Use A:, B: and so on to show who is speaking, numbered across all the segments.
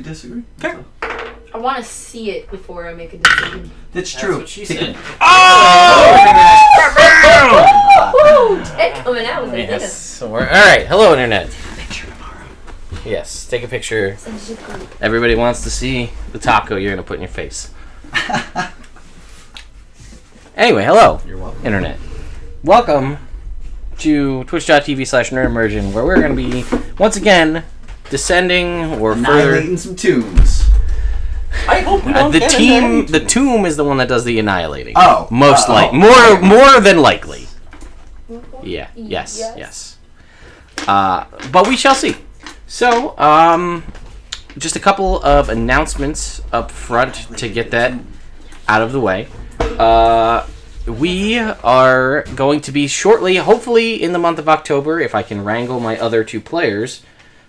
A: disagree.
B: Fair.
C: I want to see it before I make a decision.
A: That's true.
D: What she said.
C: Woo! Ted coming out with it.
D: Yes. So all right. Hello, Internet.
A: Picture tomorrow.
D: Yes. Take a picture.
C: Send it to the group.
D: Everybody wants to see the taco you're going to put in your face. Anyway, hello,
A: You're welcome.
D: Internet. Welcome to twitch.tv/nerdimmersion, where we're going to be, once again, descending or further...
A: Annihilating some tombs.
B: I hope we don't
D: the
B: get
D: team, the tomb is the one that does the annihilating.
A: Oh.
D: Most more than likely. Yeah. Yes. But we shall see. So, just a couple of announcements up front to get that out of the way. We are going to be shortly, hopefully in the month of October, if I can wrangle my other two players,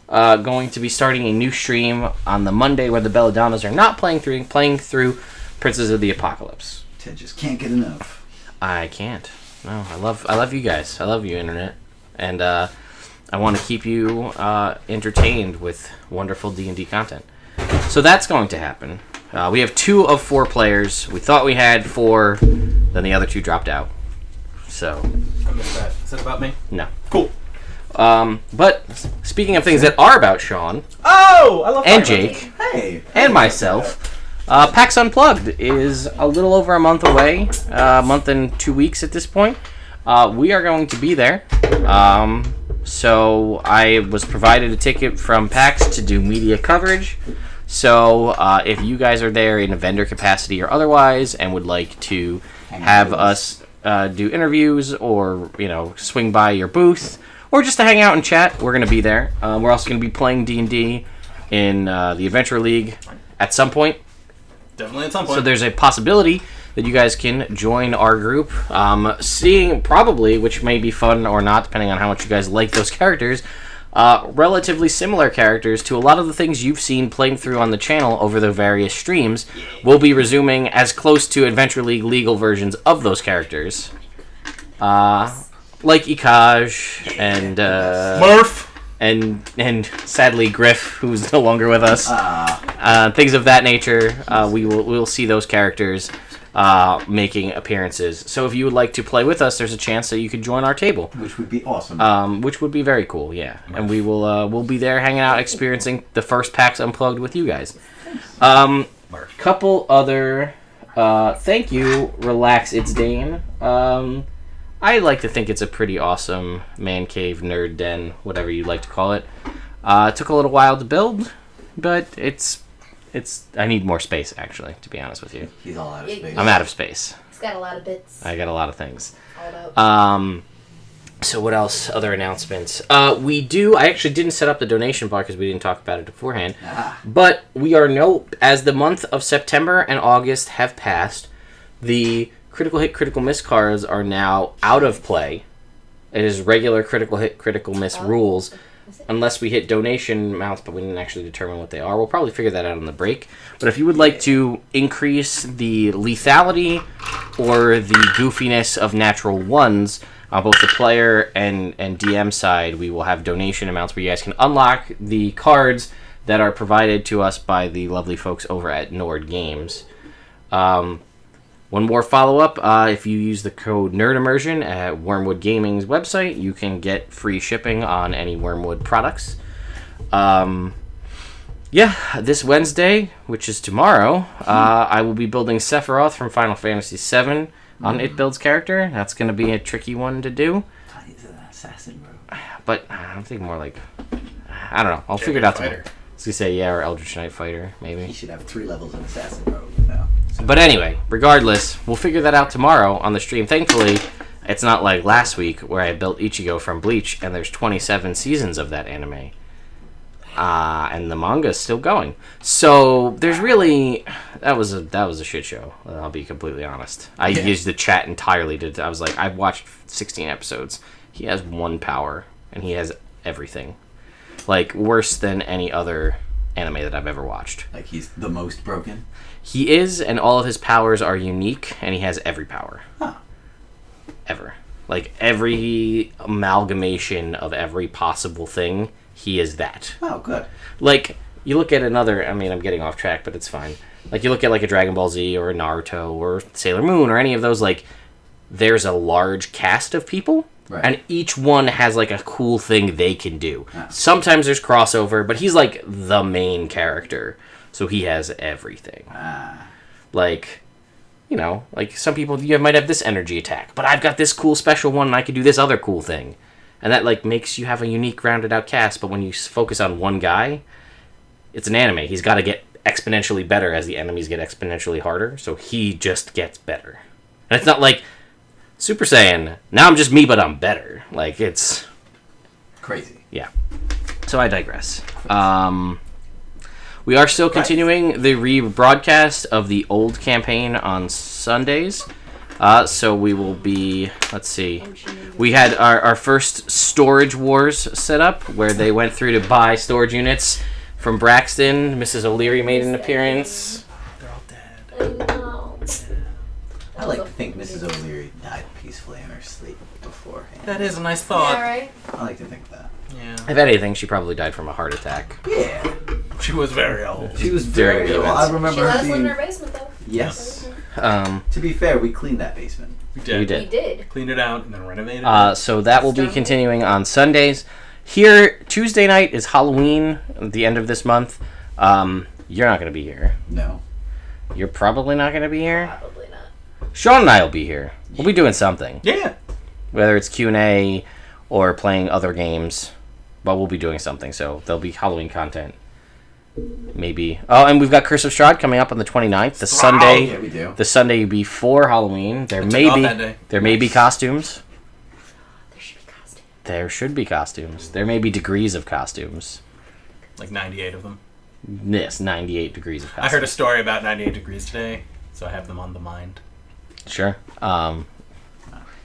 D: going to be starting a new stream on the Monday where the Belladonnas are not playing through Princes of the Apocalypse.
A: Ted just can't get enough.
D: I can't. No, I love you guys. I love you, Internet. And I want to keep you entertained with wonderful D&D content. So that's going to happen. We have 2 of 4 players. We thought we had 4, then the other 2 dropped out. So,
B: I missed that. Is that about me?
D: no.
B: Cool.
D: But speaking of things that are about Sean
B: Oh! I love
D: and
B: talking about
D: Jake
A: Hey.
D: and myself, PAX Unplugged is a little over a month away, a month and 2 weeks at this point. We are going to be there. So I was provided a ticket from PAX to do media coverage. So if you guys are there in a vendor capacity or otherwise and would like to have us do interviews or, swing by your booth or just to hang out and chat, we're going to be there. We're also going to be playing D&D in the Adventure League at some point.
B: Definitely at some point.
D: So there's a possibility that you guys can join our group. Seeing probably, which may be fun or not, depending on how much you guys like those characters, relatively similar characters to a lot of the things you've seen playing through on the channel over the various streams. We'll be resuming as close to Adventure League legal versions of those characters. Like Ikaj and
B: Murph!
D: and sadly Griff, who's no longer with us. Things of that nature. We will see those characters making appearances. So if you would like to play with us, there's a chance that you could join our table,
A: Which would be awesome.
D: which would be very cool. Yeah, and we will we'll be there hanging out, experiencing the first PAX Unplugged with you guys. Couple other thank you, Relax It's Dane. I like to think it's a pretty awesome man cave, nerd den, whatever you'd like to call it. It took a little while to build, but it's I need more space, actually, to be honest with you.
A: He's all out of space.
D: I'm out of space.
C: It's got a lot of bits.
D: I got a lot of things.
C: All about.
D: So what else? Other announcements. I actually didn't set up the donation bar because we didn't talk about it beforehand. But we are as the month of September and August have passed, the critical hit, critical miss cards are now out of play. It is regular critical hit, critical miss rules. Unless we hit donation amounts, but we didn't actually determine what they are. We'll probably figure that out on the break. But if you would like to increase the lethality or the goofiness of natural ones on both the player and DM side, we will have donation amounts where you guys can unlock the cards that are provided to us by the lovely folks over at Nord Games. One more follow-up, if you use the code NERDIMMERSION at Wormwood Gaming's website, you can get free shipping on any Wormwood products. This Wednesday, which is tomorrow, I will be building Sephiroth from Final Fantasy VII on It Builds character. That's going to be a tricky one to do.
A: He's an assassin, bro.
D: But I'm thinking more like, I don't know, I'll figure it out tomorrow.
B: Fighter.
D: I was going to say, or Eldritch Knight Fighter, maybe.
A: He should have 3 levels of assassin, bro. No.
D: But anyway, regardless, we'll figure that out tomorrow on the stream. Thankfully, it's not like last week where I built Ichigo from Bleach, and there's 27 seasons of that anime. And the manga's still going. So there's really that was a shit show. I'll be completely honest. I used the chat entirely to. I was like, I've watched 16 episodes. He has 1 power, and he has everything. Like worse than any other anime that I've ever watched.
A: Like he's the most broken.
D: He is, and all of his powers are unique, and he has every power.
A: Huh.
D: Ever. Like, every amalgamation of every possible thing, he is that.
A: Oh, good.
D: Like, you look at another. I mean, I'm getting off track, but it's fine. Like you look at like a Dragon Ball Z or a Naruto or Sailor Moon or any of those. Like, there's a large cast of people.
A: Right.
D: And each one has, like, a cool thing they can do.
A: Ah.
D: Sometimes there's crossover, but he's, like, the main character. So he has everything.
A: Ah.
D: Like, you know, like, some people, you might have this energy attack, but I've got this cool special one and I can do this other cool thing. And that, like, makes you have a unique, rounded-out cast. But when you focus on one guy, it's an anime. He's got to get exponentially better as the enemies get exponentially harder. So he just gets better. And it's not like... Super Saiyan, now I'm just me, but I'm better. Like, it's...
A: Crazy.
D: Yeah. So I digress. We are still continuing the rebroadcast of the old campaign on Sundays. So we will be... Let's see. We had our first Storage Wars set up, where they went through to buy storage units from Braxton. Mrs. O'Leary made an appearance.
B: They're all dead.
C: I know.
A: I like to think Mrs. O'Leary died peacefully in her sleep beforehand.
B: That is a nice thought.
C: Yeah, right?
A: I like to think that.
B: Yeah.
D: If anything, she probably died from a heart attack.
A: Yeah.
B: She was very old.
A: She was
D: During
A: very
D: the
A: ill.
D: events.
A: I
C: She
A: remember
C: let
A: her
C: us live in
A: being...
C: her basement, though.
A: Yes.
D: Um,
A: To be fair, we cleaned that basement.
B: We did.
D: We
C: We
D: did.
C: did.
B: Cleaned it out and then renovated it.
D: So that will be continuing on Sundays. Here, Tuesday night is Halloween, at the end of this month. You're not going to be here.
A: No.
D: You're probably not going to be here.
C: Probably not.
D: Sean and I will be here. We'll be doing something.
B: Yeah.
D: Whether it's Q&A or playing other games. But we'll be doing something, so there'll be Halloween content. Maybe. Oh, and we've got Curse of Strahd coming up on the 29th. The Sunday.
A: Yeah, we do.
D: The Sunday before Halloween. There
B: I took
D: may
B: off
D: be.
B: that day.
D: There may be costumes.
C: There should be costumes.
D: There should be costumes. There may be degrees of costumes.
B: Like 98 of them.
D: Yes, 98 degrees of costumes.
B: I heard a story about 98 degrees today, so I have them on the mind.
D: Sure.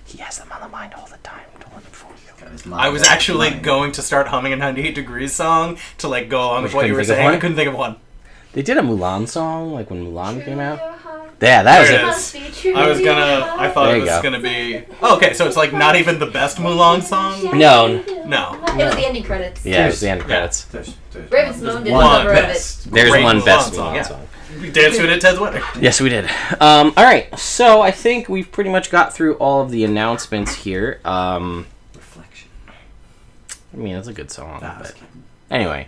D: He has them on the mind all the time. Don't let him fool you.
A: Got his
B: I
A: mind
B: was
A: on
B: actually
A: mine.
B: going to start humming a 98 Degrees song to like go along with
D: Which
B: what you were
D: couldn't think of
B: saying.
D: one?
B: I couldn't think of one.
D: They did a Mulan song, like when Mulan came out.
C: True,
D: Yeah, that was
B: There
D: it.
B: it
C: Must be true.
B: I was gonna. I thought
D: There
B: it
D: you
B: was
D: go.
B: gonna be. Oh, okay, so it's like not even the best Mulan song.
D: No.
B: No.
C: It was the ending credits.
D: Yeah, it was the end credits.
A: There's
C: Raven Simone did a
B: one
C: cover of it.
A: best.
D: There's
B: Great
D: one
B: Mulan
D: best
B: song,
D: Mulan
B: yeah.
D: song.
B: We danced to it at Ted's wedding.
D: Yes, we did. All right, so I think we've pretty much got through all of the announcements here.
A: Reflection.
D: I mean, it's a good song.
A: Nah, I was
D: But
A: kidding.
D: anyway,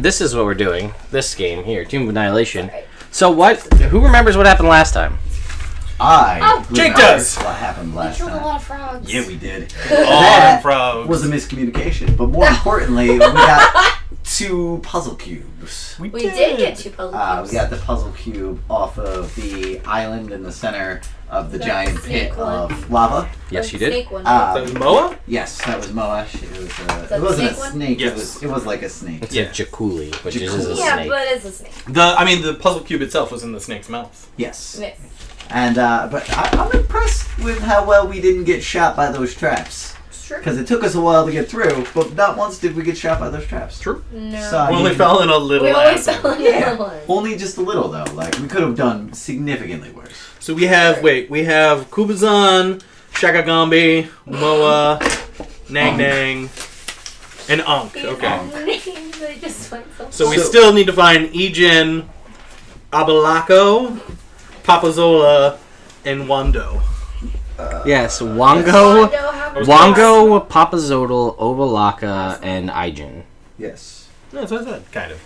D: this is what we're doing. This game here, Tomb of Annihilation.
C: Alright.
D: So what? Who remembers what happened last time?
C: Oh,
B: Jake
A: remember
B: does.
A: What happened
C: We
A: last
C: killed a
A: time?
C: lot of frogs.
A: Yeah, we did.
B: All
A: That
B: frogs.
A: was a miscommunication, but more importantly, we got 2 puzzle cubes.
C: We did get 2 puzzle
A: We
C: cubes.
A: got the puzzle cube off of the island in the center of the
C: That
A: giant
C: snake
A: pit
C: one.
A: of lava.
D: Yes, you
C: The
D: did.
C: snake one.
B: That was Moa?
A: Yes, that was Moa. It
C: that
A: wasn't a
C: the snake one?
A: snake.
B: Yes.
A: It was like a snake.
D: It's
B: Yeah.
D: a Jakuli, which is a
A: Jakuli.
C: yeah,
D: snake.
C: but it's a snake.
B: The puzzle cube itself was in the snake's mouth.
A: Yes.
C: Yes.
A: And but I'm impressed with how well we didn't get shot by those traps.
C: It's true.
A: Because it took us a while to get through, but not once did we get shot by those traps.
B: True.
C: No.
A: So,
B: We only fell in a little
C: we always
B: acid.
C: fell in
A: Yeah.
C: the one.
A: Only just a little though. Like we could have done significantly worse.
B: So we have Kubazan, Shakagambi, Moa, Nang Nang, and Ankh.
C: These
B: Okay.
C: are names, they just went
B: So we
A: So-
B: still need to find Ijin, Abalako, Papazola, and Wando.
D: Yes, Wango,
C: Wango,
D: Wango, Papazodal, Ovalaka, and Ijin.
A: Yes.
B: No, that's what I said. Kind of.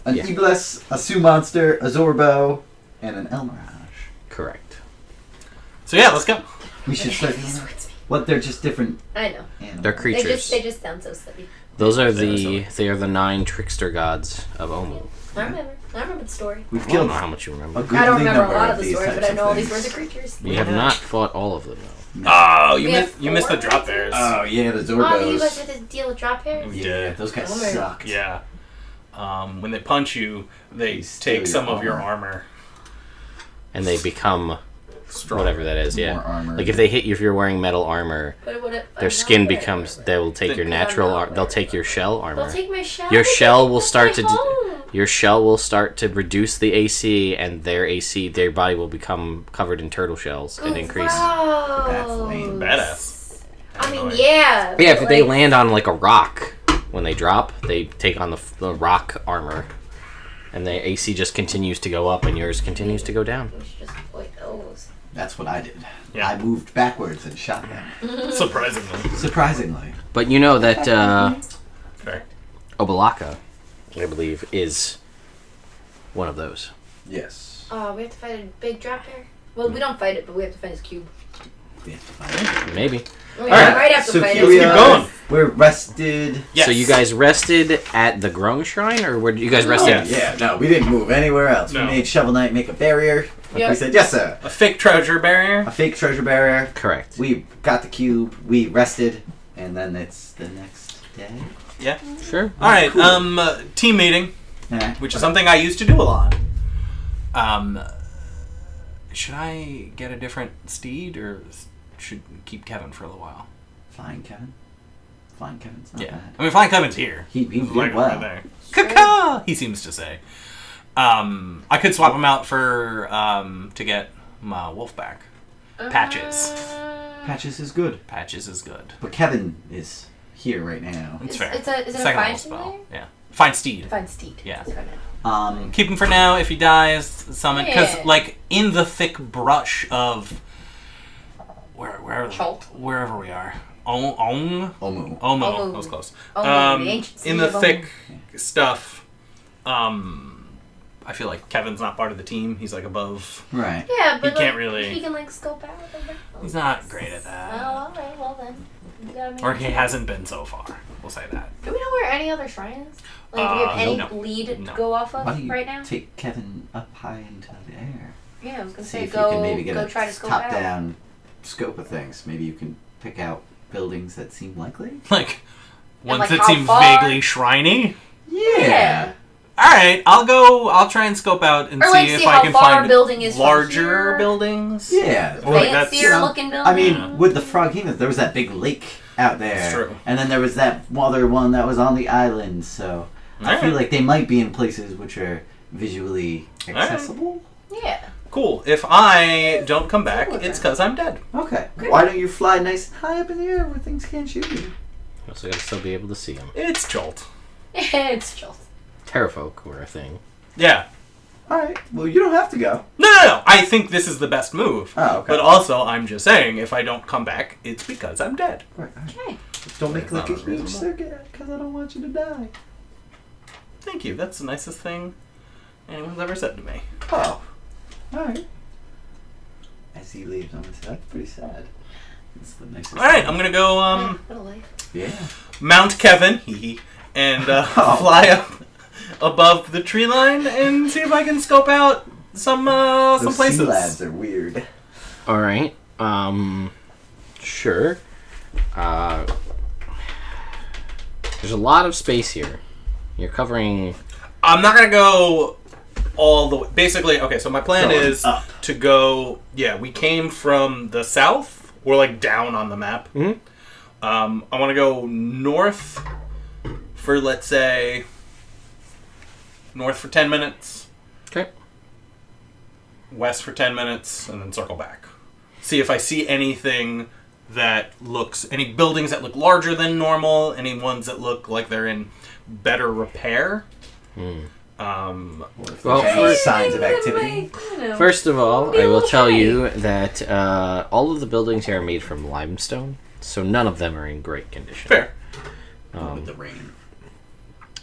A: An
D: Yeah.
A: Iblis, a Sioux Monster, a Zorbo, and an El Mirage.
D: Correct.
B: So yeah, let's go.
A: We should start doing that. What? They're just different
C: I know.
A: animals.
D: They're creatures.
C: They just sound so silly.
D: Those are they are the 9 trickster gods of Omu.
C: I remember the story.
A: We've
D: I don't
A: killed
D: know how much you remember.
A: a
C: I don't
A: goodly
C: remember a
A: number
C: lot of the
A: these
C: story,
A: types
C: but I
A: of
C: know all these
A: things.
C: words of creatures.
D: We have not fought all of them though.
B: Oh,
C: We have
B: you missed the
C: 4
B: drop bears.
A: Oh yeah, the
C: Oh,
A: Zorbos.
C: you guys had to deal with drop hairs?
B: We
A: Yeah,
B: did.
A: those guys
C: Bummer.
A: sucked.
B: Yeah. When they punch you, they
A: steal
B: take
A: your
B: some of your
A: armor.
B: armor.
D: And they become
B: Strong.
D: whatever that is, yeah.
A: More armor.
D: Like if they hit you if you're wearing metal armor,
C: But what if
D: their
C: I'm
D: skin
C: not wearing
D: becomes
C: armor?
D: they will take your
B: They'll
D: natural
C: not
D: they'll
C: wear
D: take your shell
C: They'll
D: armor.
C: take my shell.
D: Your
C: They
D: shell
C: take
D: will
C: my
D: start to
C: home.
D: Your shell will start to reduce the AC, and their body will become covered in turtle shells and increase.
C: Gross.
A: That's lame.
B: Badass.
C: I mean,
B: Annoying.
C: yeah.
D: Yeah, if
C: but,
D: they
C: like,
D: land on like a rock, when they drop, they take on the rock armor. And the AC just continues to go up and yours continues to go down.
C: We should just avoid those.
A: That's what I did.
B: Yeah.
A: I moved backwards and shot them. Surprisingly.
D: But you know that
B: Fair.
D: Obalaka, I believe, is one of those.
A: Yes.
C: We have to fight a big drop bear. Well, we don't fight it, but we have to find his cube.
A: We have to find it.
D: Maybe.
C: We
D: right.
C: might have to
A: So
C: fight
A: here
C: it.
A: we
B: Keep
A: are.
B: going.
A: We're rested.
B: Yes.
D: So you guys rested at the Grung Shrine, or where did you guys rested?
B: Yes.
A: Yeah, no, we didn't move anywhere else.
B: No.
A: We made Shovel Knight make a barrier. Like
C: Yep.
A: we said, yes, sir.
B: A fake treasure barrier.
A: A fake treasure barrier.
D: Correct.
A: We got the cube. We rested, and then it's the next day.
B: Yeah.
D: Sure.
B: All right.
A: Cool.
B: Team meeting,
A: Yeah.
B: which is something I used to do a lot. Should I get a different steed, or should keep Kevin for a little while?
A: Flying Kevin. Flying Kevin's not
B: Yeah.
A: bad.
B: I mean, Flying Kevin's here.
A: He did
B: Like,
A: well.
B: right there. Caca! He seems to say. I could swap him out for to get my wolf back. Patches.
A: Patches is good,
B: Patches is good.
A: but Kevin is here right now.
B: It's
C: Is
B: fair.
C: it a
B: Second
C: fine
B: level spell. Yeah. Fine steed.
C: Fine steed.
B: Yeah.
C: That's what I meant.
B: Keep him for now. If he dies, summon. Because,
C: Yeah.
B: like, in the thick brush of wherever we are,
A: Omu.
B: Omo.
C: Omu.
B: That was close.
C: Omu, the ancient
B: In
C: city
B: the
C: of Omu.
B: thick stuff, I feel like Kevin's not part of the team. He's like above.
A: Right.
C: Yeah, but
B: He can't really-
C: He can like scope out.
B: He's not great at
C: Oh,
B: that,
C: all right. Well then. You gotta make
B: or he
C: sure.
B: hasn't been so far. We'll say that.
C: Do we know where any other shrine is? Like, do we have any
B: no.
C: lead
B: No.
C: to go off
A: Why
C: of
A: don't you
C: right now?
A: take Kevin up high into the air?
C: Yeah, I was gonna
A: See
C: say
A: if
C: go
A: you can maybe get
C: go
A: a
C: try to scope out.
A: top-down scope of things. Maybe you can pick out buildings that seem likely.
B: Like ones
C: like,
B: that
C: how
B: seem
C: far?
B: vaguely shriny.
C: Yeah.
B: All right, I'll go. I'll try and scope out and
C: Or,
B: see
C: like,
B: if
C: see
B: I
C: how
B: can
C: far a
B: find
C: building is from
B: larger
C: here.
B: buildings.
A: Yeah.
B: Or like that's
C: Fancier looking building.
A: I mean, with the Froghemoth, there was that big lake out there.
B: It's true.
A: And then there was that other one that was on the island, so I feel
B: Alright.
A: like they might be in places which are visually
B: Alright.
A: accessible.
C: Yeah.
B: cool. If I don't come back, it's because I'm dead.
A: Okay. Why don't you fly nice and high up in the air where things can't shoot you?
D: Also gotta still be able to see them.
B: It's Jolt.
C: It's just.
D: Terrafolk were a thing.
B: Yeah.
A: Alright. Well, you don't have to go.
B: No. I think this is the best move.
A: Oh, okay.
B: But also, I'm just saying, if I don't come back, it's because I'm dead.
A: Right.
C: Okay.
A: Don't make
B: It's
A: like
B: not
A: a huge
B: unreasonable.
A: circuit because I don't want you to die.
B: Thank you. That's the nicest thing anyone's ever said to me.
A: Oh. Alright. As he leaves, I'm gonna say, that's pretty sad. It's the nicest
B: All right,
A: thing.
B: I'm gonna go
C: What a life.
A: Yeah.
B: Mount Kevin, and fly up above the tree line and see if I can scope out some
A: Those
B: places.
A: sea lads are weird.
D: All right. Sure. There's a lot of space here. You're covering.
B: I'm not gonna go all the way. Basically, okay. So my plan
A: Going
B: is
A: up.
B: to go. Yeah, we came from the south. We're like down on the map.
D: Mhm.
B: I want to go north for, let's say, north for 10 minutes,
D: Okay.
B: west for 10 minutes, and then circle back. See if I see anything that looks, any buildings that look larger than normal, any ones that look like they're in better repair.
A: Well,
D: Well, first-
A: signs of activity.
D: First of all, I will tell you that all of the buildings here are made from limestone, so none of them are in great condition.
B: Fair.
A: With the rain.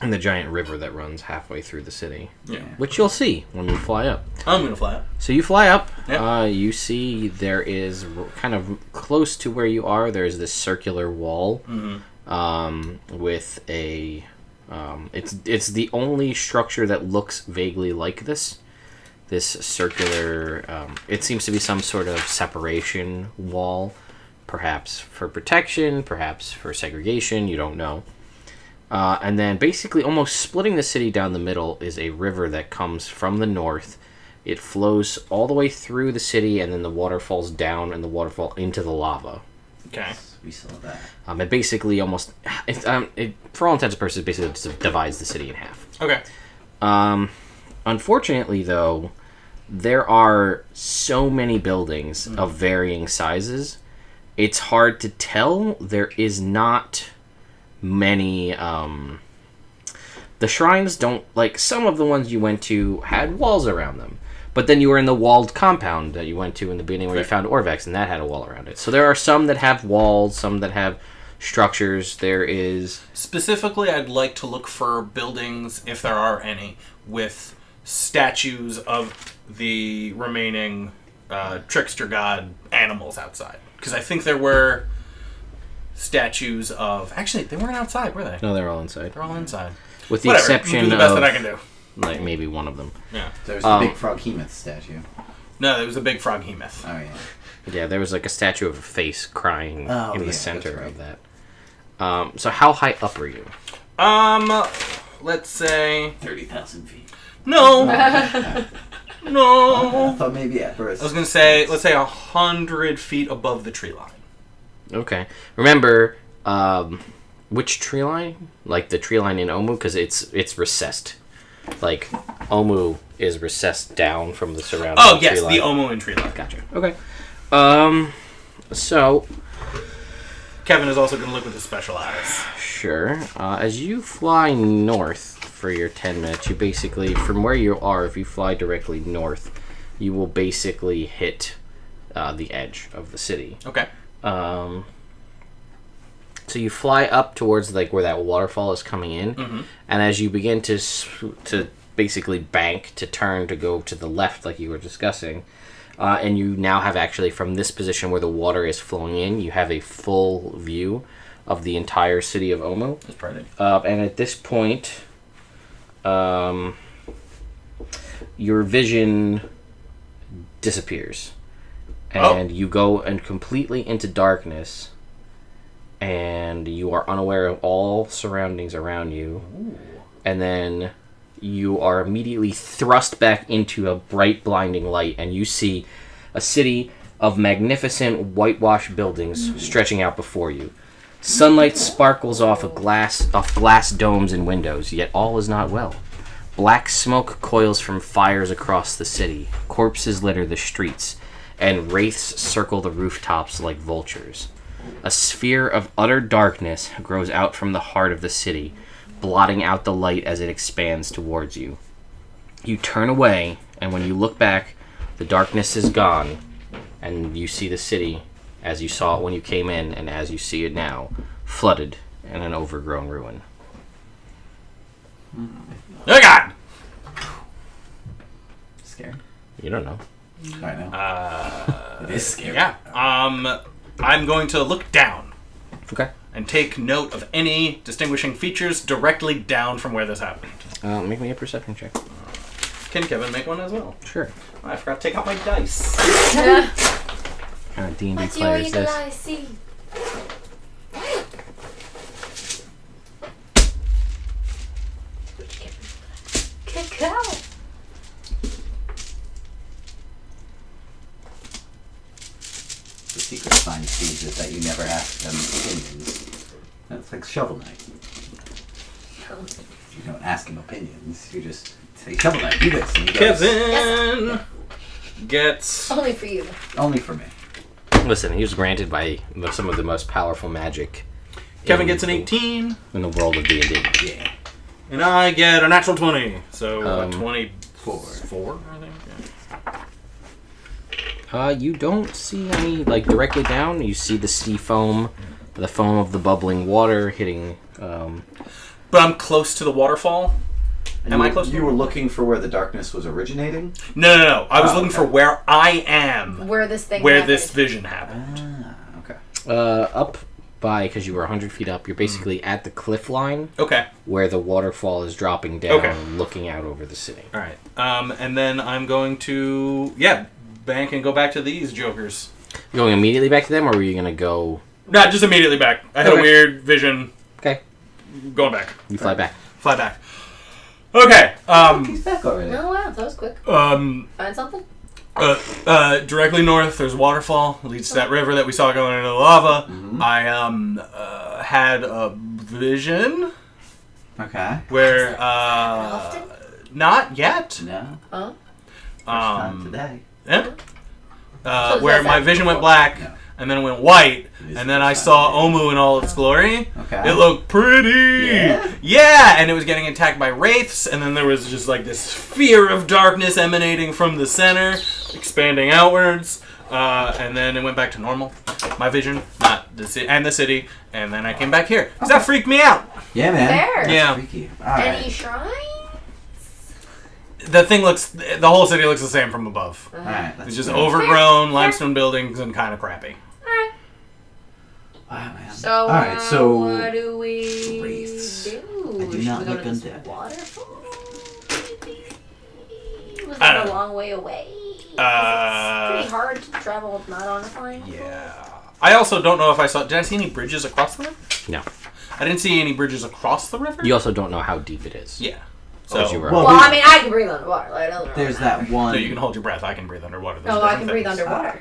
D: And the giant river that runs halfway through the city,
B: Yeah.
D: which you'll see when we fly up.
B: I'm gonna fly up.
D: So you fly up.
B: Yeah.
D: You see there is kind of close to where you are. There's this circular wall with a. It's the only structure that looks vaguely like this. This circular. It seems to be some sort of separation wall, perhaps for protection, perhaps for segregation. You don't know. And then basically almost splitting the city down the middle is a river that comes from the north. It flows all the way through the city, and then the water falls down and the waterfall into the lava.
B: Okay.
A: We saw that.
D: It basically almost, for all intents and purposes, basically just divides the city in half.
B: Okay.
D: Unfortunately, though, there are so many buildings of varying sizes. It's hard to tell. There is not many. The shrines don't, like, some of the ones you went to had walls around them. But then you were in the walled compound that you went to in the beginning where you found Orvex, and that had a wall around it. So there are some that have walls, some that have structures. There is...
B: Specifically, I'd like to look for buildings, if there are any, with statues of the remaining trickster god animals outside. Because I think there were statues of... Actually, they weren't outside, were they?
D: No, they're all inside.
B: They're all inside.
D: With the
B: Whatever,
D: exception
B: do the best
D: of...
B: that I can do.
D: Like, maybe one of them.
B: Yeah.
A: There's the big frog Hemoth statue.
B: No, there was a big frog Hemoth.
A: Oh, yeah.
D: Yeah, there was like a statue of a face crying in the
A: yeah,
D: center
A: that's
D: of that. So how high up are you?
B: Let's say...
A: 30,000 feet.
B: No! No!
A: I thought maybe at first.
B: I was going to say, let's say 100 feet above the tree line.
D: Okay. Remember, which tree line? Like the tree line in Omu? Because it's recessed. Like, Omu is recessed down from the surrounding
B: Oh, yes,
D: tree line.
B: the Omu and tree line.
D: Gotcha. Okay. So...
B: Kevin is also going to look with his special eyes.
D: Sure. As you fly north for your 10 minutes, you basically, from where you are, if you fly directly north, you will basically hit the edge of the city.
B: Okay.
D: So you fly up towards like where that waterfall is coming in, and as you begin to basically bank to turn to go to the left, like you were discussing, and you now have actually from this position where the water is flowing in, you have a full view of the entire city of Omu.
B: That's pretty.
D: And at this point, your vision disappears, and you go and completely into darkness. And you are unaware of all surroundings around you. Ooh. And then you are immediately thrust back into a bright, blinding light, and you see a city of magnificent whitewashed buildings stretching out before you. Sunlight sparkles off glass domes and windows, yet all is not well. Black smoke coils from fires across the city. Corpses litter the streets, and wraiths circle the rooftops like vultures. A sphere of utter darkness grows out from the heart of the city, blotting out the light as it expands towards you. You turn away, and when you look back, the darkness is gone, and you see the city as you saw it when you came in, and as you see it now, flooded in an overgrown ruin.
B: Oh, God!
A: Scary.
D: You don't know.
A: I know. It is scary.
B: Yeah. I'm going to look down.
D: Okay.
B: And take note of any distinguishing features directly down from where this happened.
D: Make me a perception check.
B: Can Kevin make one as well?
D: Sure.
B: Oh, I forgot to take out my dice.
D: What kind of D&D
C: What's
D: player
C: your
D: is
C: eagle
D: this?
C: eye see? Cacao.
A: The secret behind thieves is that you never ask them opinions. That's like Shovel Knight. You don't ask him opinions. You just say, Shovel Knight, do this. And he goes,
B: Kevin gets...
C: Only for you.
A: only for me.
D: Listen, he was granted by some of the most powerful magic.
B: Kevin gets an 18.
D: In the world of D&D.
A: Yeah.
B: And I get a natural 20. So 24. 4, I think. Yeah.
D: You don't see any, like, directly down. You see the sea foam, the foam of the bubbling water hitting...
B: But I'm close to the waterfall. Am I close to
A: You were looking for where the darkness was originating?
B: No. I was looking for where I am.
C: Where this thing
B: Where
C: happened.
B: this vision happened.
A: Ah, okay.
D: up by, because you were 100 feet up, you're basically at the cliff line
B: Okay.
D: where the waterfall is dropping down,
B: Okay.
D: looking out over the city.
B: All right. And then I'm going to, bank and go back to these jokers.
D: You going immediately back to them, or were you going to go...
B: No, just immediately back. I had a
D: Okay.
B: weird vision.
D: Okay.
B: Going back.
D: You fly back.
B: Fly back. Okay.
A: He's back already.
C: Oh wow, that was quick.
B: Um.
C: Find something?
B: Directly north, there's a waterfall. It leads to that river that we saw going into the lava.
A: Mm-hmm.
B: I had a vision
A: Okay.
B: where
C: Often?
B: not yet.
A: No.
C: Oh.
A: First time today.
B: Yeah.
C: So
B: Where
C: that's
B: my
C: happened
B: vision went
C: before.
B: black,
A: No.
B: and then it went white,
A: It is
B: and then I
A: the
B: saw
A: sun,
B: Omu in all its glory.
A: Okay.
B: It looked pretty.
A: Yeah?
B: Yeah, and it was getting attacked by wraiths, and then there was just like this sphere of darkness emanating from the center, expanding outwards, and then it went back to normal. My vision, not the city, and the city, and then I came back here. Because that freaked me out.
A: Yeah, man.
C: Fair.
A: That's
B: Yeah.
A: freaky. All right.
C: Any shrines?
B: The whole city looks the same from above.
A: All right.
B: It's just
A: fair.
B: overgrown
C: Fair.
B: limestone buildings and kind of crappy.
C: Alright.
A: Wow, man.
C: So,
A: all right. So
C: what do we
A: wraiths.
C: do?
A: I do
C: Should
A: not
C: we go
A: look
C: to this
A: undead.
C: waterfall? Was
B: I
C: that
B: don't
C: a
B: know.
C: long way away? 'Cause it's pretty hard to travel not on a flying foot.
B: Yeah. I also don't know if I saw. Did I see any bridges across the river?
D: No.
B: I didn't see any bridges across the river.
D: You also don't know how deep it is.
B: Yeah.
D: So
B: So.
D: you were.
A: Well,
C: Well, I mean, I can breathe underwater. Like, it doesn't really
A: there's
C: matter.
A: that one.
B: No, you can hold your breath. I can breathe underwater. There's
C: Oh, I
B: different
C: can breathe
B: things.
C: underwater.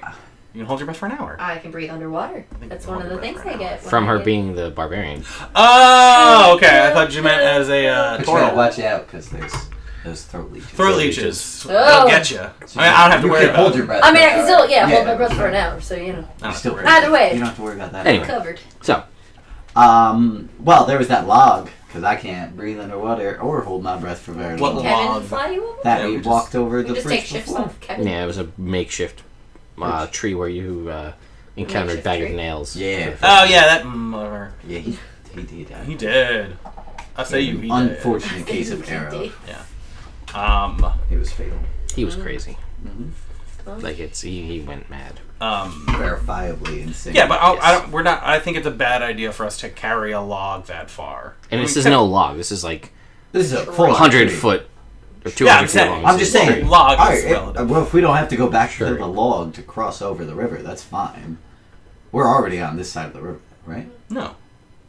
B: You can hold your breath for an hour.
C: I can breathe underwater.
B: think
C: That's
B: you
C: one of the
B: hold your
C: things
B: breath
C: I
B: for an
C: get. when
D: From
C: I
D: her
C: get-
D: being the barbarian.
B: Oh, okay. I thought you meant as a
A: But you gotta
B: turtle.
A: watch out because there's those throat leeches.
B: Throat leeches.
C: Oh.
B: They'll get you. I mean, I don't have to
A: you
B: worry
A: can
B: about
A: hold
B: it.
A: your breath.
C: I mean, I can
A: but,
C: still, hold my breath for an hour, so,
B: I don't have to
A: Still,
B: worry about
C: Either way.
A: you don't have to worry about that.
D: Anyway.
C: covered.
D: So,
A: Well, there was that log because I can't breathe underwater or hold my breath for very
B: What
A: long.
B: log?
C: Kevin fly you over?
A: That
B: Yeah,
A: we
B: we just-
A: walked over
C: We
A: the
C: just
A: bridge
C: take shifts
A: before.
C: off Kevin.
D: yeah, it was a makeshift tree where you encountered
C: Makeshift
D: Bag of
C: tree?
D: Nails.
A: Yeah.
B: Oh, yeah, that mother.
A: Yeah, he did.
B: He did. I say you, he did.
A: Unfortunate case of arrow.
B: Um,
A: It was fatal.
D: He was crazy.
A: Mm-hmm.
D: Like he went mad.
A: Verifiably insane.
B: yeah, but I
D: Yes.
B: don't, we're not. I think it's a bad idea for us to carry a log that far.
D: And
B: I
D: this
B: mean,
D: is no log. This is like
A: This is a full
D: 100
A: tree.
D: foot or 200
B: Yeah, I'm
D: feet
B: saying-
D: long.
A: I'm just
D: This is
A: saying.
D: tree.
B: log
A: All
B: is
A: right,
B: relative.
A: well, if we don't have to go back
D: Sure.
A: to the log to cross over the river, that's fine. We're already on this side of the river, right?
B: No.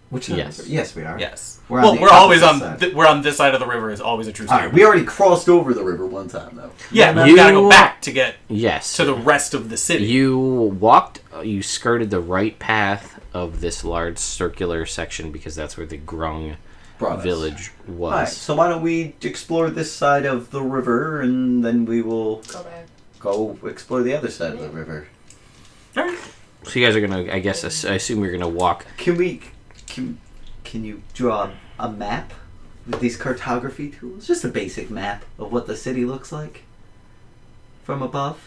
A: Which side?
D: Yes.
A: Of the river? Yes, we are.
B: Yes.
A: We're on
B: Well,
A: the
B: we're always
A: opposite
B: on.
A: side.
B: We're on this side of the river. Is always a true
A: All
B: statement.
A: right, we already crossed over the river one time, though.
B: Yeah, but
D: You-
B: we gotta go back to get
D: Yes.
B: to the rest of the city.
D: You walked, you skirted the right path of this large circular section because that's where the Grung
A: Brought us.
D: village was.
A: Alright, so why don't we explore this side of the river and then we will
C: Go back.
A: go explore the other side of the river.
B: All right.
D: So you guys are gonna, I guess, I assume you're gonna walk.
A: Can you draw a map with these cartography tools? Just a basic map of what the city looks like from above.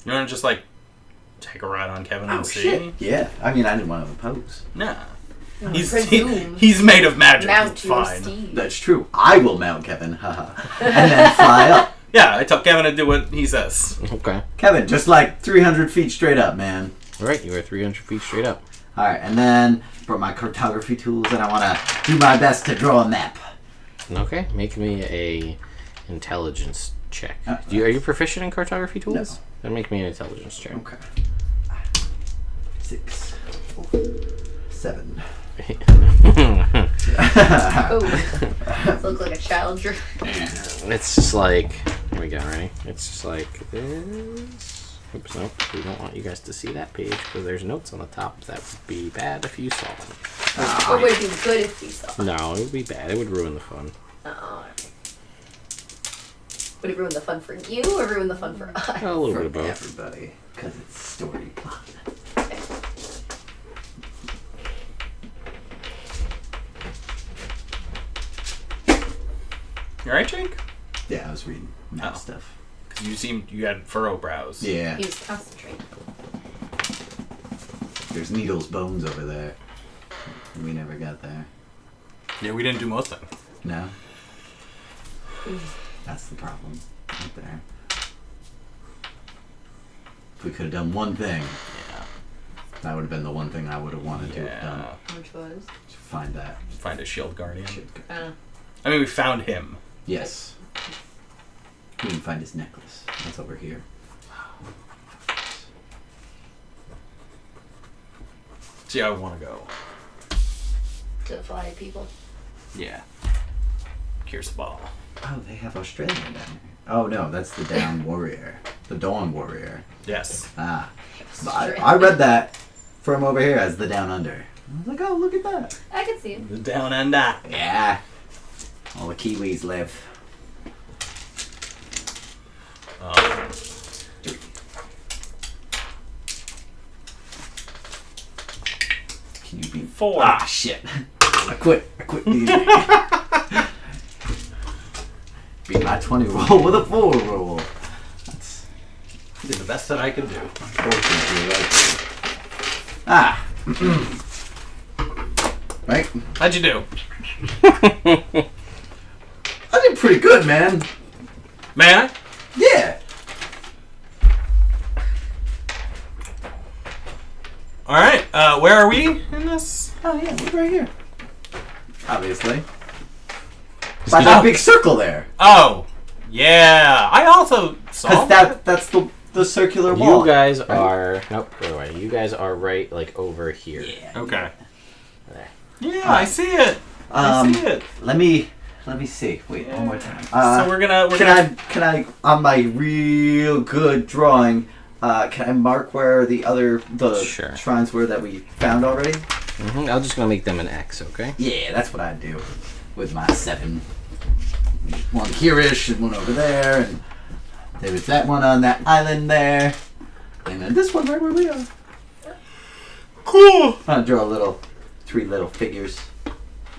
B: You want to just like take a ride on Kevin and see?
A: Yeah, I mean, I didn't want to oppose.
B: Nah.
C: I
B: He's
C: presume.
B: he's made of magic.
C: Mount
B: It's
C: your
B: fine.
C: steed.
A: That's true. I will mount Kevin, haha, and then fly up.
B: Yeah, I tell Kevin to do what he says.
D: Okay.
A: Kevin, just like 300 feet straight up, man.
D: All right, you are 300 feet straight up.
A: All right, and then brought my cartography tools, and I want to do my best to draw a map.
D: Okay, make me a intelligence check.
A: Oh,
D: Are you proficient in cartography tools?
A: No.
D: Then make me an intelligence check.
A: Okay. 6, 7.
C: Oh, look like a child.
D: It's just like, here we go, ready? It's just like this. Oops, nope. We don't want you guys to see that page because there's notes on the top. That would be bad if you saw them.
C: Or would it be good if we saw?
D: No, it would be bad. It would ruin the fun.
C: Oh, okay. Would it ruin the fun for you or ruin the fun for us?
D: A little
A: For
D: bit of both.
A: everybody, because it's story plot.
B: You alright, Jake?
A: Yeah, I was reading map
B: Oh.
A: stuff.
B: Because you had furrow brows.
A: Yeah,
C: He was concentrating.
A: there's Needle's bones over there. We never got there.
B: Yeah, we didn't do most things.
A: No? That's the problem. Right there. If we could have done one thing,
B: Yeah.
A: that would have been the one thing I would have wanted to have done.
B: Yeah.
C: Which was?
A: To find that.
B: Find a shield guardian.
C: Uh,
B: I mean, we found him.
A: Yes. We didn't find his necklace. That's over here.
B: See, I want to go.
C: to the fly people.
B: Yeah. Here's the ball.
A: Oh, they have Australia down here. Oh no, that's the Down Warrior. The Dawn Warrior.
B: Yes.
A: Ah. I read that from over here as the Down Under. I was like, oh, look at that.
C: I can see him.
B: The down under.
A: Yeah. All the Kiwis live.
B: 4.
A: Ah, shit. I quit D&D. Beat my 20 roll with a 4 roll. That's
B: Did the best that I could do.
A: unfortunately right. Ah. Right?
B: How'd you do?
A: I did pretty good, man.
B: May I?
A: Yeah.
B: Alright, where are we in this?
A: Oh, yeah, we're right here. Obviously. By that big circle there.
B: Oh, yeah. I also saw
A: Because that's the circular wall.
D: You guys are nope. By the way, you guys are right like over here.
A: Yeah.
B: Okay.
D: There.
B: Yeah, I see it. I see it.
A: Let me see. Wait, one more time.
B: So we're gonna.
A: Can I on my real good drawing? Can I mark where the
D: Sure.
A: shrines were that we found already?
D: I'm just gonna make them an X, okay?
A: Yeah, that's what I do with my 7. One here-ish and one over there, and there was that one on that island there, and then this one right where we are.
B: Cool.
A: I'm gonna draw 3 little figures.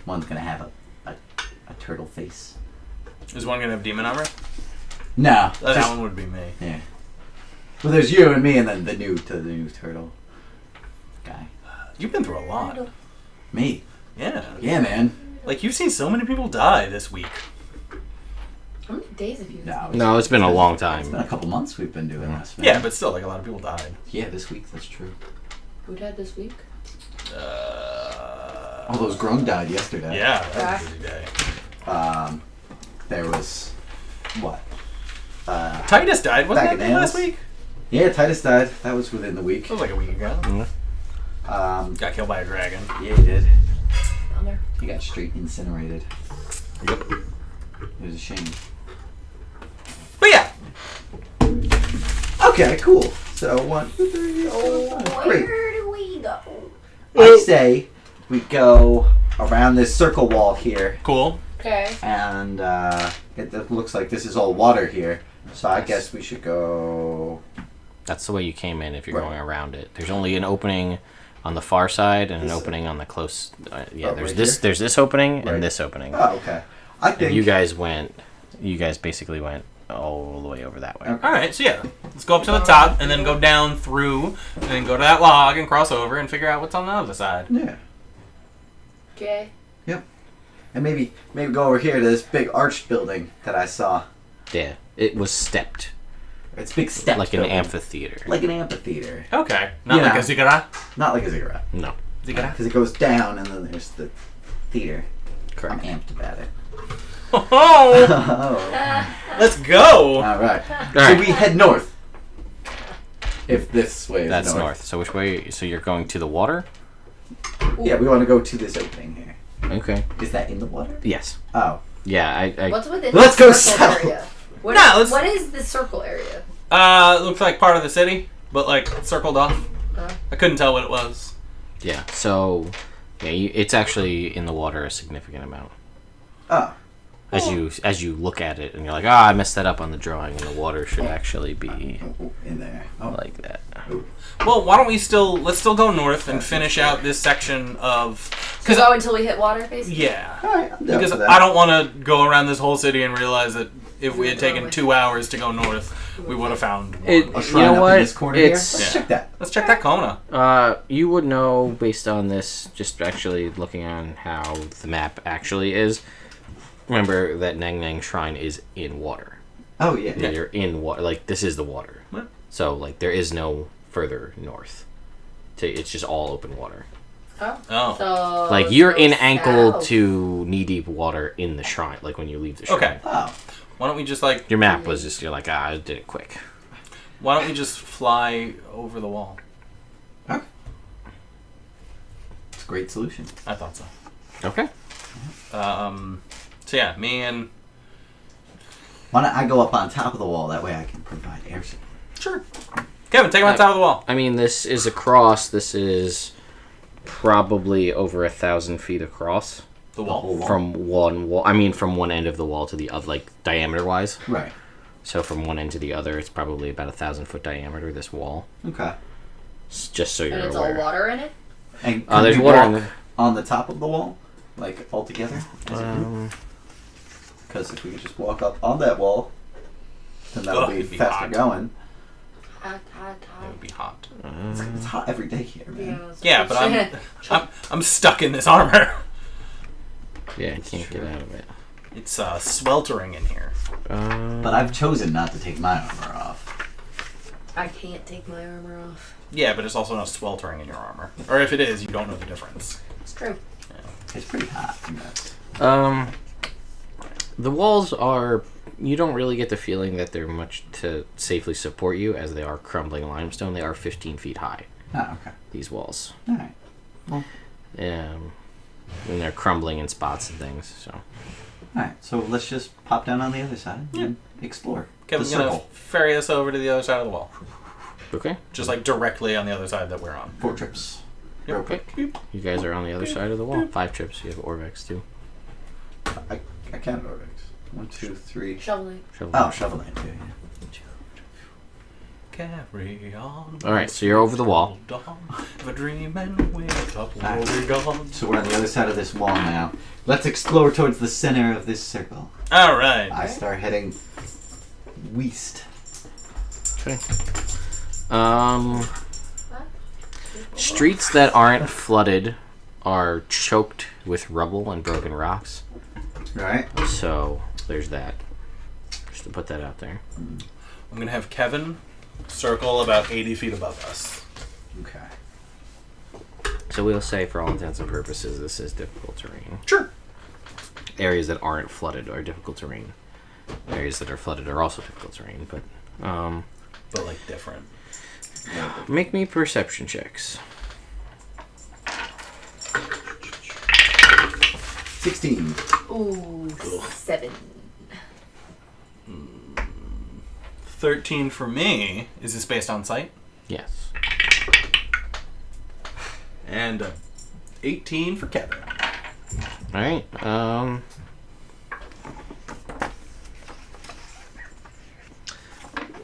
A: One's gonna have a turtle face.
B: Is one gonna have demon armor?
A: No,
B: That
A: just-
B: one would be me.
A: yeah. Well, there's you and me, and then the new turtle guy.
B: You've been through a lot.
A: Me.
B: Yeah.
A: Yeah, man.
B: Like you've seen so many people die this week.
C: How many days have you?
D: No, it's been a long
A: It's been
D: time.
A: a couple months we've been doing this. Man.
B: Yeah, but still, like a lot of people died.
A: Yeah, this week that's true.
C: Who died this week?
A: All those grown died yesterday.
B: Yeah, that was a busy day.
A: There was what?
B: Titus died, wasn't that
A: Bananas.
B: last week?
A: Yeah, Titus died. That was within the week.
B: That was like a week ago. Got killed by a dragon.
A: Yeah, he did.
C: Down there.
A: He got straight incinerated.
B: Yep.
A: It was a shame.
B: But yeah.
A: Okay, cool. So 1, 2, 3, great.
C: Where do we go?
A: I say we go around this circle wall here,
B: Cool.
C: Okay.
A: and it looks like this is all water here. So I guess we should go.
D: That's the way you came in if you're
A: Right.
D: going around it. There's only an opening on the far side and an
A: This-
D: opening on the close. Yeah,
A: Oh,
D: there's
A: right
D: this.
A: here?
D: There's this opening
A: Right.
D: and this opening.
A: Oh, okay. I
D: And
A: think
D: you guys basically went all the way over that way.
A: Okay.
B: All right, so yeah, let's go up to the top and then go down through, and then go to that log and cross over and figure out what's on the other side.
A: Yeah.
C: Okay.
A: And maybe go over here to this big arched building that I saw.
D: Yeah, it was stepped
A: It's big steps.
D: like an
A: building.
D: amphitheater.
A: Like an amphitheater.
B: Okay, not
A: Yeah.
B: like a ziggurat.
A: Not like a ziggurat.
D: No,
B: Ziggurat.
A: Because it goes down and then there's the theater.
D: correct.
A: I'm amped about it.
B: Oh,
A: Oh.
B: let's go.
A: All right.
D: All
A: So
D: right.
A: we head north. If this way is
D: That's north. So which way? So you're going to the water?
A: Yeah, we want to go to this opening here.
D: Okay.
A: Is that in the water?
D: Yes.
A: Oh.
D: Yeah. I
C: What's within
A: Let's
C: the
A: go
C: circle
A: south.
C: area? What,
B: No, let's-
C: what is the circle area?
B: Looks like part of the city, but like circled off. I couldn't tell what it was.
D: yeah. So yeah, it's actually in the water a significant amount.
A: Oh.
D: As you look at it and you're like, I messed that up on the drawing, and the water should actually be
A: In there. Oh.
D: like that.
B: Well, why don't we let's still go north and finish out this section of.
C: So go until we hit water, basically?
B: Yeah.
A: All right. I'm down
B: Because
A: for that.
B: I don't want to go around this whole city and realize that if we had taken 2 hours to go north, we would have found one.
A: A
D: You
A: shrine
D: know
A: up
D: what?
A: in this corner here.
D: It's-
A: Let's
B: Yeah.
A: check that.
B: Let's check that Kona.
D: You would know based on this, just actually looking on how the map actually is. Remember that Nang Nang Shrine is in water.
A: Oh yeah.
D: Yeah, you're in water. Like, this is the water.
B: What?
D: So, like, there is no further north. It's just all open water.
B: Oh.
C: So
D: Like, you're
C: go
D: in ankle
C: south.
D: to knee-deep water in the shrine, like, when you leave the shrine.
B: Okay.
A: Oh.
B: Why don't we just like?
D: Your map was just, you're like, I did it quick.
B: Why don't we just fly over the wall?
A: Okay. It's a great solution.
B: I thought so.
D: Okay.
B: So yeah, me and
A: Why don't I go up on top of the wall? That way I can provide air support.
B: sure. Kevin, take him on top of the wall.
D: I mean, this is across. This is probably over 1,000 feet across.
B: The
A: whole
B: wall.
A: wall.
D: From one wall, I mean, from one end of the wall to the other, like diameter wise.
A: Right.
D: So from one end to the other, it's probably about 1,000-foot diameter. This wall,
A: Okay.
D: just so you're
C: And it's
D: aware.
C: all water in it?
A: And
D: There's
A: we
D: water
A: walk,
D: in the.
A: on the top of the wall, like all together as a group? Because if we could just walk up on that wall, then that would be
B: it'd be
A: faster
B: hot.
A: going.
B: It would be hot.
A: It's hot every day here, man.
B: Yeah, but I'm stuck in this armor.
D: Yeah, I can't get out of it.
B: It's sweltering in here.
A: But I've chosen not to take my armor off.
C: I can't take my armor off.
B: Yeah, but it's also not sweltering in your armor. Or if it is, you don't know the difference.
C: It's true.
A: It's pretty hot. But...
D: The walls are... You don't really get the feeling that they're much to safely support you, as they are crumbling limestone. They are 15 feet high,
A: Oh, okay.
D: these walls.
A: All right. Well,
D: And they're crumbling in spots and things, so...
A: all right. So let's just pop down on the other side and explore
B: Kevin's
A: the
B: gonna
A: circle.
B: ferry us over to the other side of the wall.
D: Okay.
B: Just like directly on the other side that we're on.
A: 4 trips.
B: Yep.
A: Real quick.
D: You guys are on the other side of the wall. 5 trips. You have Orvex, too.
A: I counted Orvex. 1, 2, 3.
C: Shoveling.
A: Oh, shoveling too.
B: Carry on.
D: Alright, so you're over the wall.
B: A dream and wake up, we'll be gone.
A: So we're on the other side of this wall now. Let's explore towards the center of this circle.
B: All right.
A: I start heading west.
D: Okay. Streets that aren't flooded are choked with rubble and broken rocks.
A: Right.
D: So there's that. Just to put that out there.
B: I'm going to have Kevin circle about 80 feet above us.
A: Okay.
D: So we'll say, for all intents and purposes, this is difficult terrain.
B: Sure.
D: Areas that aren't flooded are difficult terrain. Areas that are flooded are also difficult terrain. But
B: But like different.
D: make me perception checks.
A: 16.
C: Ooh, 7.
B: 13 for me. Is this based on sight?
D: Yes.
B: And 18 for Kevin.
D: All right.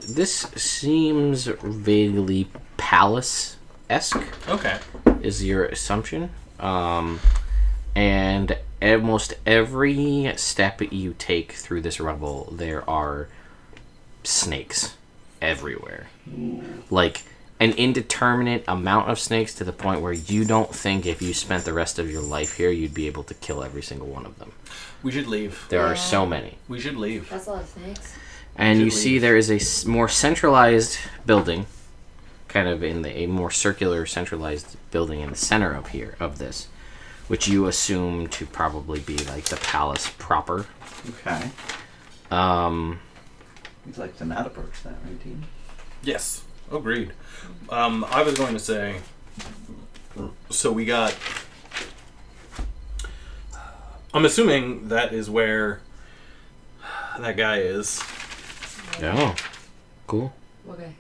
D: This seems vaguely palace-esque,
B: Okay.
D: is your assumption. And almost every step you take through this rubble, there are snakes everywhere. Like an indeterminate amount of snakes, to the point where you don't think if you spent the rest of your life here, you'd be able to kill every single one of them.
B: We should leave.
D: There are
C: Yeah.
D: so many.
B: We should leave.
C: That's a lot of snakes.
D: And
B: Should
D: you see
B: leave.
D: there is a more centralized building, kind of a more circular centralized building in the center of this, which you assume to probably be like the palace proper.
A: Okay. We'd like to not approach that, right, Dean?
B: Yes. Agreed. I was going to say, so we got... I'm assuming that is where that guy is.
D: Oh, cool.
C: Okay.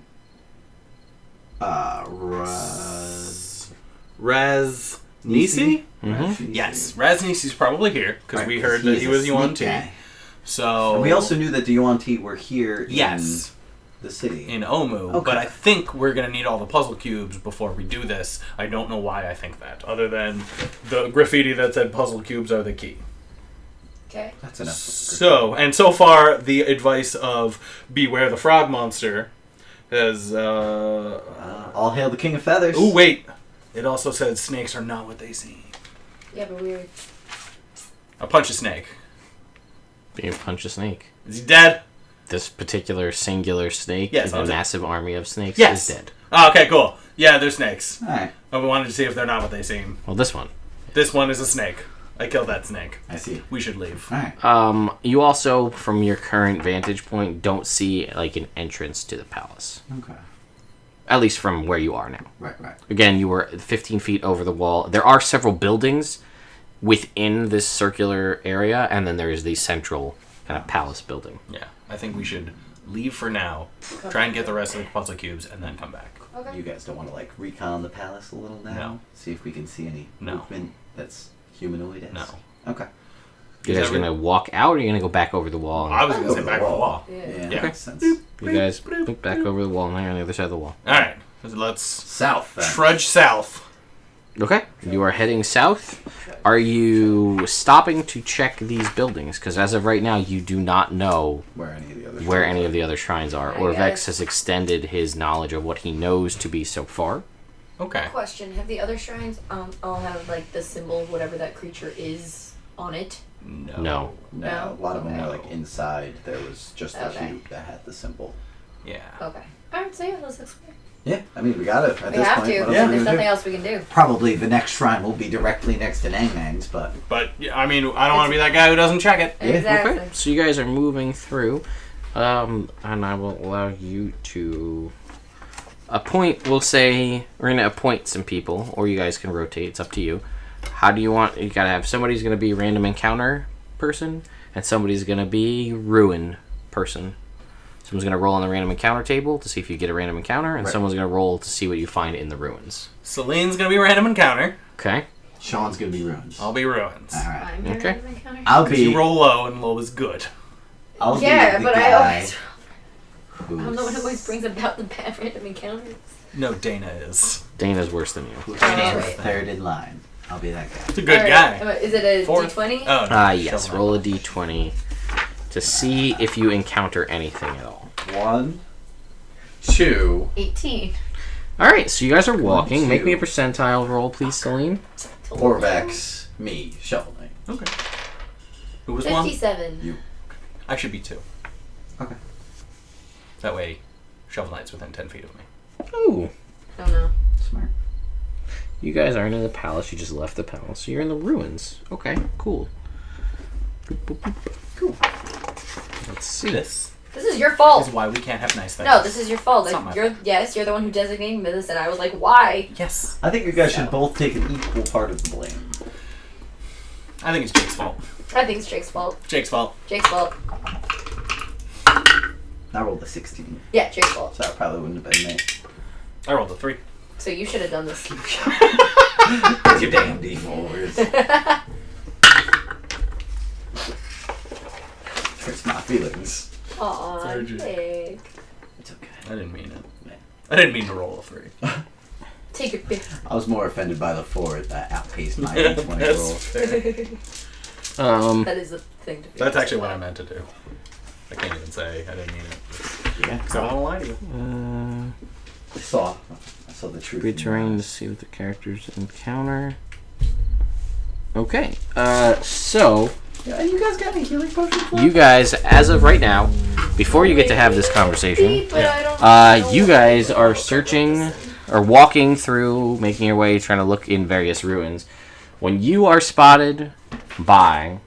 B: Raz Nisi?
D: Mm-hmm.
B: Yes. Raz Nisi's probably here, because
A: Right,
B: we
A: 'cause
B: heard
A: he
B: that
A: is
B: he
A: a
B: was
A: snake
B: Yuan Ti.
A: guy.
B: So...
A: And we also knew that the Yuan Ti were here
B: Yes.
A: in the city.
B: In Omu,
A: Okay.
B: but I think we're going to need all the puzzle cubes before we do this. I don't know why I think that, other than the graffiti that said puzzle cubes are the key.
C: Okay.
A: That's enough.
B: So far, the advice of beware the frog monster has...
A: All hail the King of Feathers.
B: Oh, wait. It also said snakes are not what they seem.
C: Yeah, but we were...
B: I punch a snake.
D: You punch a snake.
B: Is he dead?
D: This particular singular snake
B: Yes,
D: in
B: I
D: a
B: was-
D: massive army of snakes
B: Yes.
D: is dead.
B: Oh, okay, cool. Yeah, they're snakes.
A: Alright,
B: I wanted to see if they're not what they seem.
D: Well, this one.
B: This one is a snake. I killed that snake.
A: I see.
B: We should leave.
A: Alright.
D: You also, from your current vantage point, don't see like an entrance to the palace.
A: Okay.
D: At least from where you are now.
A: Right.
D: Again, you were 15 feet over the wall. There are several buildings within this circular area, and then there is the central kind of palace building.
B: Yeah, I think we should leave for now, try and get the rest of the puzzle cubes, and then come back.
C: Okay.
A: You guys don't want to like recon the palace a little now?
B: No.
A: See if we can see any
B: No.
A: movement that's humanoid-esque?
B: No.
A: Okay.
D: You guys going to walk out, or are you going to go back over the wall?
B: I was going to say back on the wall.
C: Yeah.
A: Yeah, makes sense.
D: You guys back over the wall, and you're on the other side of the wall.
B: Alright, let's
A: South, then.
B: trudge south.
D: Okay, you are heading south. Are you stopping to check these buildings? Because as of right now, you do not know
A: Where any
D: of the other shrines are.
C: I
D: Orvex
C: guess.
D: has extended his knowledge of what he knows to be so far.
B: Okay.
C: Question: have the other shrines all have like the symbol, whatever that creature is, on it?
B: No.
D: No.
A: No, a lot of them
B: No.
A: were like inside. There was just a
C: Okay.
A: few that had the symbol.
B: Yeah.
C: Okay. Alright, so yeah, let's explore.
A: Yeah, I mean we got it at
C: We
A: this
C: have
A: point.
C: to.
A: What else
C: Yeah,
A: are we
C: there's
A: gonna
C: nothing
A: do?
C: else we can do.
A: Probably the next shrine will be directly next to Nang Nang's, but
B: But yeah, I mean, I don't want to be that guy who doesn't check it.
A: Yeah.
C: Exactly.
D: Okay, so you guys are moving through, and I will allow you to appoint. We'll say we're gonna appoint some people, or you guys can rotate. It's up to you. How do you want? You gotta have somebody's gonna be random encounter person, and somebody's gonna be ruin person. Someone's gonna roll on the random encounter table to see if you get a random encounter, and
A: Right.
D: someone's gonna roll to see what you find in the ruins.
B: Celine's gonna be random encounter.
D: Okay.
A: Sean's gonna be ruins.
B: I'll be ruins.
A: All right,
C: I'm your
D: Okay.
C: random encounter.
A: I'll
B: Because
A: be.
B: you roll low and low is good.
A: I'll be
C: Yeah,
A: the
C: but
A: guy
C: I always.
A: who's,
C: I'm the one who always brings about the bad random encounters.
B: No, Dana is.
D: Dana's worse than you.
A: who's
C: Oh.
A: third in line. I'll be that guy.
B: It's a good
C: Alright,
B: guy.
C: Is it a
B: Fourth.
C: D20?
B: Oh, no.
D: Yes. Roll a d20 to see if you encounter anything at all.
A: 1, 2.
C: 18.
D: All right, so you guys are walking.
A: One,
D: Make me a
A: two.
D: percentile roll, please, Celine.
A: Orvex, me, Shovel Knight.
B: Okay. Who was one?
C: 57.
B: I should be 2.
A: Okay.
B: That way, Shovel Knight's within 10 feet of me.
D: Ooh.
C: Oh no.
A: Smart.
D: You guys aren't in the palace. You just left the palace. So you're in the ruins. Okay, cool. Boop, boop, boop.
A: Cool.
D: Let's see.
B: This
C: This is your fault.
B: is why we can't have nice things.
C: No, this is your fault.
B: It's not my
C: You're you're the one who designated me this, and I was like, why?
B: Yes.
A: I think you guys should both take an equal part of the blame.
B: I think it's Jake's fault.
C: I think it's Jake's fault.
B: Jake's fault.
C: Jake's fault.
A: I rolled a 16,
C: Yeah, Jake's fault.
A: so that probably wouldn't have been me.
B: I rolled a 3.
C: So you should have done this.
A: You damn D4s. Hurts my feelings.
C: Aw,
B: Sorry, Jake.
C: Jake.
A: It's okay.
B: I didn't mean it. I didn't mean to roll a 3.
C: Take your pick.
A: I was more offended by the 4 that outpaced my D20 roll.
B: fair.
C: That is a thing to do.
B: That's actually what I meant to do. I can't even say I didn't mean it.
A: Yeah.
B: Because I don't want to lie to you.
A: I saw the truth.
D: Read
A: in your
D: terrain to
A: eyes.
D: see what the characters encounter. Okay, so
A: Yeah, you guys got any healing potions left?
D: you guys, as of right now, before you get to have this conversation,
C: But I don't
D: you guys are searching or walking through, making your way, trying to look in various ruins. When you are spotted by,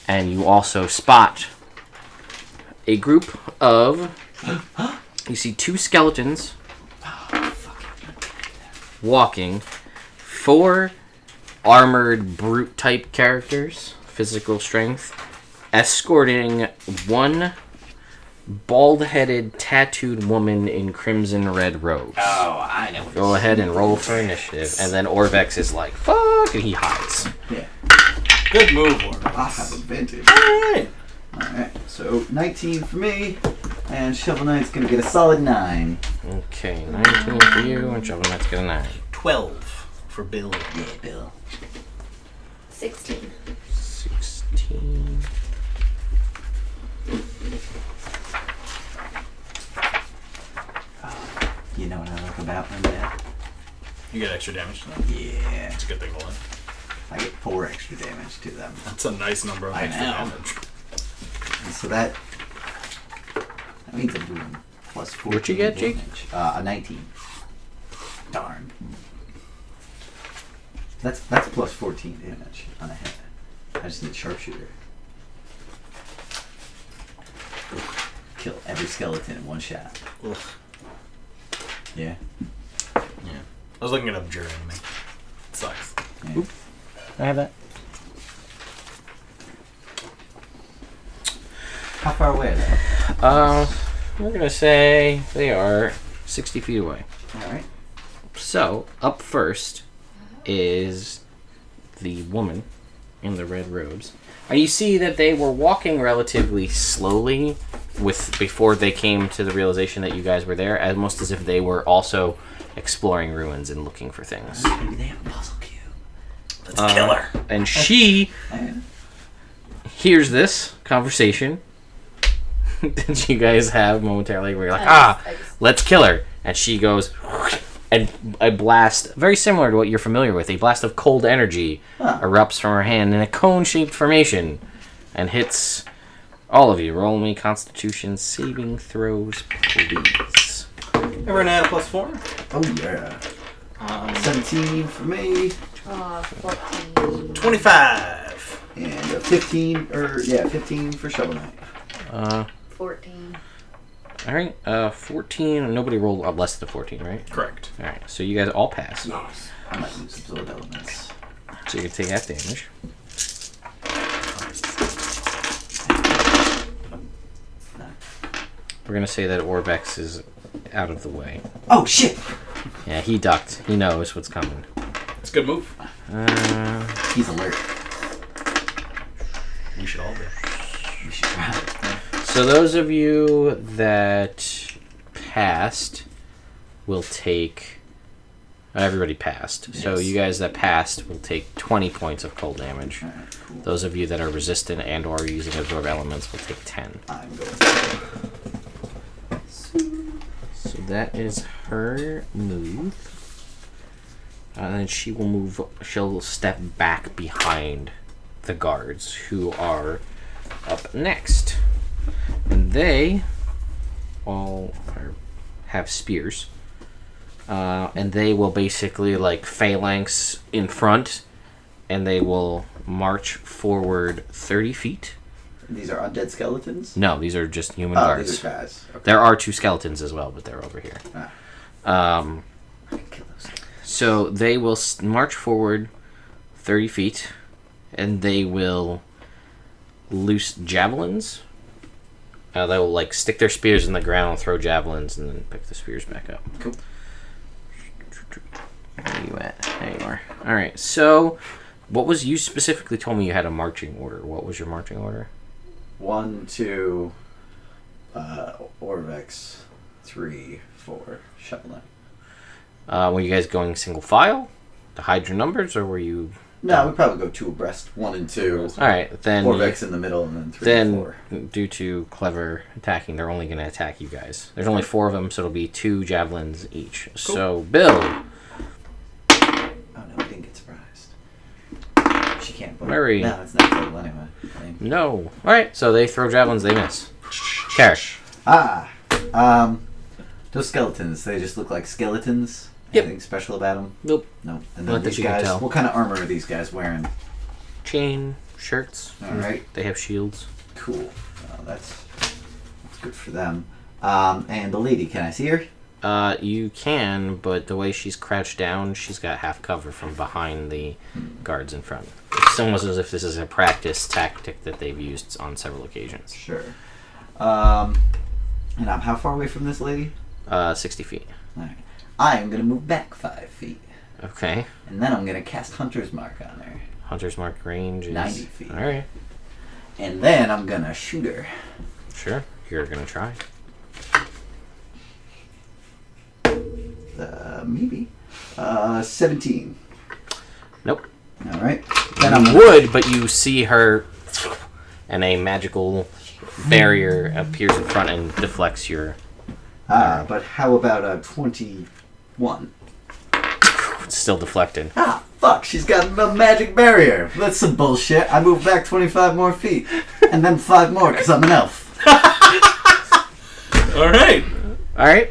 D: and you also spot a group of, you see 2 skeletons walking, 4 armored brute type characters, physical strength, escorting 1 bald-headed tattooed woman in crimson red robes.
A: Oh, I know.
D: Go ahead and roll for initiative, and then Orvex is like, fuck, and he hides.
A: Yeah.
B: Good move, Warren.
A: I have advantage.
B: Alright.
A: Alright, so 19 for me, and Shovel Knight's gonna get a solid 9.
D: Okay, 19 for you, and Shovel Knight's got a 9.
B: 12 for Bill.
A: Yeah, Bill.
C: 16.
D: 16.
A: You know what I like about Undead?
B: You get extra damage to them.
A: Yeah.
B: That's a good thing to learn.
A: I get 4 extra damage to them.
B: That's a nice number of
A: I
B: extra
A: know.
B: damage.
A: And so that means I'm doing plus 14
D: What'd you get, Jake?
A: damage. A 19. Darn. That's plus 14 damage on a hit. I just need sharpshooter. Kill every skeleton in one shot.
B: Ugh.
A: Yeah.
B: Yeah. I was looking at Abjure enemy. It sucks.
A: Yeah.
D: I have that.
A: How far away are they?
D: We're gonna say they are 60 feet away.
A: Alright.
D: So, up first is the woman in the red robes. And you see that they were walking relatively slowly before they came to the realization that you guys were there, almost as if they were also exploring ruins and looking for things.
A: Maybe they have a puzzle
B: Let's kill her.
D: And she hears this conversation that you guys have momentarily where you're like, let's kill her. And she goes, and a blast, very similar to what you're familiar with, a blast of cold energy erupts from her hand in a cone-shaped formation and hits all of you. Roll me Constitution saving throws, please.
B: Everyone add a +4.
A: Oh, yeah. 17 for me.
C: 14.
B: 25.
A: And 15 for Shovel Knight.
C: 14.
D: All right, 14. Nobody rolled less than 14, right?
B: Correct.
D: All right, so you guys all pass.
A: Nice. I might use Absorb Elements.
D: So you can take half damage. We're going to say that Orbex is out of the way.
A: Oh, shit!
D: Yeah, he ducked. He knows what's coming.
B: It's a good move.
A: He's alert.
B: We should all be.
A: We should try.
D: So those of you that passed will take... everybody passed. Yes. So you guys that passed will take 20 points of cold damage.
A: All right, cool.
D: Those of you that are resistant and or using Absorb Elements will take 10.
A: I'm going to...
D: So that is her move. And then she will move... she'll step back behind the guards who are up next. And they all have spears. And they will basically like phalanx in front, and they will march forward 30 feet.
A: These are undead skeletons?
D: No, these are just human guards.
A: These are guys. Okay.
D: There are 2 skeletons as well, but they're over here.
A: I can kill those guys.
D: So they will march forward 30 feet, and they will loose javelins. They will like stick their spears in the ground, throw javelins, and then pick the spears back up.
A: Cool.
D: Where are you at? There you are. All right. So, what was you specifically told me you had a marching order? What was your marching order?
A: 1, 2, Orvex, 3, 4, Shovel Knight.
D: Were you guys going single file to hide your numbers, or were you?
A: No, we'd probably go 2 abreast. 1 and 2.
D: All right, then.
A: Orvex in the middle, and then 3 and 4.
D: Then, due to clever attacking, they're only going to attack you guys. There's only 4 of them, so it'll be 2 javelins each. Cool. So, Bill.
A: Oh no, we didn't get surprised. She can't.
D: Murray.
A: No, it's not total anyway.
D: No. All right, so they throw javelins, they miss. Karish.
A: Those skeletons, they just look like skeletons.
D: Yep.
A: Anything special about them?
D: Nope.
A: No. And
D: Not
A: then
D: that
A: these
D: you can
A: guys,
D: tell.
A: what kind of armor are these guys wearing?
D: Chain, shirts.
A: All right.
D: They have shields.
A: Cool. That's good for them. And the lady, can I see her?
D: You can, but the way she's crouched down, she's got half cover from behind the guards in front. It's almost as if this is a practice tactic that they've used on several occasions.
A: Sure. And I'm how far away from this lady?
D: 60 feet.
A: All right. I am going to move back 5 feet.
D: Okay.
A: And then I'm going to cast Hunter's Mark on her.
D: Hunter's Mark range is
A: 90 feet.
D: All right.
A: And then I'm going to shoot her.
D: Sure. You're going to try.
A: Maybe. 17.
D: Nope.
A: All right. Then I'm
D: would, but you see her, and a magical barrier appears in front and deflects your.
A: But how about a 21?
D: It's still deflected.
A: Fuck, she's got a magic barrier. That's some bullshit. I move back 25 more feet. And then 5 more because I'm an elf.
B: All right.
D: All right.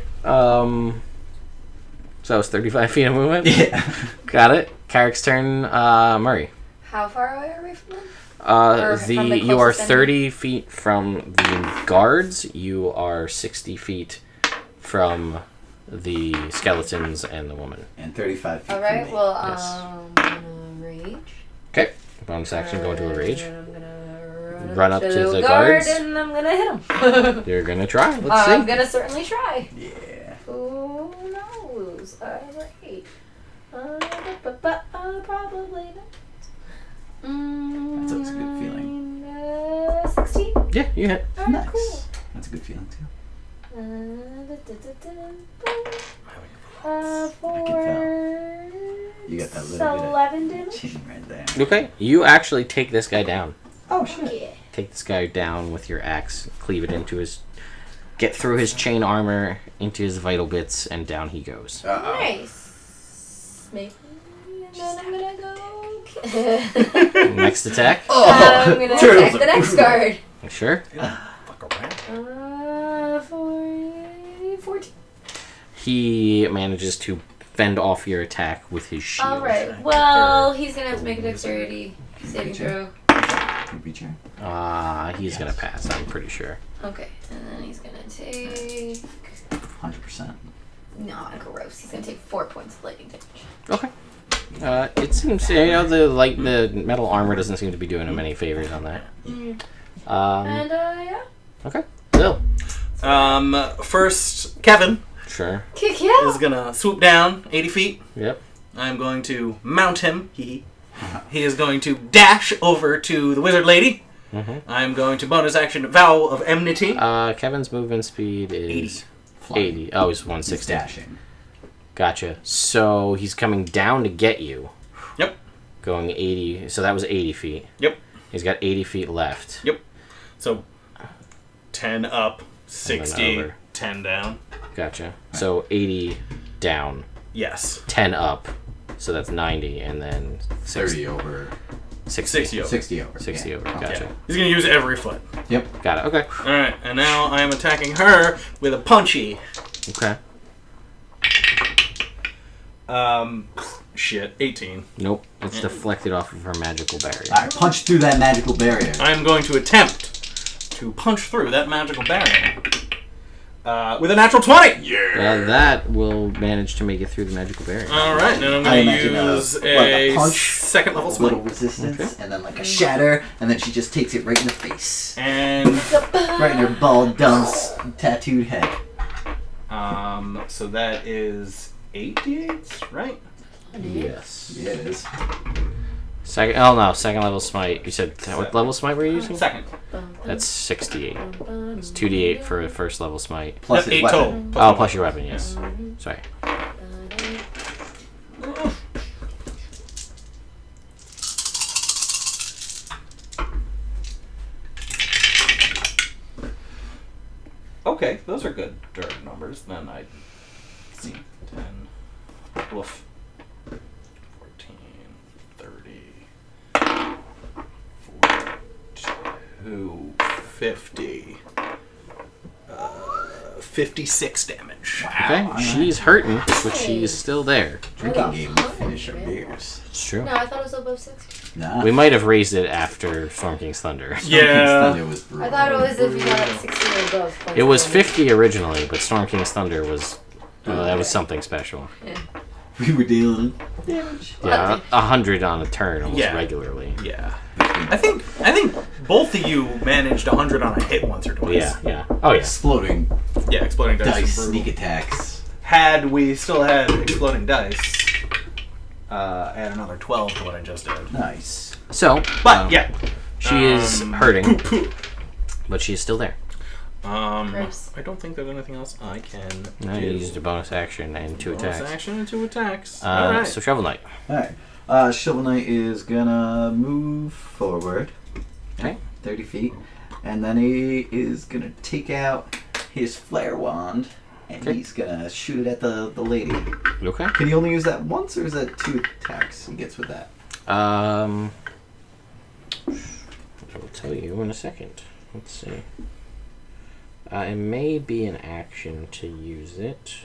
D: So it's 35 feet of movement?
A: Yeah.
D: Got it. Carrick's turn. Murray.
C: How far away are we from them?
D: You are 30 feet from the guards. You are 60 feet from the skeletons and the woman.
A: And 35 feet
C: Alright,
A: from me.
C: well,
D: Yes.
C: I'm gonna rage.
D: Okay. Bonus action, go into a rage.
C: And I'm gonna
D: Run up to the
C: guard
D: guards.
C: and I'm gonna hit him.
D: You're gonna try. Let's
C: I'm
D: see.
C: gonna certainly try.
A: Yeah.
C: Who knows? Alright. Probably not.
A: That's always a good feeling.
C: 16?
D: Yeah, you hit.
C: Alright,
A: Nice.
C: cool.
A: That's a good feeling too.
C: For
A: You got that little bit of
C: 11 damage.
A: chin right there.
D: Okay, you actually take this guy down.
A: Oh shit.
C: Yeah.
D: Take this guy down with your axe, cleave it into his, get through his chain armor, into his vital bits, and down he goes.
C: Nice. Maybe, and then I'm gonna go.
D: Next attack.
C: I'm gonna attack the next guard.
D: Sure.
B: Fuck around.
C: 14.
D: He manages to fend off your attack with his shield.
C: Alright, well, he's gonna have to make a dexterity saving throw.
D: He's gonna pass, I'm pretty sure.
C: Okay, and then he's gonna take...
A: 100%.
C: No, gross. He's gonna take 4 points of lightning damage.
D: Okay. It seems, the metal armor doesn't seem to be doing him any favors on that.
C: Yeah.
D: Okay. Bill.
B: First, Kevin
D: Sure.
C: Kick yeah!
B: is gonna swoop down 80 feet.
D: Yep.
B: I'm going to mount him. He is going to dash over to the wizard lady.
D: Mm-hmm.
B: I'm going to bonus action Vow of Enmity.
D: Kevin's movement speed is
B: 80.
D: 80. Oh, he's 160.
A: He's dashing.
D: Gotcha. So he's coming down to get you.
B: Yep.
D: Going 80. So that was 80 feet.
B: Yep.
D: He's got 80 feet left.
B: Yep. So 10 up,
D: And
B: 60,
D: then over.
B: 10 down.
D: Gotcha. So 80 down,
B: Yes.
D: 10 up. So that's 90, and then
A: 30 over.
D: 60.
B: 60 over.
A: 60 over.
D: 60
A: yeah.
D: over.
A: Okay.
D: Gotcha.
B: Yeah. He's going to use every foot.
A: Yep.
D: Got it. Okay.
B: Alright, and now I am attacking her with a punchy.
D: Okay.
B: Shit, 18.
D: Nope. It's deflected off of her magical barrier.
A: Alright, punch through that magical barrier.
B: I am going to attempt to punch through that magical barrier with a natural 20. Yeah.
D: That will manage to make it through the magical barrier.
B: Alright, and I'm
A: I
B: going to
A: imagine
B: use
A: a
B: a
A: punch,
B: second level
A: a little
B: smite.
A: resistance, and then like a shatter, and then she just takes it right in the face.
B: And
A: Right in her bald, dumb, tattooed head.
B: so that is 8d8s, right?
D: Yes.
A: Yeah, it is.
D: Second. Oh no, second level smite. You said what level smite were you using?
B: Second.
D: That's 68. It's 2d8 for a first level smite.
A: Plus
B: That's
A: his
B: 8
A: weapon.
B: total.
D: Oh, plus your weapon. Yes. Sorry.
B: Okay, those are good dirt numbers. Then I see 10, woof, 14, 30, 42, 50, 56 damage.
D: Okay. She's hurting, but she's still there.
A: Drinking game will finish our beers.
D: It's true.
C: No, I thought it was above 60.
A: Nah.
D: We might have raised it after Storm King's Thunder.
B: Yeah.
A: It was brutal.
C: I thought it was if you got 60 or above.
D: It was 50 originally, but Storm King's Thunder was that was something special.
C: Yeah.
A: We were dealing damage.
D: Yeah, 100 on a turn almost
B: Yeah.
D: regularly.
B: Yeah. I think both of you managed 100 on a hit once or twice.
D: Yeah. Oh yeah.
A: Exploding
B: Yeah, exploding dice.
A: dice,
B: are brutal.
A: sneak attacks.
B: Had we still had exploding dice, add another 12 to what I just did.
A: Nice.
D: So,
B: But yeah,
D: she is hurting, but she is still there.
C: Gross.
B: I don't think there's anything else I can
D: Now
B: do.
D: you used a bonus action and 2
B: Bonus
D: attacks.
B: action and 2 attacks. All right.
D: So Shovel Knight.
A: Alright. Shovel Knight is gonna move forward.
D: Okay.
A: 30 feet. And then he is gonna take out his flare wand and
D: Okay.
A: he's gonna shoot it at the lady.
D: Okay.
A: Can he only use that once or is that 2 attacks he gets with that?
D: I will tell you in a second. Let's see. It may be an action to use it.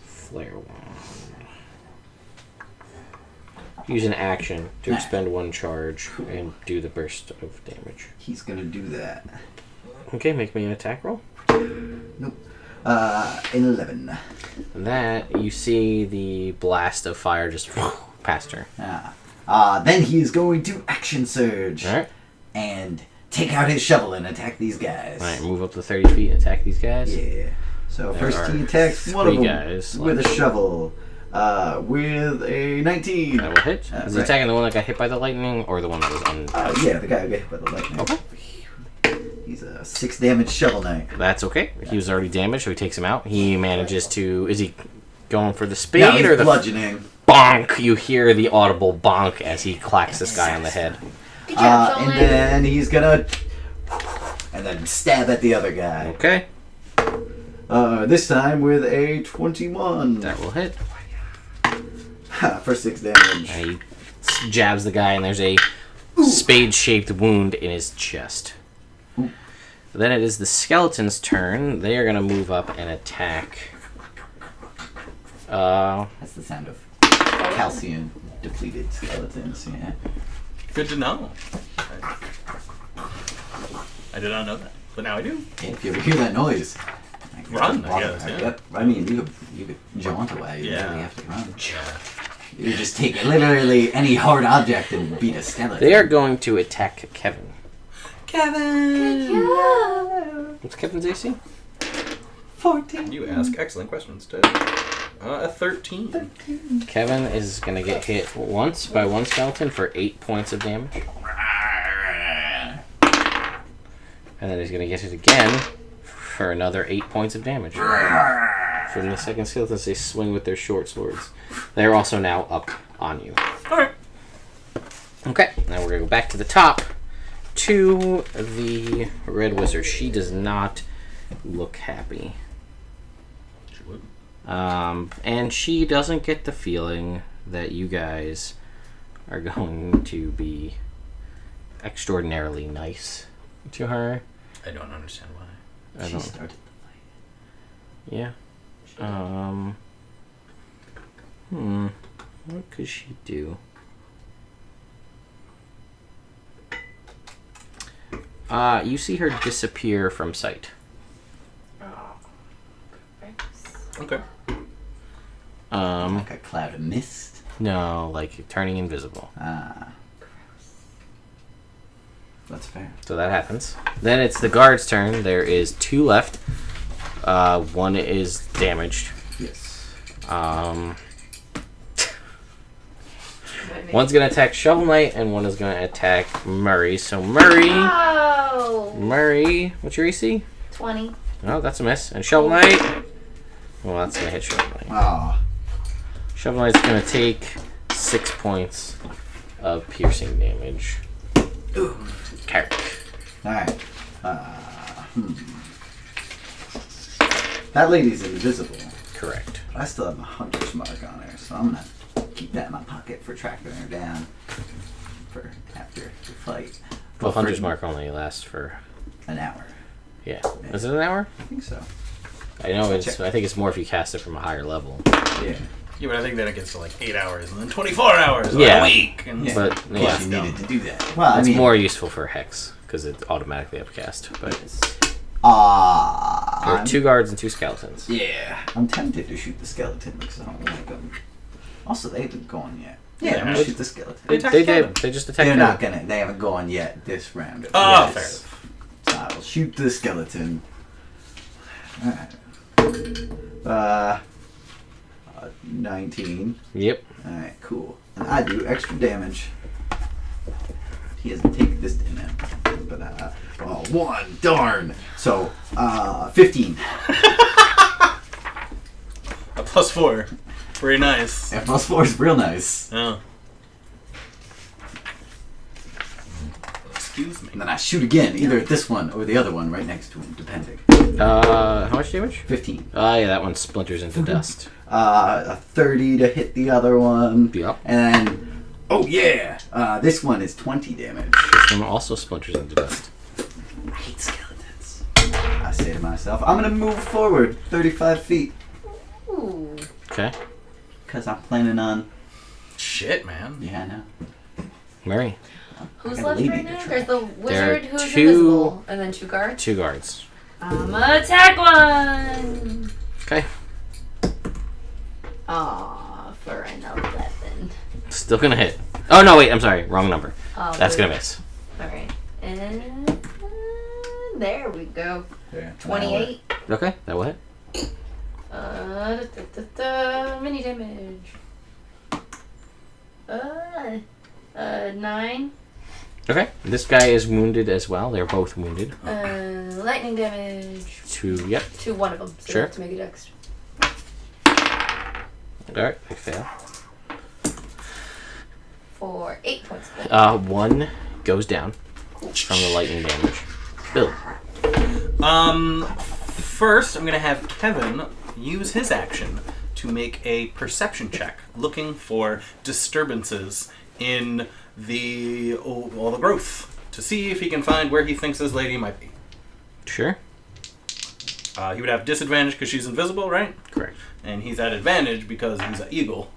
D: Flare wand. Use an action to expend 1 charge and do the burst of damage.
A: He's gonna do that.
D: Okay, make me an attack roll.
A: Nope. 11.
D: That you see the blast of fire just past her.
A: Then he's going to action surge.
D: Alright.
A: And take out his shovel and attack these guys.
D: Alright, move up to 30 feet and attack these guys.
A: Yeah. So
D: There
A: first
D: are
A: he attacks one of
D: 3
A: them
D: guys
A: with a
D: left.
A: shovel. With a 19.
D: That will hit. Is he
A: right.
D: attacking the one that got hit by the lightning or the one that was untouched?
A: Yeah, the guy who got hit by the lightning.
D: Okay.
A: He's a 6 damage shovel knight.
D: That's okay. He was already damaged, so he takes him out. He manages to... Is he going for the speed
A: No, he's
D: or the...
A: bludgeoning.
D: bonk! You hear the audible bonk as he clacks this guy on the head.
C: Good job,
A: And then he's gonna... And then stab at the other guy.
D: Okay,
A: This time with a 21.
D: that will hit.
A: For 6 damage.
D: And he jabs the guy, and there's a spade-shaped wound in his chest.
A: Ooh.
D: Then it is the skeleton's turn. They are going to move up and attack.
A: That's the sound of calcium depleted skeletons, yeah.
B: Good to know. I did not know that, but now I do.
A: Yeah, if you ever hear that noise,
B: Run, I guess, yeah.
A: Yep. I mean, you could jaunt away. You
B: Yeah.
A: really have to run.
B: Yeah.
A: You just take literally any hard object and beat a skeleton.
D: They are going to attack Kevin.
B: Kevin!
D: What's Kevin's AC?
A: 14.
B: You ask excellent questions, Ted. A 13.
D: Kevin is going to get hit once by one skeleton for 8 points of damage. And then he's going to get hit again for another 8 points of damage. From the second skeleton, they swing with their short swords. They're also now up on you.
B: Alright.
D: Okay, now we're going to go back to the top to the Red Wizard. She does not look happy. And she doesn't get the feeling that you guys are going to be extraordinarily nice to her.
B: I don't understand why.
D: I
A: She
D: don't.
A: started the fight.
D: Yeah. What could she do? You see her disappear from sight.
B: Okay.
A: Like a cloud of mist.
D: No, like turning invisible.
A: That's fair.
D: So that happens. Then it's the guard's turn. There is 2 left. One is damaged.
A: Yes.
D: One's gonna attack Shovel Knight, and one is gonna attack Murray. So Murray, what's your AC?
C: 20.
D: Oh, that's a miss. And Shovel Knight, well, that's gonna hit Shovel Knight.
A: Oh.
D: Shovel Knight's gonna take 6 points of piercing damage.
A: Ooh.
D: Carrick.
A: Alright. That lady's invisible.
D: Correct.
A: But I still have a hunter's mark on her, so I'm gonna keep that in my pocket for tracking her down for after the fight.
D: Well,
A: For
D: Hunter's Mark only lasts for,
A: an hour.
D: yeah. Is it an hour?
A: I think so.
D: I know it's.
A: Check.
D: I think it's more if you cast it from a higher level.
A: Yeah.
B: Yeah, but I think then it gets to like 8 hours and then 24 hours and
D: Yeah.
B: a week. And
A: Yeah.
D: But
A: Plus
D: yeah,
A: you needed to do that. Well,
D: it's
A: I mean,
D: more useful for Hex because it's automatically upcast. But there are
A: I'm,
D: 2 guards and 2 skeletons.
A: yeah, I'm tempted to shoot the skeleton because I don't like them. Also, they haven't gone yet. Yeah,
B: Yeah,
A: I'm gonna
B: but-
A: shoot the skeleton.
B: They attacked
D: They
B: Kevin.
D: did. They just attacked.
A: They're
D: him.
A: not gonna. They haven't gone yet this round.
B: Oh,
A: So I will shoot the skeleton. Alright. 19.
D: Yep.
A: Alright, cool. And I do extra damage. He doesn't take this damage. But, oh, 1. Darn. So, 15.
B: A +4. Very nice.
A: And +4 is real nice.
B: Oh. Excuse me.
A: And then I shoot again, either at this one or the other one right next to him, depending.
D: How much damage?
A: 15.
D: Yeah, that one splinters into dust.
A: A 30 to hit the other one.
D: Yep.
A: And then, oh yeah, this one is 20 damage.
D: This one also splinters into dust.
A: I hate skeletons. I say to myself, I'm gonna move forward 35 feet.
C: Ooh.
D: Okay.
A: Because I'm planning on,
B: Shit, man.
A: yeah, I know.
D: Murray.
C: Who's
A: I got a
C: left
A: lady
C: right
A: to
C: now?
A: try.
C: There's the
D: There are
C: wizard who's
D: 2
C: invisible, and then 2 guards.
D: 2 guards.
C: Attack one!
D: Okay.
C: Aw, for an 11.
D: Still gonna hit. Oh no, wait. I'm sorry. Wrong number.
C: Oh,
D: That's
C: good.
D: gonna miss.
C: Alright. And there we go.
A: Yeah.
C: 28.
D: Okay, that will hit.
C: Mini damage. 9.
D: Okay. This guy is wounded as well. They're both wounded.
C: Lightning damage.
D: 2. Yep.
C: To one of them. So
D: Sure.
C: you have to make it extra.
D: Alright, they fail.
C: for 8 points of damage.
D: One goes down from the lightning damage. Bill.
B: First, I'm going to have Kevin use his action to make a perception check, looking for disturbances in all the growth, to see if he can find where he thinks this lady might be.
D: Sure.
B: He would have disadvantage because she's invisible, right?
D: Correct.
B: And he's at advantage because he's an eagle.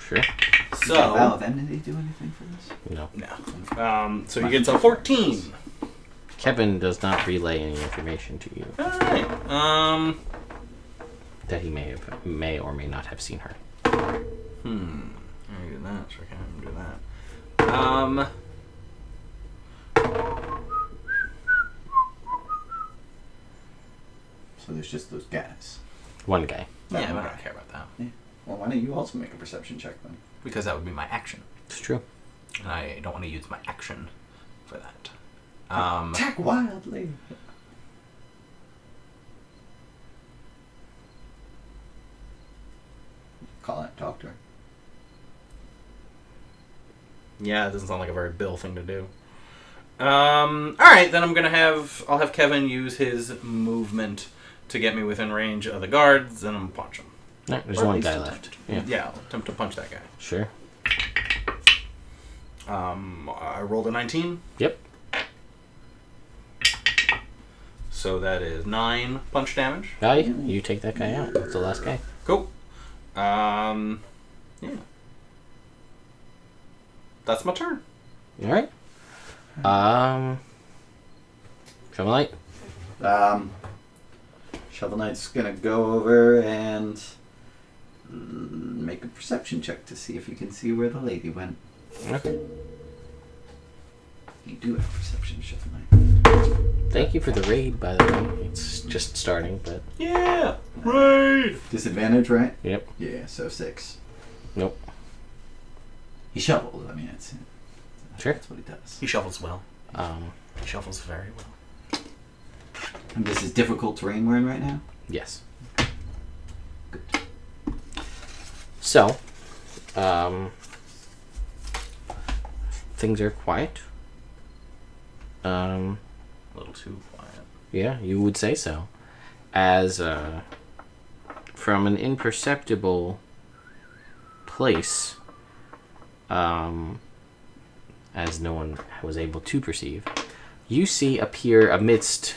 D: Sure.
A: Did Vow of Enmity do anything for this?
D: No.
B: No. So he gets a 14.
D: Kevin does not relay any information to you
B: All right.
D: that he may or may not have seen her.
B: I do that, so I can't even do that.
A: So there's just those guys.
D: One guy.
B: Yeah, but I don't care about that.
A: Yeah. Well, why don't you also make a perception check then?
B: Because that would be my action.
D: It's true.
B: And I don't want to use my action for that.
A: Attack wildly. Call it, talk to her.
B: Yeah, it doesn't sound like a very Bill thing to do. Alright, then I'll have Kevin use his movement to get me within range of the guards, and I'm gonna punch him.
D: No, there's
A: Or at
D: one
A: least
D: guy
A: attempt.
D: left. Yeah.
B: Yeah, I'll attempt to punch that guy.
D: Sure.
B: I rolled a 19,
D: Yep.
B: so that is 9 punch damage.
D: Guy, you take that guy out. That's the last guy.
B: Cool. Yeah. That's my turn.
D: All right. Shovel Knight.
A: Shovel Knight's gonna go over and make a perception check to see if you can see where the lady went.
D: Okay.
A: You do have perception, Shovel Knight.
D: Thank you for the raid, by the way. It's just starting, but
B: Yeah! Raid!
A: Disadvantage, right?
D: yep.
A: Yeah, so 6.
D: Nope.
A: He shovels. I mean,
D: Sure.
A: that's what he does.
B: He shuffles well.
D: Um,
B: He shuffles very well.
A: And this is difficult terrain we're in right now?
D: yes. So, things are quiet.
B: A little too quiet.
D: Yeah, you would say so. As from an imperceptible place, as no one was able to perceive, you see appear amidst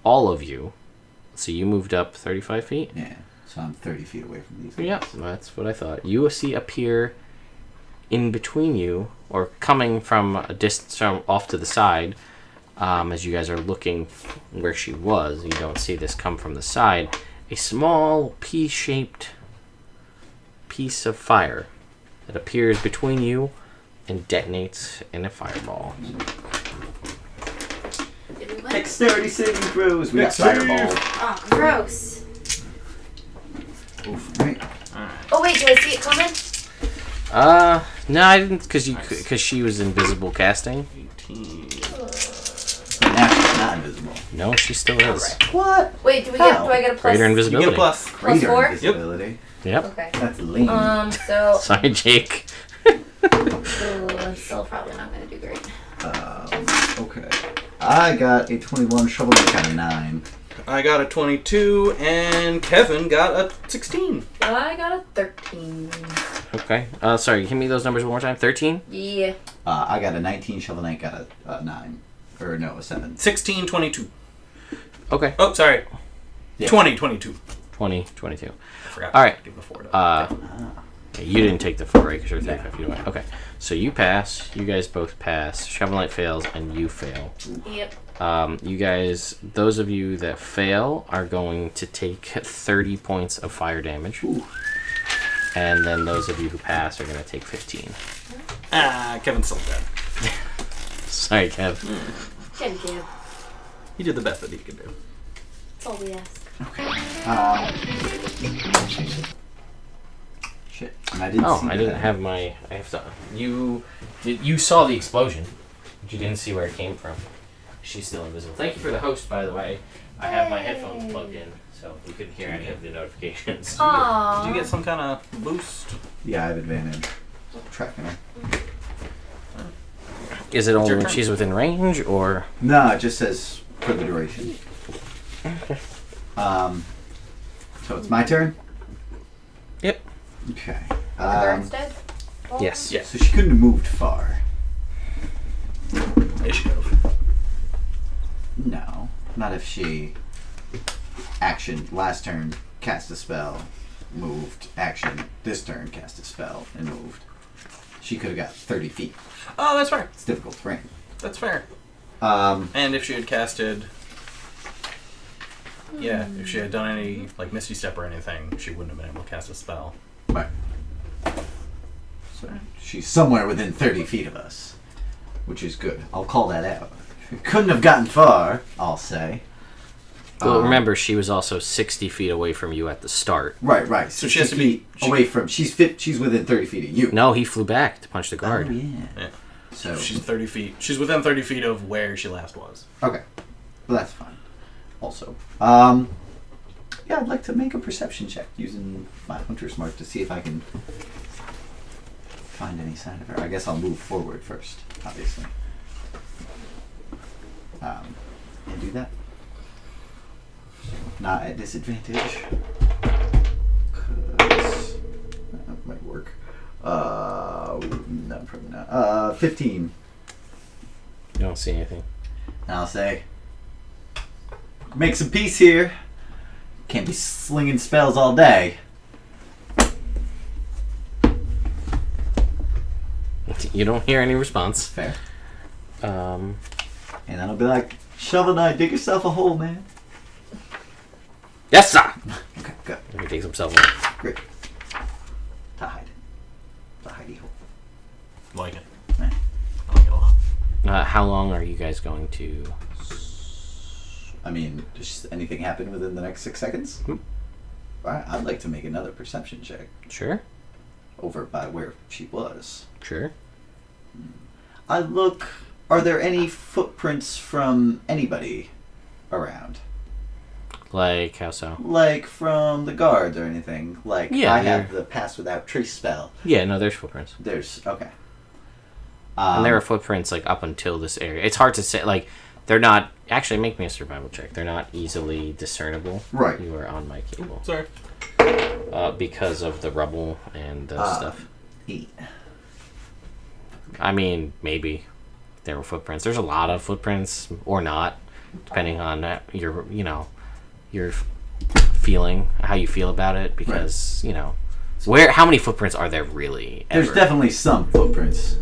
D: all of you. So you moved up 35 feet?
A: Yeah. So I'm 30 feet away from these guys.
D: Yeah, that's what I thought. You will see appear in between you, or coming from a distance from off to the side, as you guys are looking where she was. You don't see this come from the side. A small pea-shaped piece of fire that appears between you and detonates in a fireball.
C: Did we win?
A: Dexterity saving throws. We got
B: Dexterity.
A: fireball.
C: Oh, gross.
A: Right.
C: Oh, wait, do I see it coming?
D: No, I didn't, because she was invisible casting.
B: 18.
A: But now she's not invisible.
D: No, she still is.
A: What?
C: Wait, do I get a plus?
D: Greater
B: You
D: invisibility.
B: get a plus.
C: Plus 4?
A: Invisibility.
D: Yep.
C: Okay.
A: That's lame.
C: So,
D: Sorry, Jake.
C: ooh, I'm still probably not going to do great.
A: Okay. I got a 21, Shovel Knight got a 9.
B: I got a 22, and Kevin got a 16.
C: I got a 13.
D: Okay. Sorry, give me those numbers one more time. 13?
C: Yeah.
A: I got a 19, Shovel Knight got a 9. Or no, a 7.
B: 16, 22.
D: Okay.
B: Oh, sorry.
A: Yeah.
B: 20, 22.
D: 20, 22.
B: I forgot.
D: All right.
B: to give the 4 to
D: Okay, you didn't take the 4, right? Because you're
A: No.
D: 35 feet away. Okay. So you pass. You guys both pass. Shovel Knight fails, and you fail.
C: Yep.
D: You guys, those of you that fail are going to take 30 points of fire damage.
A: Ooh.
D: And then those of you who pass are going to take 15.
B: Kevin's still dead.
D: Sorry, Kev.
C: Can give.
B: He did the best that he could do.
C: That's all we ask.
A: Shit. And I didn't see
D: I didn't
A: that.
D: have my. I have to. You saw the explosion, but you didn't see where it came from. She's still invisible. Thank you for the host, by the way. I have my headphones plugged in, so we couldn't hear any of the notifications.
C: Aww.
B: Did you get some kind of boost?
A: Yeah, I have advantage. Tracking her.
D: Is it only
B: your
D: when
B: turn.
D: she's within range, or?
A: No, it just says for the duration. So it's my turn?
D: Yep.
A: Okay.
C: The guard's dead? Oh.
D: Yes.
B: Yeah.
A: So she couldn't have moved far.
B: Initiative.
A: No. Not if she action last turn cast a spell, moved, action this turn cast a spell, and moved. She could have got 30 feet.
B: Oh, that's fair.
A: It's difficult terrain.
B: That's fair.
A: Um,
B: And if she had casted... Yeah, if she had done any, like, Misty Step or anything, she wouldn't have been able to cast a spell.
A: right. So she's somewhere within 30 feet of us, which is good. I'll call that out. Couldn't have gotten far, I'll say.
D: Well, remember, she was also 60 feet away from you at the start.
A: Right.
B: So she has to be-
A: away from. She's within 30 feet of you.
D: No, he flew back to punch the guard.
A: Oh, yeah.
B: Yeah.
A: So
B: She's 30 feet. She's within 30 feet of where she last was.
A: okay, well that's fine. Also, yeah, I'd like to make a perception check using my hunter's mark to see if I can find any sign of her. I guess I'll move forward first, obviously, and do that. Not at disadvantage. 'Cause that might work. No, probably not. 15.
D: You don't see anything.
A: And I'll say, make some peace here. Can't be slinging spells all day.
D: You don't hear any response.
A: Fair.
D: Um,
A: And then I'll be like, Shovel Knight, dig yourself a hole, man.
D: yes, sir!
A: Okay, good.
D: He takes himself off.
A: Great. To hide. The hidey hole.
B: Like it.
A: Yeah.
B: I like it a lot.
D: How long are you guys going to...
A: I mean, does anything happen within the next 6 seconds? Alright, I'd like to make another perception check
D: Sure.
A: over by where she was.
D: Sure.
A: I look. Are there any footprints from anybody around?
D: Like, how so?
A: Like from the guards or anything? Like,
D: Yeah,
A: I have the pass without trace spell.
D: Yeah, no, there's footprints.
A: There's. Okay.
D: And there are footprints, like, up until this area. It's hard to say, like, they're not... Actually, make me a survival check. They're not easily discernible.
A: Right.
D: You are on my cable.
B: Sorry.
D: Because of the rubble and stuff.
A: 8.
D: I mean, maybe there were footprints. There's a lot of footprints, or not, depending on your, your feeling, how you feel about it. Because how many footprints are there really? Ever?
A: There's definitely some footprints.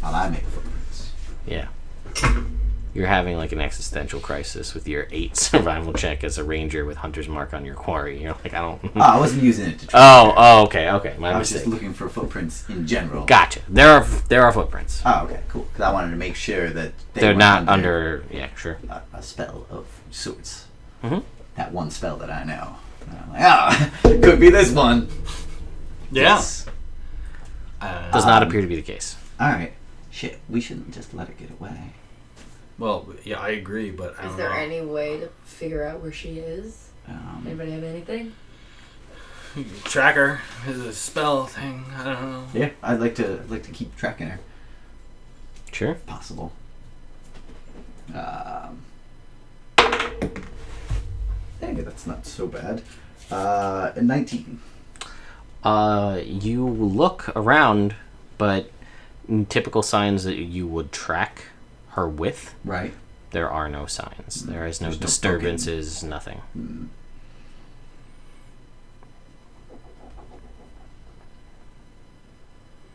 A: Well, I make footprints.
D: Yeah. You're having like an existential crisis with your 8 survival check as a ranger with hunter's mark on your quarry. You're like, I don't.
A: Oh, I wasn't using it to try.
D: Oh, okay. My
A: I was
D: mistake.
A: just looking for footprints in general.
D: Gotcha. There are footprints.
A: Oh, okay, cool. Because I wanted to make sure that
D: They're
A: weren't
D: not under. Yeah, sure.
A: a spell of sorts.
D: Mm-hmm.
A: That one spell that I know. And I'm like, could be this one.
B: Yeah.
A: Yes.
D: Does not appear to be the case.
A: All right. Shit, we shouldn't just let it get away.
B: Well, yeah, I agree, but I don't
C: Is there
B: know.
C: any way to figure out where she is? Anybody have anything?
B: Tracker is a spell thing. I don't know.
A: Yeah, I'd like to keep tracking her,
D: Sure.
A: if possible. Hey, that's not so bad. 19.
D: You look around, but typical signs that you would track her with,
A: Right.
D: there are no signs. There is no
A: There's no
D: disturbances, nothing.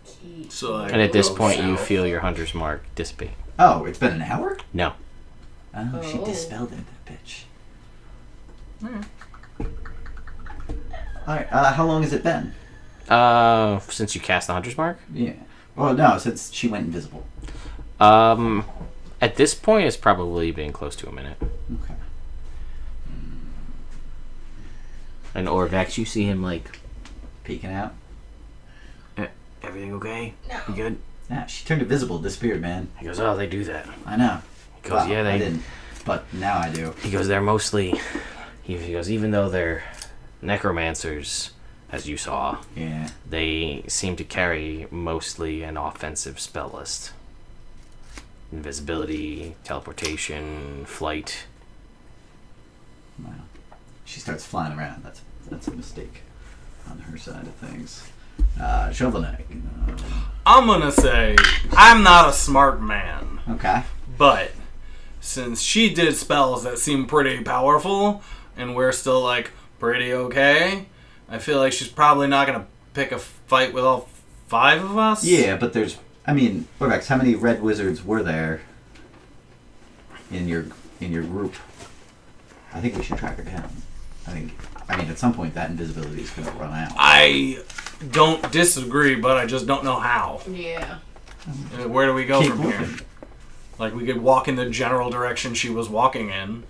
C: Key.
B: So I
D: And at this
B: go
D: point, you
B: south.
D: feel your hunter's mark dissipate.
A: Oh, it's been an hour?
D: No.
A: Oh, she
C: Oh.
A: dispelled it, that bitch.
B: Hmm.
A: Alright, how long has it been?
D: Since you cast the hunter's mark?
A: Yeah. Well, no, since she went invisible.
D: At this point, it's probably been close to a minute.
A: Okay.
D: And Orvex, you see him like,
A: Peeking out.
D: everything okay?
C: No.
D: You good?
A: Yeah, she turned invisible, disappeared, man.
D: He goes, oh, they do that.
A: I know.
D: He goes, yeah,
A: I
D: they.
A: didn't. But now I do.
D: He goes, they're mostly. He goes, even though they're necromancers, as you saw,
A: Yeah.
D: they seem to carry mostly an offensive spell list. invisibility, teleportation, flight.
A: Wow. She starts flying around. That's a mistake on her side of things. Shovel Knight.
B: I'm gonna say I'm not a smart man,
A: Okay.
B: but since she did spells that seem pretty powerful, and we're still like pretty okay, I feel like she's probably not gonna pick a fight with all 5 of us.
A: Yeah, but there's. I mean, Orvex, how many Red Wizards were there in your group? I think we should track her down. I mean, at some point that invisibility is going to run out.
B: I don't disagree, but I just don't know how.
C: Yeah.
B: Where do we go
A: Keep
B: from
A: moving.
B: here? Like, we could walk in the general direction she was walking in.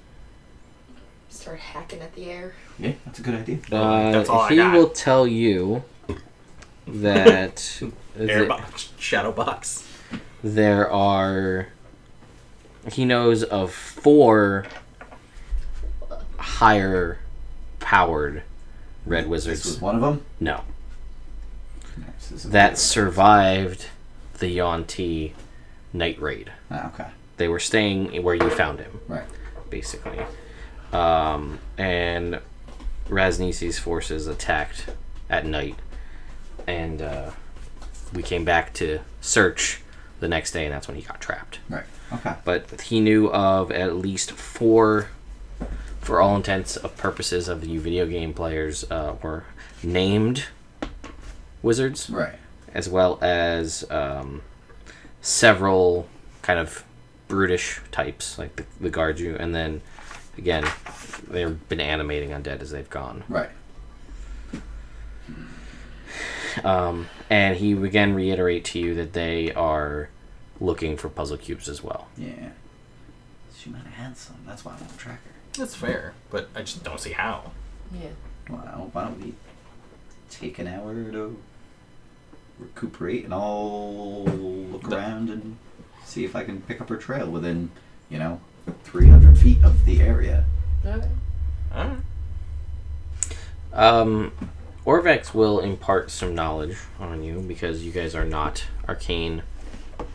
C: Start hacking at the air.
A: Yeah, that's a good idea.
B: That's all I
D: He
B: got.
D: will tell you that
B: Airbox, shadow box.
D: there are. He knows of 4 higher powered Red Wizards.
A: This was one of them.
D: No.
A: This is
D: That survived the Yuan-Ti night raid.
A: Okay.
D: They were staying where you found him,
A: Right.
D: basically. And Raznisi's forces attacked at night. And we came back to search the next day, and that's when he got trapped.
A: Right. Okay.
D: But he knew of at least 4, for all intents of purposes of you video game players, were named wizards,
A: Right.
D: as well as several kind of brutish types, like the Guardu, and then, again, they've been animating undead as they've gone.
A: Right.
D: And he again reiterate to you that they are looking for puzzle cubes as well.
A: Yeah. She might have had some. That's why I want to track her.
B: That's fair, but I just don't see how.
C: Yeah.
A: Well, why don't we take an hour to recuperate, and I'll look around and see if I can pick up her trail within, 300 feet of the area.
C: Okay.
B: Alright.
D: Orvex will impart some knowledge on you because you guys are not arcane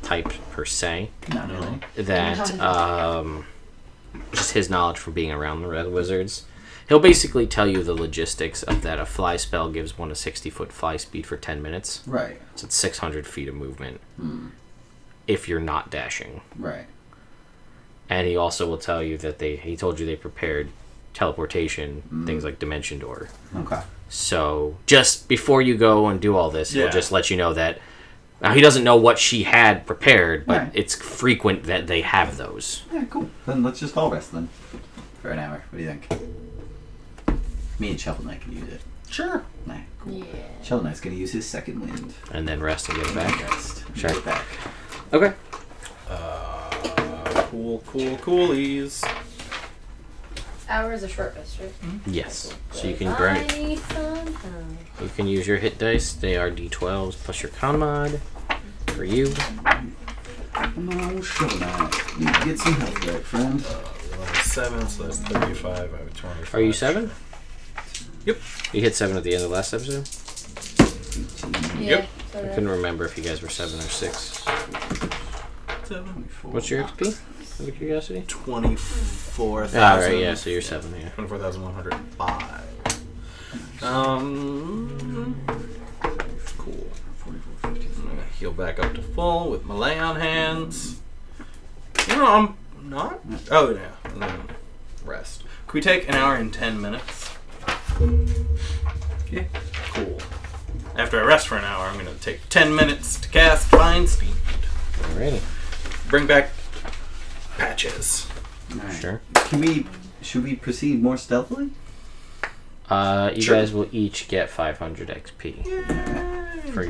D: type per se.
A: Not really.
D: That just his knowledge from being around the Red Wizards. He'll basically tell you the logistics of that. A fly spell gives one a 60-foot fly speed for 10 minutes.
A: Right.
D: So it's 600 feet of movement
A: Hmm.
D: if you're not dashing.
A: Right.
D: And he also will tell you that he told you they prepared teleportation, things like Dimension Door.
A: Okay.
D: So just before you go and do all this, he'll
B: Yeah.
D: just let you know that. Now, he doesn't know what she had prepared, but
A: Right.
D: it's frequent that they have those.
A: Yeah, cool. Then let's just all rest then. For an hour. What do you think? Me and Shovel Knight can use it.
B: Sure.
A: Nah, cool.
C: Yeah.
A: Shovel Knight's gonna use his second wind.
D: And then rest and get back.
A: Rest.
D: Sure.
A: Get back.
D: Okay.
B: Coolies.
C: Hour is a short rest, right?
D: Yes. So you can grant.
C: Tiny fun.
D: You can use your hit dice. They are d12s plus your con mod for you.
A: No, Shovel Knight. You need to get some health back, friend.
B: 7, so that's 35. I have 25.
D: Are you 7?
B: Yep.
D: You hit 7 at the end of the last episode?
C: Yeah.
B: Yep.
C: So
D: I couldn't remember if you guys were 7 or 6.
B: 7.
D: What's your XP? Out of curiosity?
B: 24,000.
D: Alright, yeah, so you're 7, yeah.
B: 24,105. Cool.
A: 44, 50.
B: I'm gonna heal back up to full with my lay on hands. I'm not. Oh, yeah. And then rest. Can we take an hour and 10 minutes?
A: Yeah.
B: Cool. After I rest for an hour, I'm gonna take 10 minutes to cast Find Speed.
D: Alrighty.
B: Bring back patches.
A: Alright.
D: Sure.
A: Should we proceed more stealthily?
D: You
B: Sure.
D: guys will each get 500 XP for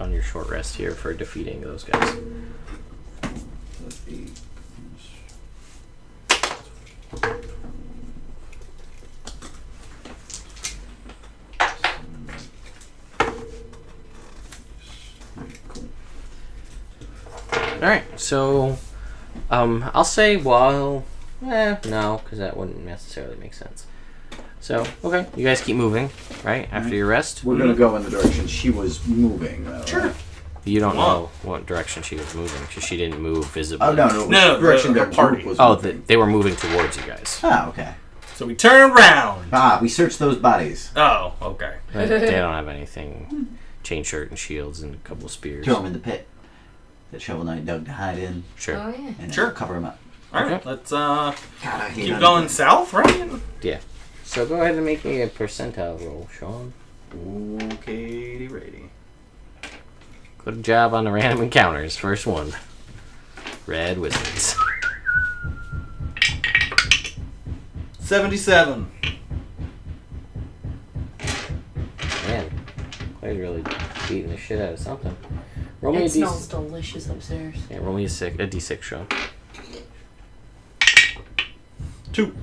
D: on your short rest here for defeating those guys.
A: Let's be. Cool.
D: Alright, so I'll say no, because that wouldn't necessarily make sense. So, okay, you guys keep moving, right? After your rest.
A: We're gonna go in the direction she was moving, though.
B: Sure.
A: Right?
D: You don't know what direction she was moving because she didn't move visibly.
A: Oh, no.
B: No,
A: Direction
B: the
A: their
B: party.
A: group was
D: Oh,
A: moving.
D: they were moving towards you guys.
A: Ah, okay.
B: So we turn around.
A: We searched those bodies.
B: Oh, okay.
D: They don't have anything. Chain shirt and shields and a couple of spears.
A: Throw them in the pit that Shovel Knight dug to hide in.
D: Sure.
C: Oh yeah.
A: And
B: Sure.
A: cover them up.
B: All right,
D: Okay.
B: let's
A: God, I hate
B: keep
A: hunting.
B: going south, right?
D: Yeah. So go ahead and make me a percentile roll, Sean.
B: Okay, ready.
D: Good job on the random encounters. First one. Red Wizards.
B: 77.
D: Man, Clay's really beating the shit out of something. Roll me
C: It
D: a
C: smells
D: D6.
C: delicious upstairs.
D: Yeah, roll me a D6, Sean.
B: 2.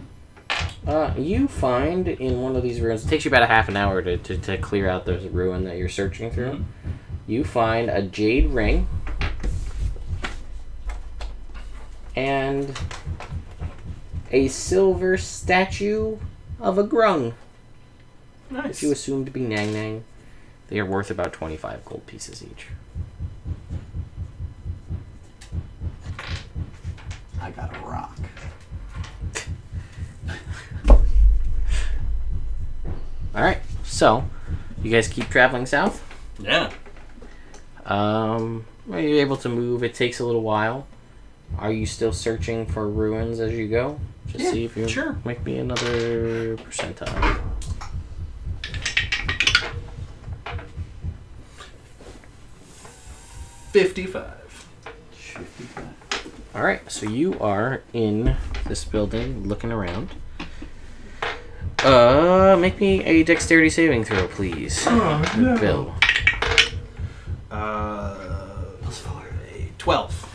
D: You find in one of these ruins, it takes you about a half an hour to clear out the ruin that you're searching through.
B: Mhm.
D: You find a jade ring and a silver statue of a grung,
B: Nice.
D: which you assume to be Nang Nang. They are worth about 25 gold pieces each.
A: I got a rock.
D: Alright, so you guys keep traveling south.
B: Yeah.
D: Are you able to move? It takes a little while. Are you still searching for ruins as you go? Just
A: Yeah,
D: see if you
B: sure.
D: make me another percentile.
B: $55.
A: Should be fine.
D: Alright, so you are in this building looking around. Make me a dexterity saving throw, please. Bill.
A: +4.
B: 12.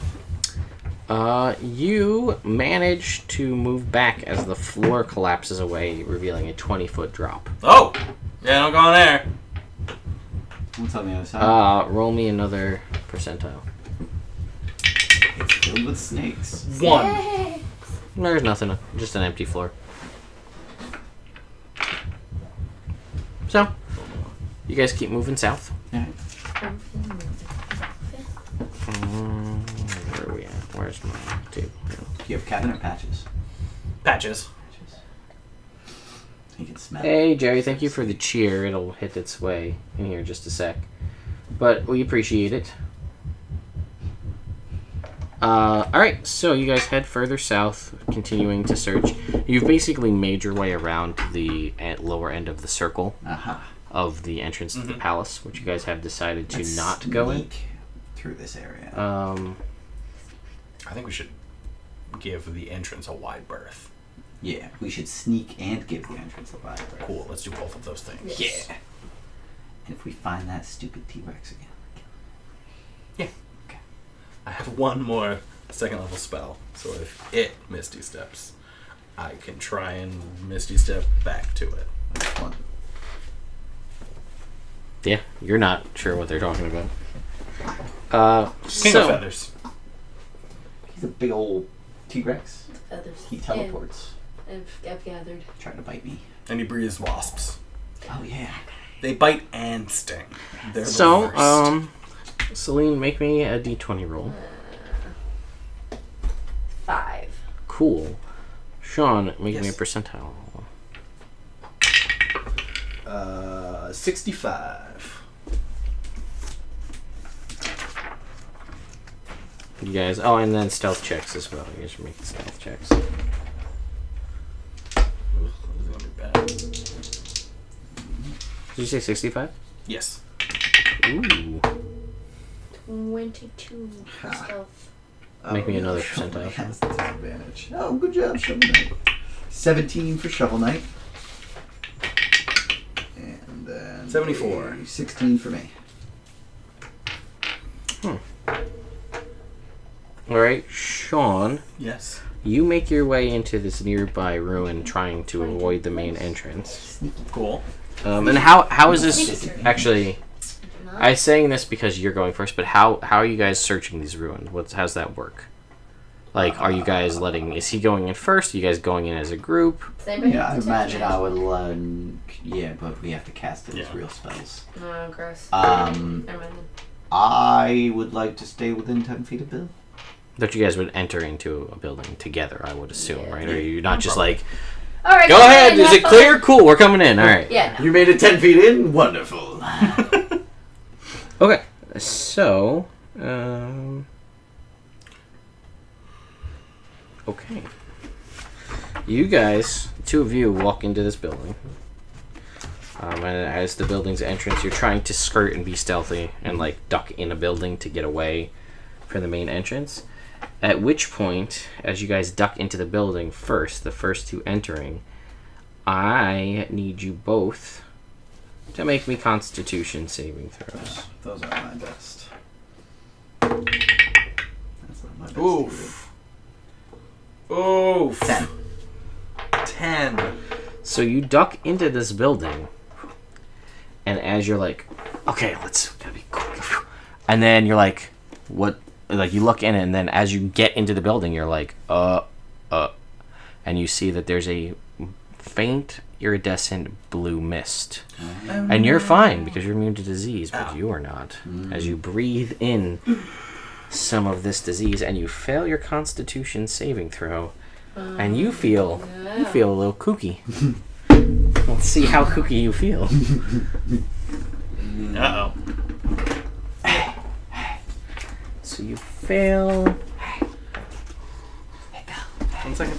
D: You manage to move back as the floor collapses away, revealing a 20-foot drop.
B: Oh! Yeah, don't go in there.
A: What's on the other side?
D: Roll me another percentile.
A: It's filled with snakes.
B: 1.
C: Yay!
D: There's nothing, just an empty floor. So, you guys keep moving south.
A: Yeah.
D: Where are we at? Where's my table?
A: Do you have cabin or patches?
B: Patches.
A: Patches. You can smell
D: Hey, Jerry, thank you for the cheer. It'll hit its way in here in just a sec. But we appreciate it. Alright, so you guys head further south, continuing to search. You've basically made your way around to the lower end of the circle
A: Aha.
D: of the entrance to the palace, which you guys have decided to
A: Let's
D: not go in.
A: sneak through this area.
B: I think we should give the entrance a wide berth.
A: Yeah, we should sneak and give the entrance a wide berth.
B: Cool, let's do both of those things.
C: Yes.
A: Yeah. And if we find that stupid T-Rex again.
B: I have one more second level spell, so if it Misty Steps, I can try and Misty Step back to it.
A: Which one?
D: Yeah, you're not sure what they're talking about.
B: King of Feathers.
A: He's a big old T-Rex.
C: Feathers.
A: He teleports.
C: Yeah, I've gathered.
A: Trying to bite me.
B: And he breathes wasps.
A: Oh, yeah.
B: They bite and sting. They're the
D: So,
B: worst.
D: Celine, make me a d20 roll.
C: 5.
D: Cool. Sean, make me a
B: Yes.
D: percentile roll.
B: 65.
D: You guys, and then stealth checks as well. You guys should make the stealth checks.
B: Ooh, this is gonna be bad.
D: Did you say 65?
B: Yes.
D: Ooh.
C: 22 for
A: Ha.
C: stealth.
D: Make me
A: yeah,
D: another
A: Shovel
D: percentile.
A: Knight has the disadvantage. Oh, good job, Shovel Knight. 17 for Shovel Knight. And then
B: 74.
A: 16 for me.
D: Alright, Sean,
B: Yes.
D: you make your way into this nearby ruin trying to avoid the main entrance.
B: Cool.
D: And how is this actually?
C: Not
D: I'm saying this because you're going first, but how are you guys searching these ruins? How's that work? Like, are you guys is he going in first? Are you guys going in as a group?
C: Does anybody
A: Yeah, I
C: have
A: imagine I
C: protection?
A: would. Yeah, but we have to cast it as
B: Yeah.
A: real spells.
C: Oh, gross.
A: Um,
C: Never mind.
A: I would like to stay within 10 feet of Bill.
D: That you guys would enter into a building together, I would assume,
C: Yeah.
D: right? Or you're not just like,
C: All right.
D: go ahead, is
C: have
D: it
C: fun.
D: clear? Cool, we're coming in. All right.
C: Yeah. No.
A: You made it 10 feet in? Wonderful.
D: Okay, so, okay. You guys, two of you, walk into this building. And as the building's entrance, you're trying to skirt and be stealthy and like duck in a building to get away from the main entrance. At which point, as you guys duck into the building first, the first two entering, I need you both to make me Constitution saving throws.
A: Those are my best. That's not my best.
B: Oof. Oof.
A: 10.
B: 10.
D: So you duck into this building, and as you're like, okay, gotta be quick. And then you're like, what? Like you look in, and then as you get into the building, you're like, and you see that there's a faint, iridescent blue mist. And you're fine because you're immune to disease, but you are not. As you breathe in some of this disease, and you fail your Constitution saving throw, and you feel a little kooky. Let's see how kooky you feel.
B: Uh-oh.
D: So you fail.
B: One second.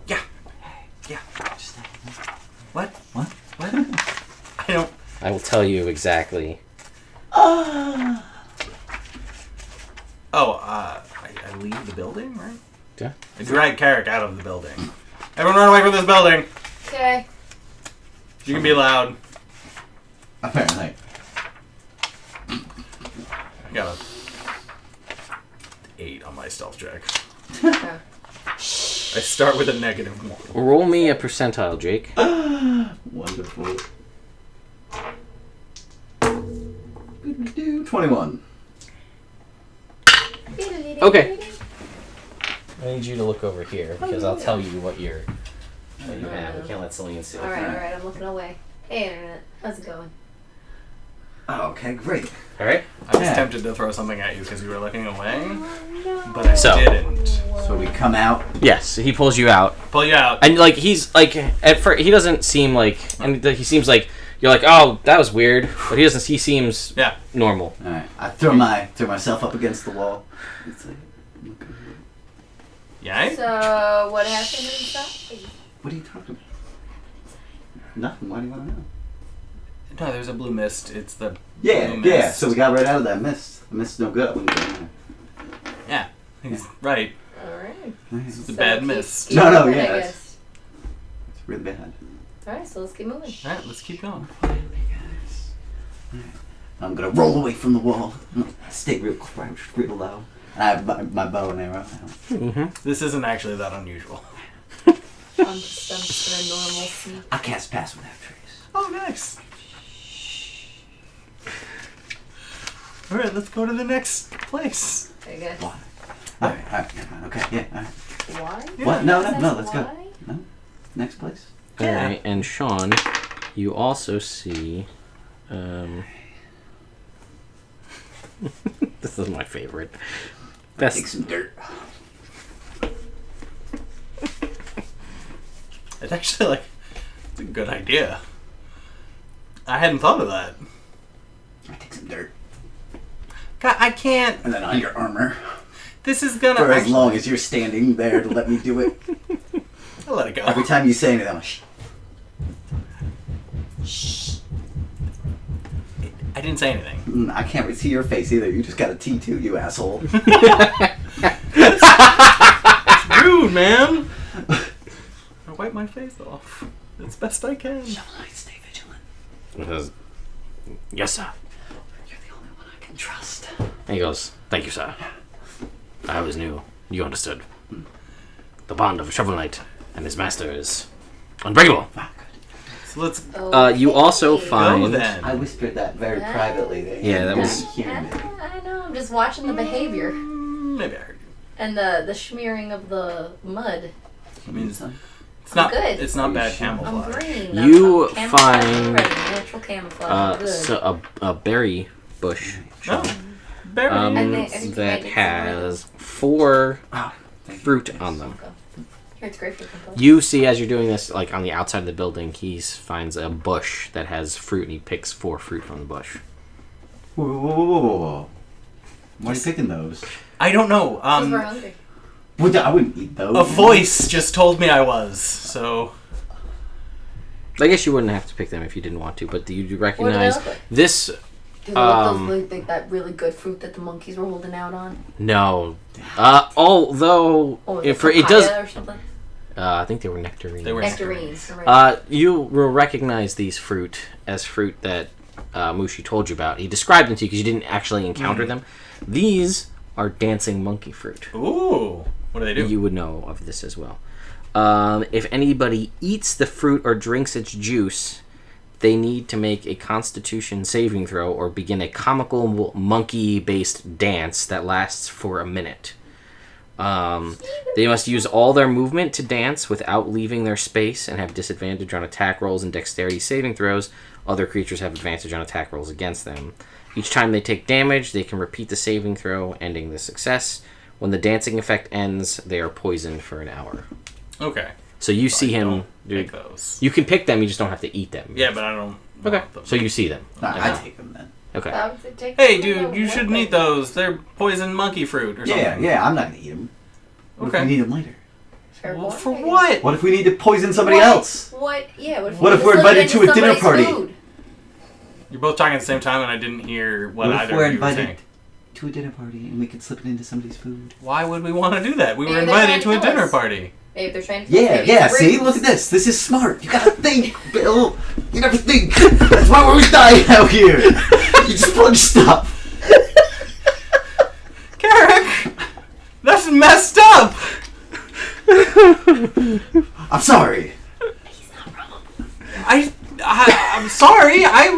B: Yeah. What? I don't...
D: I will tell you exactly.
B: Oh, I leave the building, right?
D: Yeah.
B: I drag Carrick out of the building. Everyone run away from this building!
C: Okay.
B: You can be loud.
A: Apparently.
B: I got a 8 on my stealth check.
C: Okay.
B: I start with a -1.
D: Roll me a percentile, Jake.
A: Wonderful. 21.
D: Okay. I need you to look over here because I'll tell you what you have. We can't let Celine see.
C: Alright, I'm looking away. Hey, Internet. How's it going?
A: Oh, okay, great.
D: All right.
B: I was
A: Yeah.
B: tempted to throw something at you because you were looking away,
C: No.
B: but I
D: So-
B: didn't.
A: So we come out.
D: Yes, he pulls you out,
B: Pull you out.
D: and like he's like at first he doesn't seem like, and he seems like you're like, oh, that was weird, but he doesn't. He seems
B: Yeah.
D: normal.
A: All right. I throw myself up against the wall. It's like,
B: Yeah?
C: So, what happened inside?
A: what are you talking about? Nothing. Why do you want to know?
B: No, there's a blue mist. It's the
A: Yeah,
B: blue
A: yeah.
B: mist.
A: So we got right out of that mist. The mist's no good. I wouldn't go in
B: Yeah. He's right.
C: Alright.
A: there.
B: It's the
C: So
B: bad
C: keep-
B: mist.
C: keep
A: No,
C: moving,
A: yeah,
C: I
A: it's-
C: guess.
A: It's really bad.
C: Alright, so let's keep moving.
B: Alright, let's keep going.
A: I'm gonna roll away from the wall. Stay real crouched, real low. And I have my bow and arrow.
D: Mm-hmm.
B: This isn't actually that unusual.
C: I'm just gonna normal sneak.
A: I cast pass without trace.
B: Oh, nice. Alright, let's go to the next place.
C: I guess.
A: Why? Alright, okay, yeah, alright.
C: Why?
A: What? No,
C: That's
A: let's go.
C: why?
A: No? Next place?
D: All
B: Yeah.
D: right, and Sean, you also see. This is my favorite.
A: Take
D: Best.
A: some dirt.
B: It's actually it's a good idea. I hadn't thought of that.
A: I take some dirt.
B: God, I can't.
A: And then on your armor.
B: This is gonna.
A: For as
B: actually-
A: long as you're standing there to let me do it.
B: I'll let it go.
A: Every time you say anything, I'm like, shh.
B: I didn't say anything.
A: I can't really see your face either. You just got a T2, you asshole.
B: Rude, man. I wipe my face off as best I can.
A: Shovel Knight, stay vigilant.
D: He says, yes, sir.
A: You're the only one I can trust.
D: And he goes, thank you, sir. I always knew you understood. The bond of a Shovel Knight and his master is unbreakable.
A: Ah, good.
B: So let's.
D: You also
C: Okay.
D: find-
B: Go then.
A: I whispered that very privately. There.
D: Yeah, that
A: You
D: was-
A: didn't hear me.
C: I know, I'm just watching the behavior.
B: Maybe I heard you.
C: And the smearing of the mud.
B: I mean,
A: Son.
B: It's not
C: good.
B: It's not bad
C: I'm
B: camouflage.
C: green.
D: You
C: I'm camouflage
D: find,
C: already. Natural camouflage. Good.
D: so a berry bush
B: Oh, berry.
D: that has 4
A: Oh,
D: fruit on them.
C: Here, it's grapefruit compote.
D: You see, as you're doing this, like on the outside of the building, he finds a bush that has fruit, and he picks 4 fruit from the bush.
A: Whoa, whoa, whoa, whoa, whoa, whoa. Why are you picking those?
B: I don't know.
C: Because we're hungry.
A: Well, I wouldn't eat those.
B: A voice just told me I was, so...
D: I guess you wouldn't have to pick them if you didn't want to, but do you
C: What do they
D: recognize
C: look like?
D: this?
C: Do they look like that really good fruit that the monkeys were holding out on?
D: No. Although
C: Or
D: if
C: papaya
D: it does,
C: or something?
D: I think they were nectarines.
B: They were
C: Nectarines. Right.
D: You will recognize these fruit as fruit that Mushi told you about. He described them to you because you didn't actually encounter them. These are dancing monkey fruit.
B: Ooh. What do they do?
D: You would know of this as well. If anybody eats the fruit or drinks its juice, they need to make a Constitution saving throw or begin a comical monkey-based dance that lasts for a minute. They must use all their movement to dance without leaving their space and have disadvantage on attack rolls and dexterity saving throws. Other creatures have advantage on attack rolls against them. Each time they take damage, they can repeat the saving throw, ending the success. When the dancing effect ends, they are poisoned for an hour.
B: Okay.
D: So you see him.
B: Don't pick those.
D: You can pick them, you just don't have to eat them.
B: Yeah, but I don't
D: Okay.
B: want them.
D: So you see them.
A: Nah, I take them then.
D: Okay.
B: Hey, dude, you shouldn't eat those. They're poison monkey fruit or something.
A: Yeah, I'm not gonna eat them. What if
B: Okay.
A: we need them later?
B: Well, for what?
A: What if we need to poison somebody else?
C: What? Yeah.
A: What if we're invited to a dinner party?
B: You're both talking at the same time, and I didn't hear what
A: What if
B: either
A: we're
B: of you were
A: invited
B: saying.
A: to a dinner party and we could slip it into somebody's food?
B: Why would we want to do that? We were
C: Maybe they're
B: invited to
C: trying
B: a
C: to kill
B: dinner
C: us.
B: party.
C: Maybe they're trying to.
A: Yeah, see? Look at this. This is smart. You gotta think, Bill. You never think. That's why we're dying out here. You just punch stuff.
B: Carrick! That's messed up!
A: I'm sorry.
C: He's not wrong.
B: I'm sorry,
C: I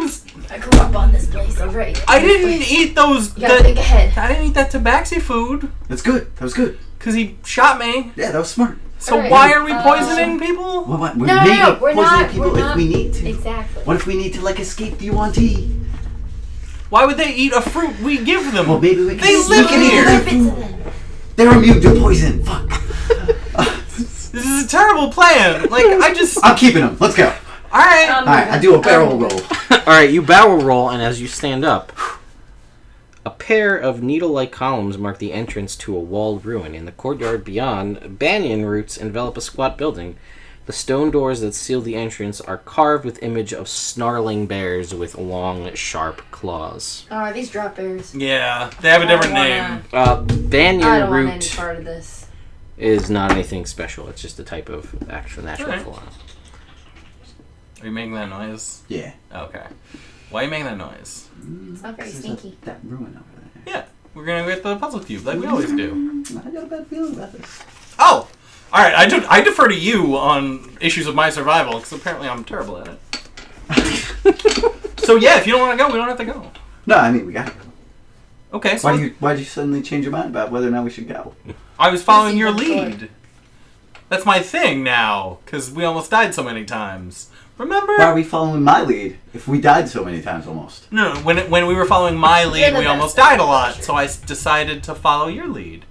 C: grew up on this place already.
B: I didn't eat those...
C: You gotta think ahead.
B: I didn't eat that tabaxi food,
A: That's good. That was good.
B: because he shot me.
A: Yeah, that was smart.
B: So
C: Alright,
B: why are we poisoning people?
A: Well, what? We're
C: No,
A: maybe
C: no, we're
A: poisoning
C: not.
A: people
C: We're
A: if
C: not.
A: we need to.
C: Exactly.
A: What if we need to, like, escape the UNT?
B: Why would they eat a fruit we give them?
A: Well, maybe we can
B: They
A: sneak
B: live
A: into
B: here.
A: their food. They're immune to poison. Fuck.
B: This is a terrible plan. Like, I just...
A: I'm keeping them. Let's go.
B: Alright.
A: Alright, I do a barrel roll.
D: Alright, you barrel roll, and as you stand up, a pair of needle-like columns mark the entrance to a walled ruin. In the courtyard beyond, banyan roots envelop a squat building. The stone doors that seal the entrance are carved with image of snarling bears with long, sharp claws.
C: Oh, are these drop bears?
B: Yeah, they have a different
C: I
B: name.
D: Banyan
C: I don't want any
D: root
C: part of this.
D: is not anything special. It's just a type of actual natural
B: Alright.
D: fauna.
B: Are you making that noise?
A: Yeah.
B: Okay. Why are you making that noise?
C: It's not very
A: There's
C: sneaky.
A: that ruin over there.
B: Yeah, we're gonna get the puzzle cube like we always do.
A: I got a bad feeling about this.
B: Oh! Alright, I defer to you on issues of my survival, because apparently I'm terrible at it. So yeah, if you don't want to go, we don't have to go.
A: No, I mean, we gotta go.
B: Okay, so
A: Why'd you suddenly change your mind about whether or not we should go?
B: I was following your
C: Let's see what's
B: lead. That's my thing now, because we almost died so many times. Remember?
A: Why are we following my lead if we died so many times almost?
B: No, when we were following my lead,
C: the
B: we
C: best
B: almost
C: one,
B: died a lot,
C: sure.
B: so I decided to follow your lead.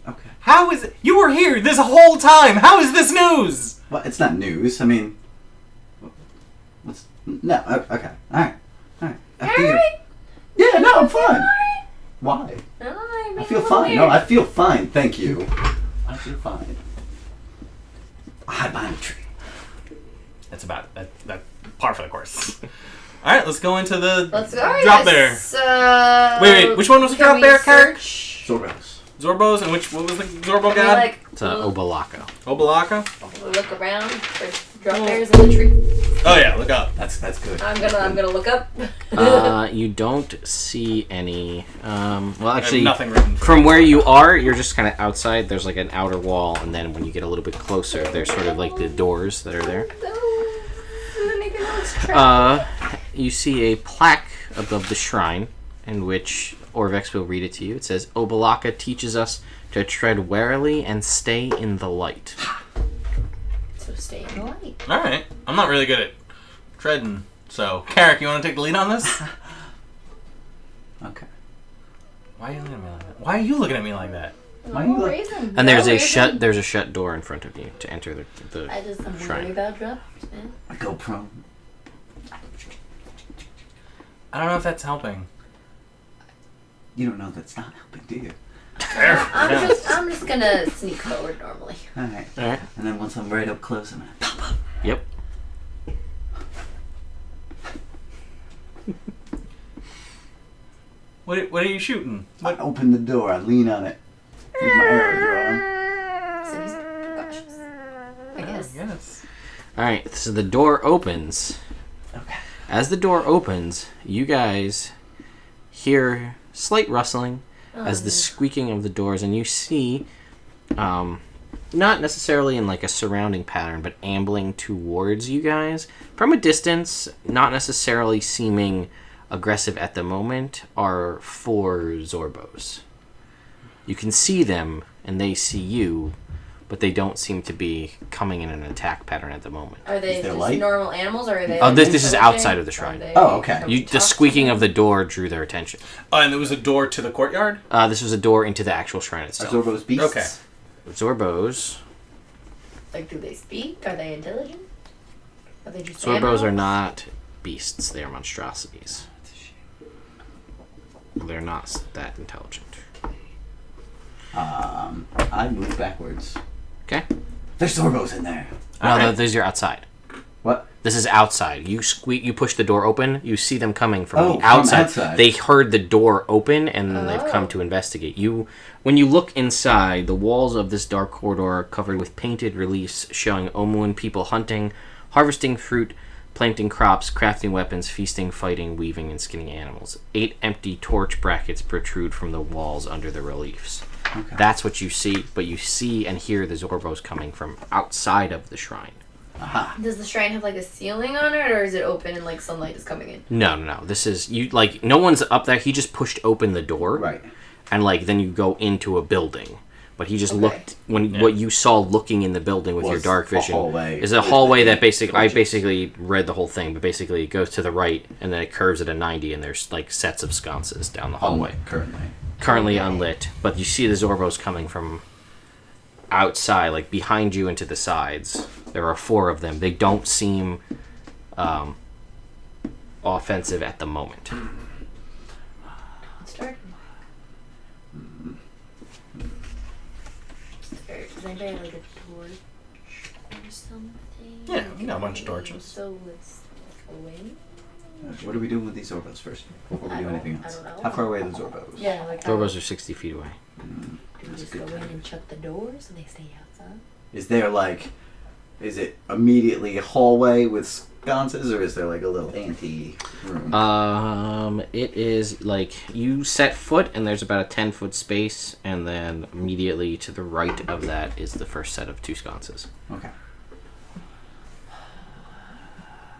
A: Okay.
B: How is it? You were here this whole time! How is this news?
A: Well, it's not news. I mean, what's no? Okay. All right.
C: Alright.
A: Yeah. No, I'm fine. Why?
C: Alright,
A: I feel fine. No, I feel fine. Thank you. I feel fine. I hide behind a tree.
B: That's about that par for the course. All right, let's go into the
C: Let's go.
B: drop bear. Wait, which one was the drop bear, Carrick?
A: Zorbos.
B: Zorbos, and what was the Zorbo
C: Can we,
B: god?
C: like,
D: It's an obalaka.
B: Obalaka?
C: look around for drop bears in the tree?
B: Oh yeah, look up.
A: That's good.
C: I'm gonna look up.
D: You don't see any. Well,
B: I have
D: actually,
B: nothing written. For
D: from where you are, you're just kind of outside. There's like an outer wall, and then when you get a little bit closer, there's sort of like the doors that are there. You see a plaque above the shrine. in which Orvex will read it to you. It says, Obalaka teaches us to tread warily and stay in the light.
C: So stay in the light.
B: All right. I'm not really good at treading. So, Carrick, you want to take the lead on this?
A: Okay.
B: Why are you looking at me like that? Why are you looking at me like that?
A: Why you
C: No
A: look-
C: reason.
D: And there's
C: No
D: a
C: reason.
D: shut door in front of you to enter the
C: I just am
D: shrine.
C: worried about drugs, man.
A: I go prone.
B: I don't know if that's helping.
A: You don't know that's not helping, do you?
C: I'm just gonna sneak forward normally.
A: Alright.
D: Alright.
A: And then once I'm right up close, I'm gonna pop up.
D: Yep.
B: What are you shooting?
A: I open the door, I lean on it. With my arrow drawn.
C: So he's cautious. I guess.
B: Yes.
D: Alright, so the door opens.
A: Okay.
D: As the door opens, you guys hear slight rustling as the squeaking of the doors, and you see, not necessarily in like a surrounding pattern, but ambling towards you guys from a distance, not necessarily seeming aggressive at the moment, are 4 Zorbos. You can see them, and they see you, but they don't seem to be coming in an attack pattern at the moment.
C: Are they
A: Is there
C: just
A: light?
C: normal animals, or are they?
D: Oh,
C: like,
D: this is
C: intelligent?
D: outside of the shrine.
C: Are they-
A: Oh, okay.
C: can we
D: The
C: talk to
D: squeaking
C: them?
D: of the door drew their attention.
B: Oh, and there was a door to the courtyard?
D: This was a door into the actual shrine
A: Are
D: itself.
A: Zorbo's beasts?
B: Okay.
D: Zorbos.
C: Like, do they speak? Are they intelligent? Are they just
D: Zorbos
C: animals?
D: are not beasts. They are monstrosities.
A: That's a shame.
D: They're not that intelligent.
A: I move backwards.
D: Okay?
A: There's Zorbos in there.
D: No,
B: Alright.
D: these are outside.
A: What?
D: This is outside. You push the door open, you see them coming from
A: Oh,
D: the
A: from
D: outside.
A: outside.
D: They heard the door open and they've come
C: Oh.
D: to investigate. When you look inside, the walls of this dark corridor are covered with painted reliefs showing Omuan people hunting, harvesting fruit, planting crops, crafting weapons, feasting, fighting, weaving, and skinning animals. 8 empty torch brackets protrude from the walls under the reliefs.
A: Okay.
D: That's what you see, but you see and hear the Zorbos coming from outside of the shrine.
A: Aha.
C: Does the shrine have like a ceiling on it, or is it open and like sunlight is coming in?
D: No. This is no one's up there. He just pushed open the door,
A: Right.
D: and then you go into a building. But he just
C: Okay.
D: looked what you saw looking in the building with your
A: Was
D: dark
A: a
D: vision
A: hallway
D: is a
A: with
D: hallway
A: the
D: that basically I
A: torches.
D: basically read the whole thing, but basically it goes to the right and then it curves at a 90, and there's like sets of sconces down the hallway.
A: Currently.
D: Unlit, but you see the Zorbos coming from outside, like behind you and to the sides. There are 4 of them. They don't seem offensive at the moment.
C: Start. Does anybody have like a torch or something?
B: Yeah, we got a bunch of torches.
C: So let's go in.
A: What are we doing with these Zorbos first? Before we
C: I
A: do
C: don't-
A: anything
C: I
A: else?
C: don't know.
A: How far away are the Zorbos?
C: Yeah, like
D: Zorbos are 60 feet away.
C: do we
A: That's a
C: just go
A: good
C: in
A: time.
C: and shut the doors so they stay outside?
A: Is it immediately a hallway with sconces, or is there like a little ante room?
D: It is like you set foot and there's about a 10-foot space, and then immediately to the right of that is the first set of 2 sconces.
A: Okay.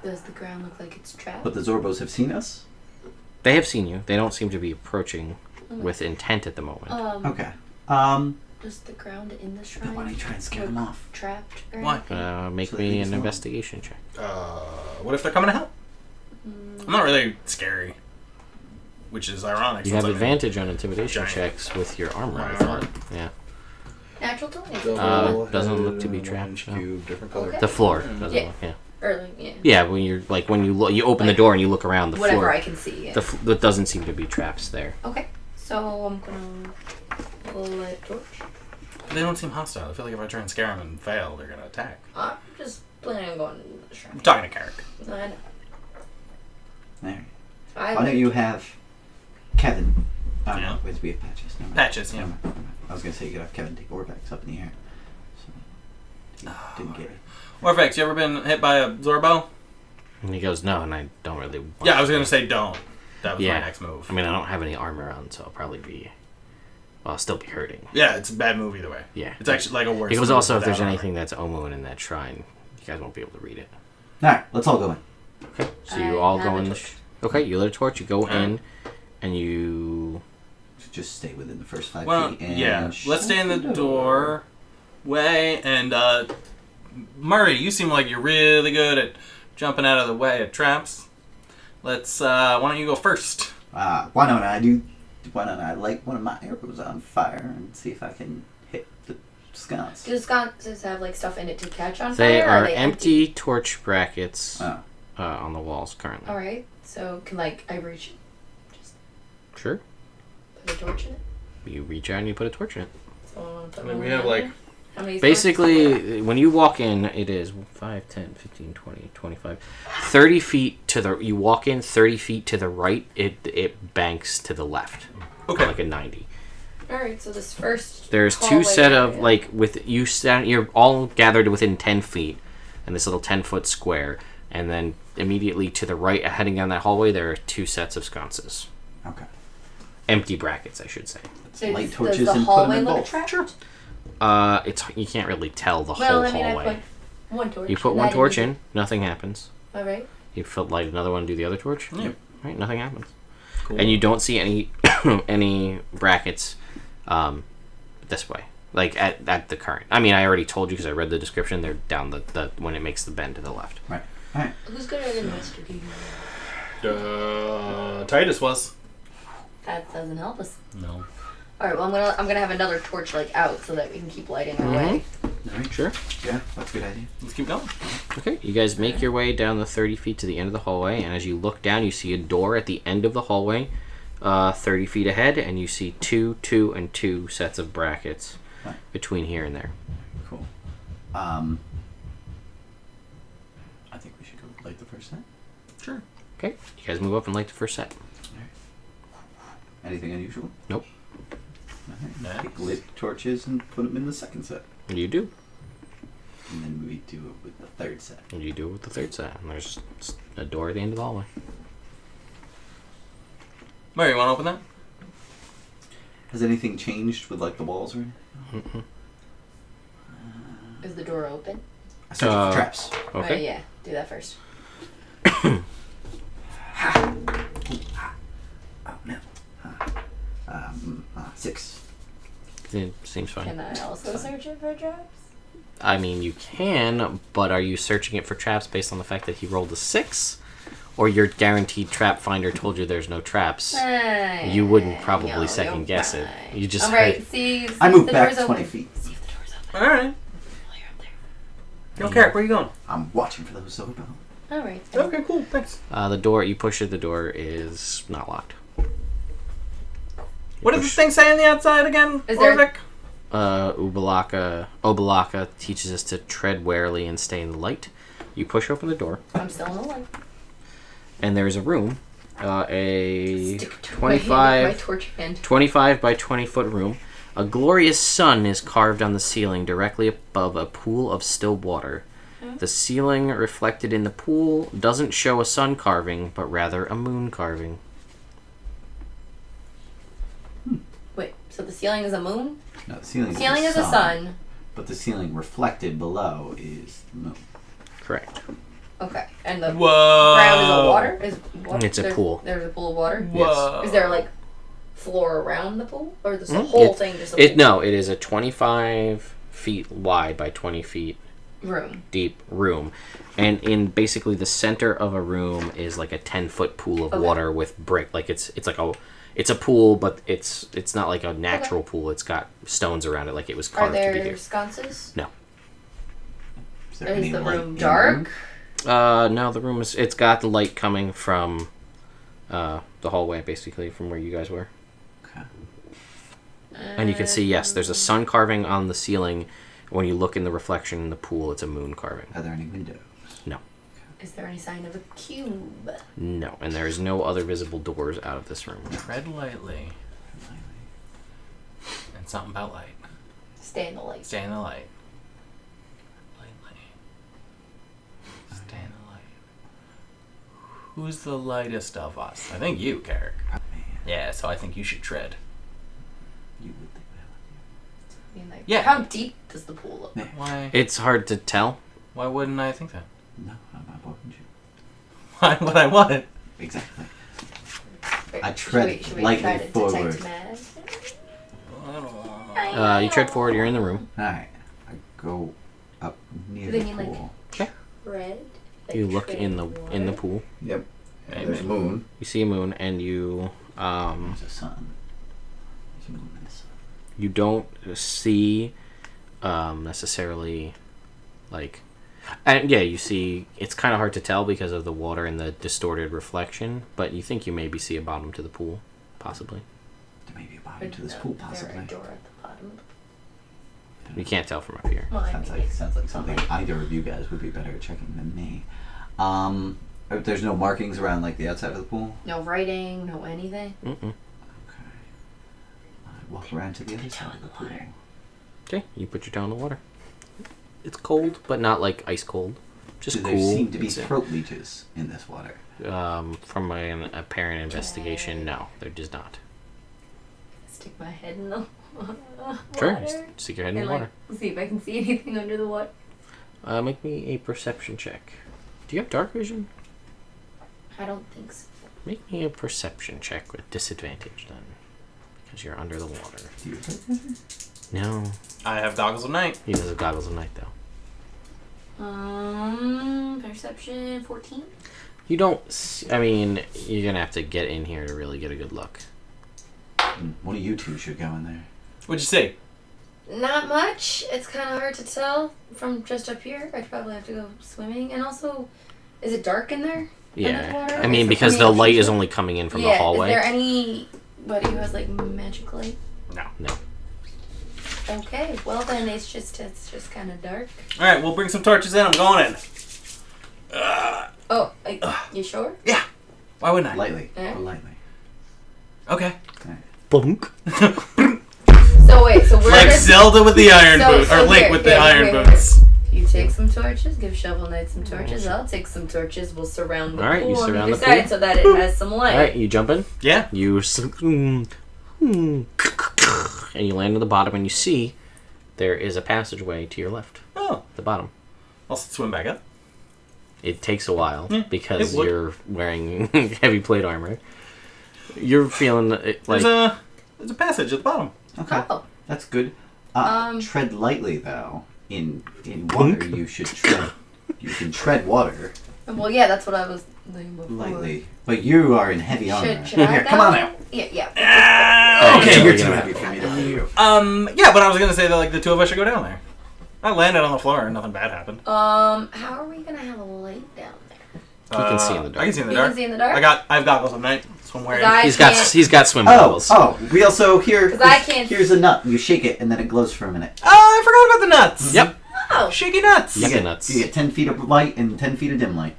C: Does the ground look like it's trapped?
A: But the Zorbos have seen us?
D: They have seen you. They don't seem to be approaching with intent at the moment.
A: Okay.
C: Does the ground in the shrine
A: Why don't you try and scare them
C: look
A: off?
C: trapped or
B: Why?
C: anything?
D: Make
A: So they
D: me
A: think
D: an
A: it's normal.
D: investigation check.
B: What if they're coming to help? I'm not really scary. Which is ironic.
D: You
B: since
D: have
B: I'm
D: advantage on intimidation
B: giant.
D: checks with your armor. I
B: My
D: thought.
B: armor?
D: Yeah.
C: Natural 20.
D: Doesn't look to be trapped, no.
E: Cube, different color.
C: Okay.
D: The floor doesn't
C: Yeah.
D: look. Yeah.
C: Or like, yeah.
D: Yeah. When you open the door and you look around the
C: Whatever
D: floor,
C: I can see. Yeah.
D: there doesn't seem to be traps there.
C: Okay. So I'm gonna pull a torch.
B: They don't seem hostile. I feel like if I try and scare them and fail, they're gonna attack.
C: I'm just planning on going into the shrine.
B: I'm talking to Carrick.
C: I know.
A: There.
C: I
A: Why don't you have Kevin? Oh,
B: Yeah.
A: no, wait, we have Patches. Never mind.
B: Patches, yeah.
A: Never mind, never mind. I was going to say you could have Kevin take Orbex up in the air. So, he didn't get it.
B: Orvex, you ever been hit by a Zorbo?
D: And he goes, no, and I don't really want
B: Yeah, I was
D: to.
B: gonna say don't. That was
D: Yeah.
B: my next move.
D: I mean, I don't have any armor on, so I'll probably be. Well, I'll still be hurting.
B: Yeah, it's a bad move either way.
D: Yeah.
B: It's actually like a worse
D: It goes
B: move
D: also, if there's
B: without
D: anything that's Omuan in that shrine, you guys won't be able to read it.
A: Alright, let's all go in.
D: Okay. So you all go in the. Okay, you lit a torch, you go in, and you.
A: Just stay within the first 5
B: Well,
A: feet. And
B: yeah. Let's stay in the
A: shut
B: doorway. And Murray, you seem like you're really good at jumping out of the way of traps. Let's. Why don't you go first?
A: Why don't I light one of my arrows on fire and see if I can hit the sconce?
C: Do the sconces have like stuff in it to catch on
D: They
C: fire?
D: are
C: Or they
D: empty torch brackets
A: Oh.
D: on the walls currently.
C: All right. So can I reach, just
D: Sure.
C: put a torch in it?
D: You reach out and you put a torch in it.
C: So I want to put
B: I mean,
C: one
B: we have,
C: in
B: like-
C: there. How many
D: Basically, when you walk in, it is 5, 10, 15, 20, 25, 30 feet to the... You walk in 30 feet to the right, it banks to the left.
B: Okay.
D: Like a 90.
C: All right. So this first.
D: There's two
C: hallway
D: set of,
C: area.
D: like, with you stand... You're all gathered within 10 feet in this little 10-foot square. And then immediately to the right, heading down that hallway, there are 2 sets of sconces.
A: Okay.
D: Empty brackets, I should say.
C: So
A: Light
C: does
A: torches
C: the
A: and put them
C: hallway
A: in
C: look
A: both.
C: a trap?
D: It's you can't really tell the
C: Well,
D: whole
C: I mean,
D: hallway.
C: I put one torch.
D: You put
C: and
D: one
C: that
D: torch
C: is-
D: in, nothing happens.
C: All right.
D: You light another one, do the other torch.
B: Yeah.
D: Right, nothing happens.
B: Cool.
D: And you don't see any any brackets this way, like at the current. I mean, I already told you because I read the description. They're down the when it makes the bend to the left.
A: Right. All right.
C: Who's good at investigating?
B: Titus was.
C: That doesn't help us.
B: No.
C: All right. Well, I'm gonna have another torch like out so that we can keep lighting our
D: Mhm.
C: way.
A: All right.
D: Sure.
A: Yeah, that's a good idea.
B: Let's keep going.
D: Okay. You guys make your way down the 30 feet to the end of the hallway, and as you look down, you see a door at the end of the hallway, 30 feet ahead, and you see 2, 2, and 2 sets of brackets
A: Right.
D: between here and there.
A: Cool. I think we should go light the first set.
B: Sure.
D: Okay. You guys move up and light the first set.
A: Anything unusual?
D: Nope.
A: All right.
B: Nice.
A: Take lit torches and put them in the second set.
D: You do.
A: And then we do it with the third set.
D: And you do it with the third set. And there's a door at the end of the hallway.
B: Murray, you want to open that?
A: Has anything changed with like the walls or anything?
D: Mm-hmm.
C: Is the door open?
A: I searched for traps.
C: All right,
D: Okay.
C: yeah. Do that first.
A: Oh no. 6.
D: It seems fine.
C: Can I also search it for traps?
D: I mean, you can, but are you searching it for traps based on the fact that he rolled a 6? Or your guaranteed trap finder told you there's no traps? You wouldn't probably
C: No,
D: second
C: you're
D: guess it.
C: fine.
D: You just
C: All right.
D: heard-
C: See
A: I
C: if
A: moved
C: the
A: back
C: door's
A: 20
C: open.
A: feet.
C: See if the door's open
B: All right.
C: while you're up there.
B: Okay, where are you going?
A: I'm watching for those doorbells.
C: All right.
B: Okay, cool. Thanks.
D: the door, you push it, the door is not locked.
B: What does this thing say on the outside again?
C: Is there-
B: Orvik?
D: Obalaka teaches us to tread warily and stay in the light. You push open the door,
C: I'm still in the light.
D: and there's a room, a
C: Stick to my hand with my torch hand.
D: 25 by 20 foot room. A glorious sun is carved on the ceiling directly above a pool of still water. The ceiling reflected in the pool doesn't show a sun carving, but rather a moon carving.
C: Wait. So the ceiling is a moon.
A: No, the ceiling,
C: The ceiling is a sun.
A: But the ceiling reflected below is the moon.
D: Correct.
C: Okay. And the
B: Whoa.
C: ground is a water. Is water?
D: It's a
C: there's-
D: pool.
C: There's a pool of water.
B: Whoa.
C: Is there like floor around the pool, or is the
D: Mm,
C: whole
D: it-
C: thing just a pool?
D: No, it is a 25 feet wide by 20 feet
C: room?
D: deep room. And in basically the center of a room is like a 10-foot pool of
C: Okay.
D: water with brick. Like it's like it's a pool, but it's not like a natural pool. It's got stones around it, like it was
C: Are
D: carved to be
C: there
D: here.
C: sconces?
A: Is there
C: Is
A: any
C: the
A: light
C: room
A: in
C: dark?
D: No, the room is. It's got the light coming from the hallway, basically from where you guys were.
A: Okay.
D: And you can see, yes, there's a sun carving on the ceiling. When you look in the reflection in the pool, it's a moon carving.
A: Are there any windows?
D: No.
C: Is there any sign of a cube?
D: No, and there is no other visible doors out of this room.
B: Tread lightly. And something about light.
C: Stay in the light.
B: Stay in the light. Lightly. Stay in the light. Who's the lightest of us? I think you, Carrick.
A: Man,
B: Yeah, so I think you should tread.
A: you would think that.
C: I mean, like,
B: Yeah.
C: How deep does the pool look?
A: Yeah.
B: Why?
D: It's hard to tell.
B: Why wouldn't I think that?
A: No, I'm not walking you.
B: Why would I want it?
A: Exactly. I tread
C: should we
A: lightly
C: try to
A: forward.
C: detect magic?
D: You tread forward. You're in the room.
A: Alright. I go up near
C: Do
A: the
C: they mean, like,
A: pool.
C: Red? Like
D: You look
C: tread
D: in the
C: water?
D: pool.
A: Yep. There's a moon.
D: You see a moon, and you
A: There's a sun. There's a moon and a sun.
D: you don't see necessarily like. And yeah, you see. It's kind of hard to tell because of the water and the distorted reflection, but you think you maybe see a bottom to the pool, possibly.
A: There may be a bottom to this pool,
C: Is there
A: possibly.
C: a door at the bottom?
D: You can't tell from up here.
C: Well, I
A: Sounds
C: mean,
A: like something either of you guys would be better at checking than me. There's no markings around like the outside of the pool.
C: no writing, no anything.
D: Mm-mm.
A: Okay. I walk around to the other side of the pool.
D: Okay, you put your toe in the water. It's cold, but not like ice cold. Just
A: Do
D: cool.
A: there seem to be
D: It's,
A: throat leeches in this water?
D: from an apparent investigation, no, there does not.
C: Stick my head in the
D: Sure,
C: water.
D: stick your head in
C: And
D: the water.
C: like, see if I can see anything under the water.
D: Make me a perception check. Do you have dark vision?
C: I don't think so.
D: Make me a perception check with disadvantage then, because you're under the water.
A: Do you have vision?
D: No,
B: I have goggles of night.
D: he does have goggles of night though.
C: Perception 14.
D: You don't. I mean, you're gonna have to get in here to really get a good look.
A: One of you two should go in there.
B: What'd you say?
C: Not much. It's kind of hard to tell from just up here. I'd probably have to go swimming. And also, is it dark in there?
D: Yeah,
C: Underwater?
D: I mean
C: Okay, so
D: because
C: for
D: the
C: me,
D: light is only coming in from the hallway.
C: Is there anybody who has like magic light?
D: No.
C: Okay, well then it's just kind of dark.
B: All right, we'll bring some torches in. I'm going in.
C: Oh, you sure?
B: Yeah. Why wouldn't I?
A: Lightly.
C: Eh?
A: Go lightly.
B: Okay.
D: Bunk.
C: So wait, so we're
B: Like
C: just,
B: Zelda with the iron
C: So-
B: boots,
C: so
B: or Link
C: here,
B: with the
C: here,
B: iron
C: here,
B: boots.
C: you take some torches, give Shovel Knight some torches. I'll take some torches. We'll surround the
D: All right, you
C: pool on
D: surround
C: either
D: the pool.
C: side so that it has some light.
D: All right, you jump in.
B: Yeah.
D: You and you land at the bottom, and you see there is a passageway to your left,
B: Oh,
D: the bottom.
B: I'll swim back up.
D: It takes a while
B: Yeah,
D: because
B: it would.
D: you're wearing heavy plate armor. You're feeling like
B: There's a passage at the bottom.
A: Okay.
C: Oh,
A: That's good. Tread lightly though. In water,
D: Bunk.
A: you should tread. You can tread water
C: well, yeah, that's what I was doing before.
A: lightly, but you are in heavy armor.
C: Should I
A: Here,
C: go?
A: come on out.
C: Yeah.
B: Ah,
D: Okay,
A: you're
D: we're
A: too
D: gonna-
A: heavy for me to do.
B: Yeah, but I was gonna say that like the two of us should go down there. I landed on the floor and nothing bad happened.
C: How are we gonna have a light down there?
D: You can see in the dark.
B: I can see in the
C: You
B: dark.
C: can see in the dark?
B: I have goggles of night. That's what I'm wearing.
C: I
D: he's
C: can't-
D: got swim
A: Oh,
D: goggles.
A: we also here.
C: 'Cause I can't-
A: Here's a nut. You shake it and then it glows for a minute.
B: Oh, I forgot about the nuts.
D: Yep.
C: Oh,
B: Shaky nuts.
D: Yep.
A: You get,
D: nuts.
A: you get 10 feet of light and 10 feet of dim light.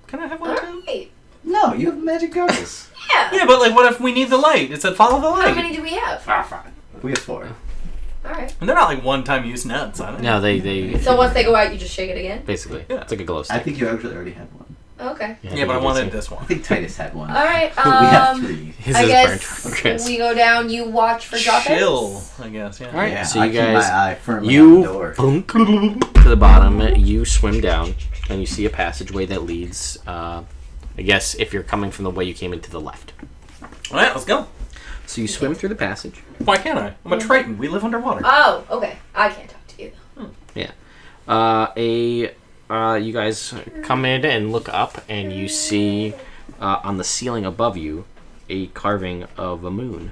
B: Can I have one too?
C: alright.
A: No, you have magic goggles.
C: Yeah.
B: Yeah, but like, what if we need the light? It said follow the
C: How
B: light.
C: many do we have?
A: Fine. We have 4.
C: Alright.
B: And they're not like one-time use nuts, are they?
D: No, they
C: So once they go out, you just shake it again?
D: basically
B: Yeah.
D: it's like a glow
A: I
D: stick.
A: think you actually already had one.
C: Okay.
B: Yeah, but I wanted this
A: I
B: one.
A: think Titus had one.
C: Alright,
A: we have 3.
D: His
C: I
D: is
C: guess
D: burnt. Chris.
C: we go down, you watch for drop-ins?
B: Chill, I guess. Yeah.
D: All right.
A: Yeah,
D: so you
A: I keep
D: guys-
A: my eye firmly on the
D: You
A: door.
D: bunk to the bottom. You swim down, and you see a passageway that leads. I guess if you're coming from the way you came into the left.
B: All right, let's go.
D: So you swim through the passage.
B: Why can't I? I'm a Triton. We live underwater.
C: Oh, okay. I can't talk to you.
D: You guys come in and look up, and you see on the ceiling above you a carving of a moon,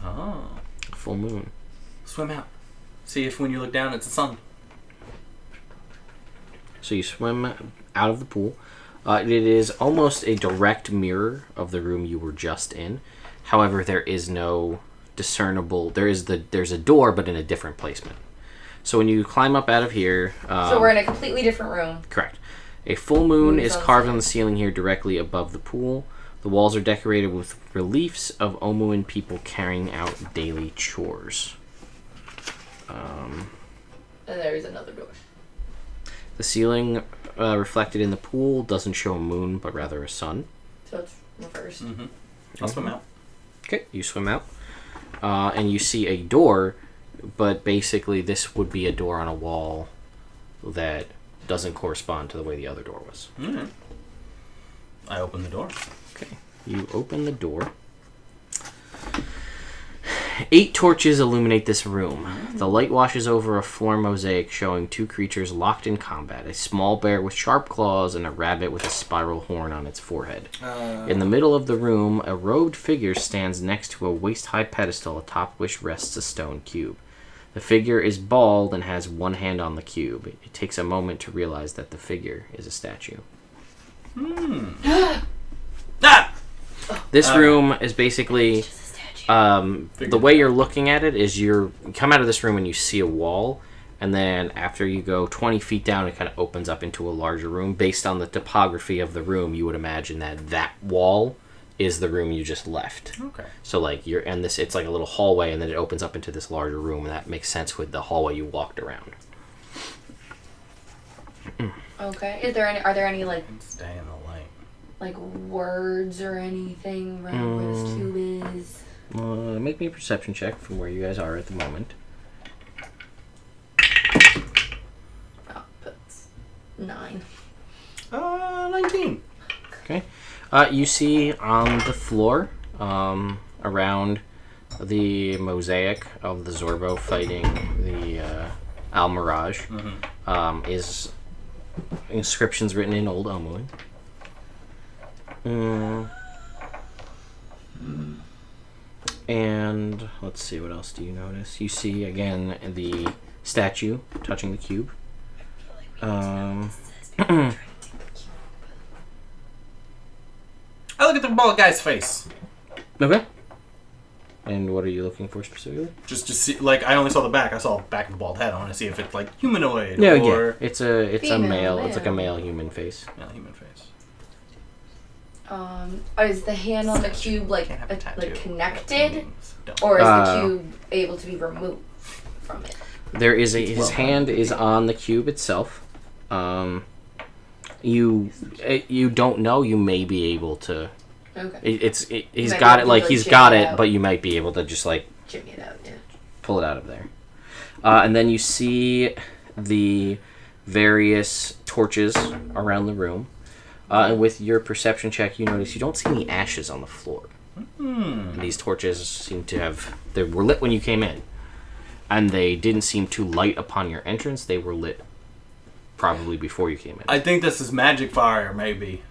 B: Oh.
D: a full moon.
B: Swim out. See if when you look down, it's the sun.
D: So you swim out of the pool. It is almost a direct mirror of the room you were just in. However, there is no discernible. There's a door, but in a different placement. So when you climb up out of here,
C: So we're in a completely different room.
D: correct. A full moon
C: Moon's
D: is
C: on
D: carved
C: the
D: on the ceiling here, directly above the pool. The walls are decorated with reliefs of Omuan people carrying out daily chores.
C: And there's another door.
D: The ceiling reflected in the pool doesn't show a moon, but rather a sun.
C: So it's reversed.
B: Mm-hmm. I'll swim out.
D: Okay, you swim out, and you see a door, but basically this would be a door on a wall that doesn't correspond to the way the other door was.
B: Mm-hmm. I open the door.
D: Okay. You open the door. 8 torches illuminate this room. The light washes over a floor mosaic showing 2 creatures locked in combat. A small bear with sharp claws and a rabbit with a spiral horn on its forehead. In the middle of the room, a robed figure stands next to a waist-high pedestal atop which rests a stone cube. The figure is bald and has one hand on the cube. It takes a moment to realize that the figure is a statue. This room is basically... the way you're looking at it is you come out of this room and you see a wall, and then after you go 20 feet down, it kind of opens up into a larger room. Based on the topography of the room, you would imagine that wall is the room you just left.
B: Okay.
D: So like you're in this, it's like a little hallway, and then it opens up into this larger room, and that makes sense with the hallway you walked around.
C: Okay. Are there any like
B: Stay in the light.
C: like words or anything around where this cube is?
D: Make me a perception check from where you guys are at the moment.
C: Oh, that's 9.
B: 19.
D: Okay. You see on the floor, around the mosaic of the Zorbo fighting the Al-Mirage, is inscriptions written in Old Omuan. And let's see, what else do you notice? You see again the statue touching the cube.
B: I look at the bald guy's face.
D: Okay. And what are you looking for specifically?
B: Just to see, like, I only saw the back. I saw the back of the bald head. I want to see if it's like humanoid
D: Yeah,
B: or
D: it's a
C: Female,
D: male. It's like a
C: male.
D: male human face.
B: yeah, human face.
C: Is the hand on the cube like
B: Can't have a tattoo.
C: like connected,
B: Wings. Don't.
C: or is the cube able to be removed from it?
D: There is his hand is on the cube itself. You don't know. You may be able to.
C: Okay.
D: He's
C: might
D: got
C: be
D: it
C: able
D: like
C: to
D: he's
C: jimmy
D: got
C: it
D: it,
C: out.
D: but you might be able to just like
C: Jimmy it out, yeah.
D: pull it out of there. And then you see the various torches around the room. And with your perception check, you notice you don't see any ashes on the floor. And these torches seem to they were lit when you came in. And they didn't seem to light upon your entrance. They were lit probably before you came in.
B: I think this is magic fire, maybe.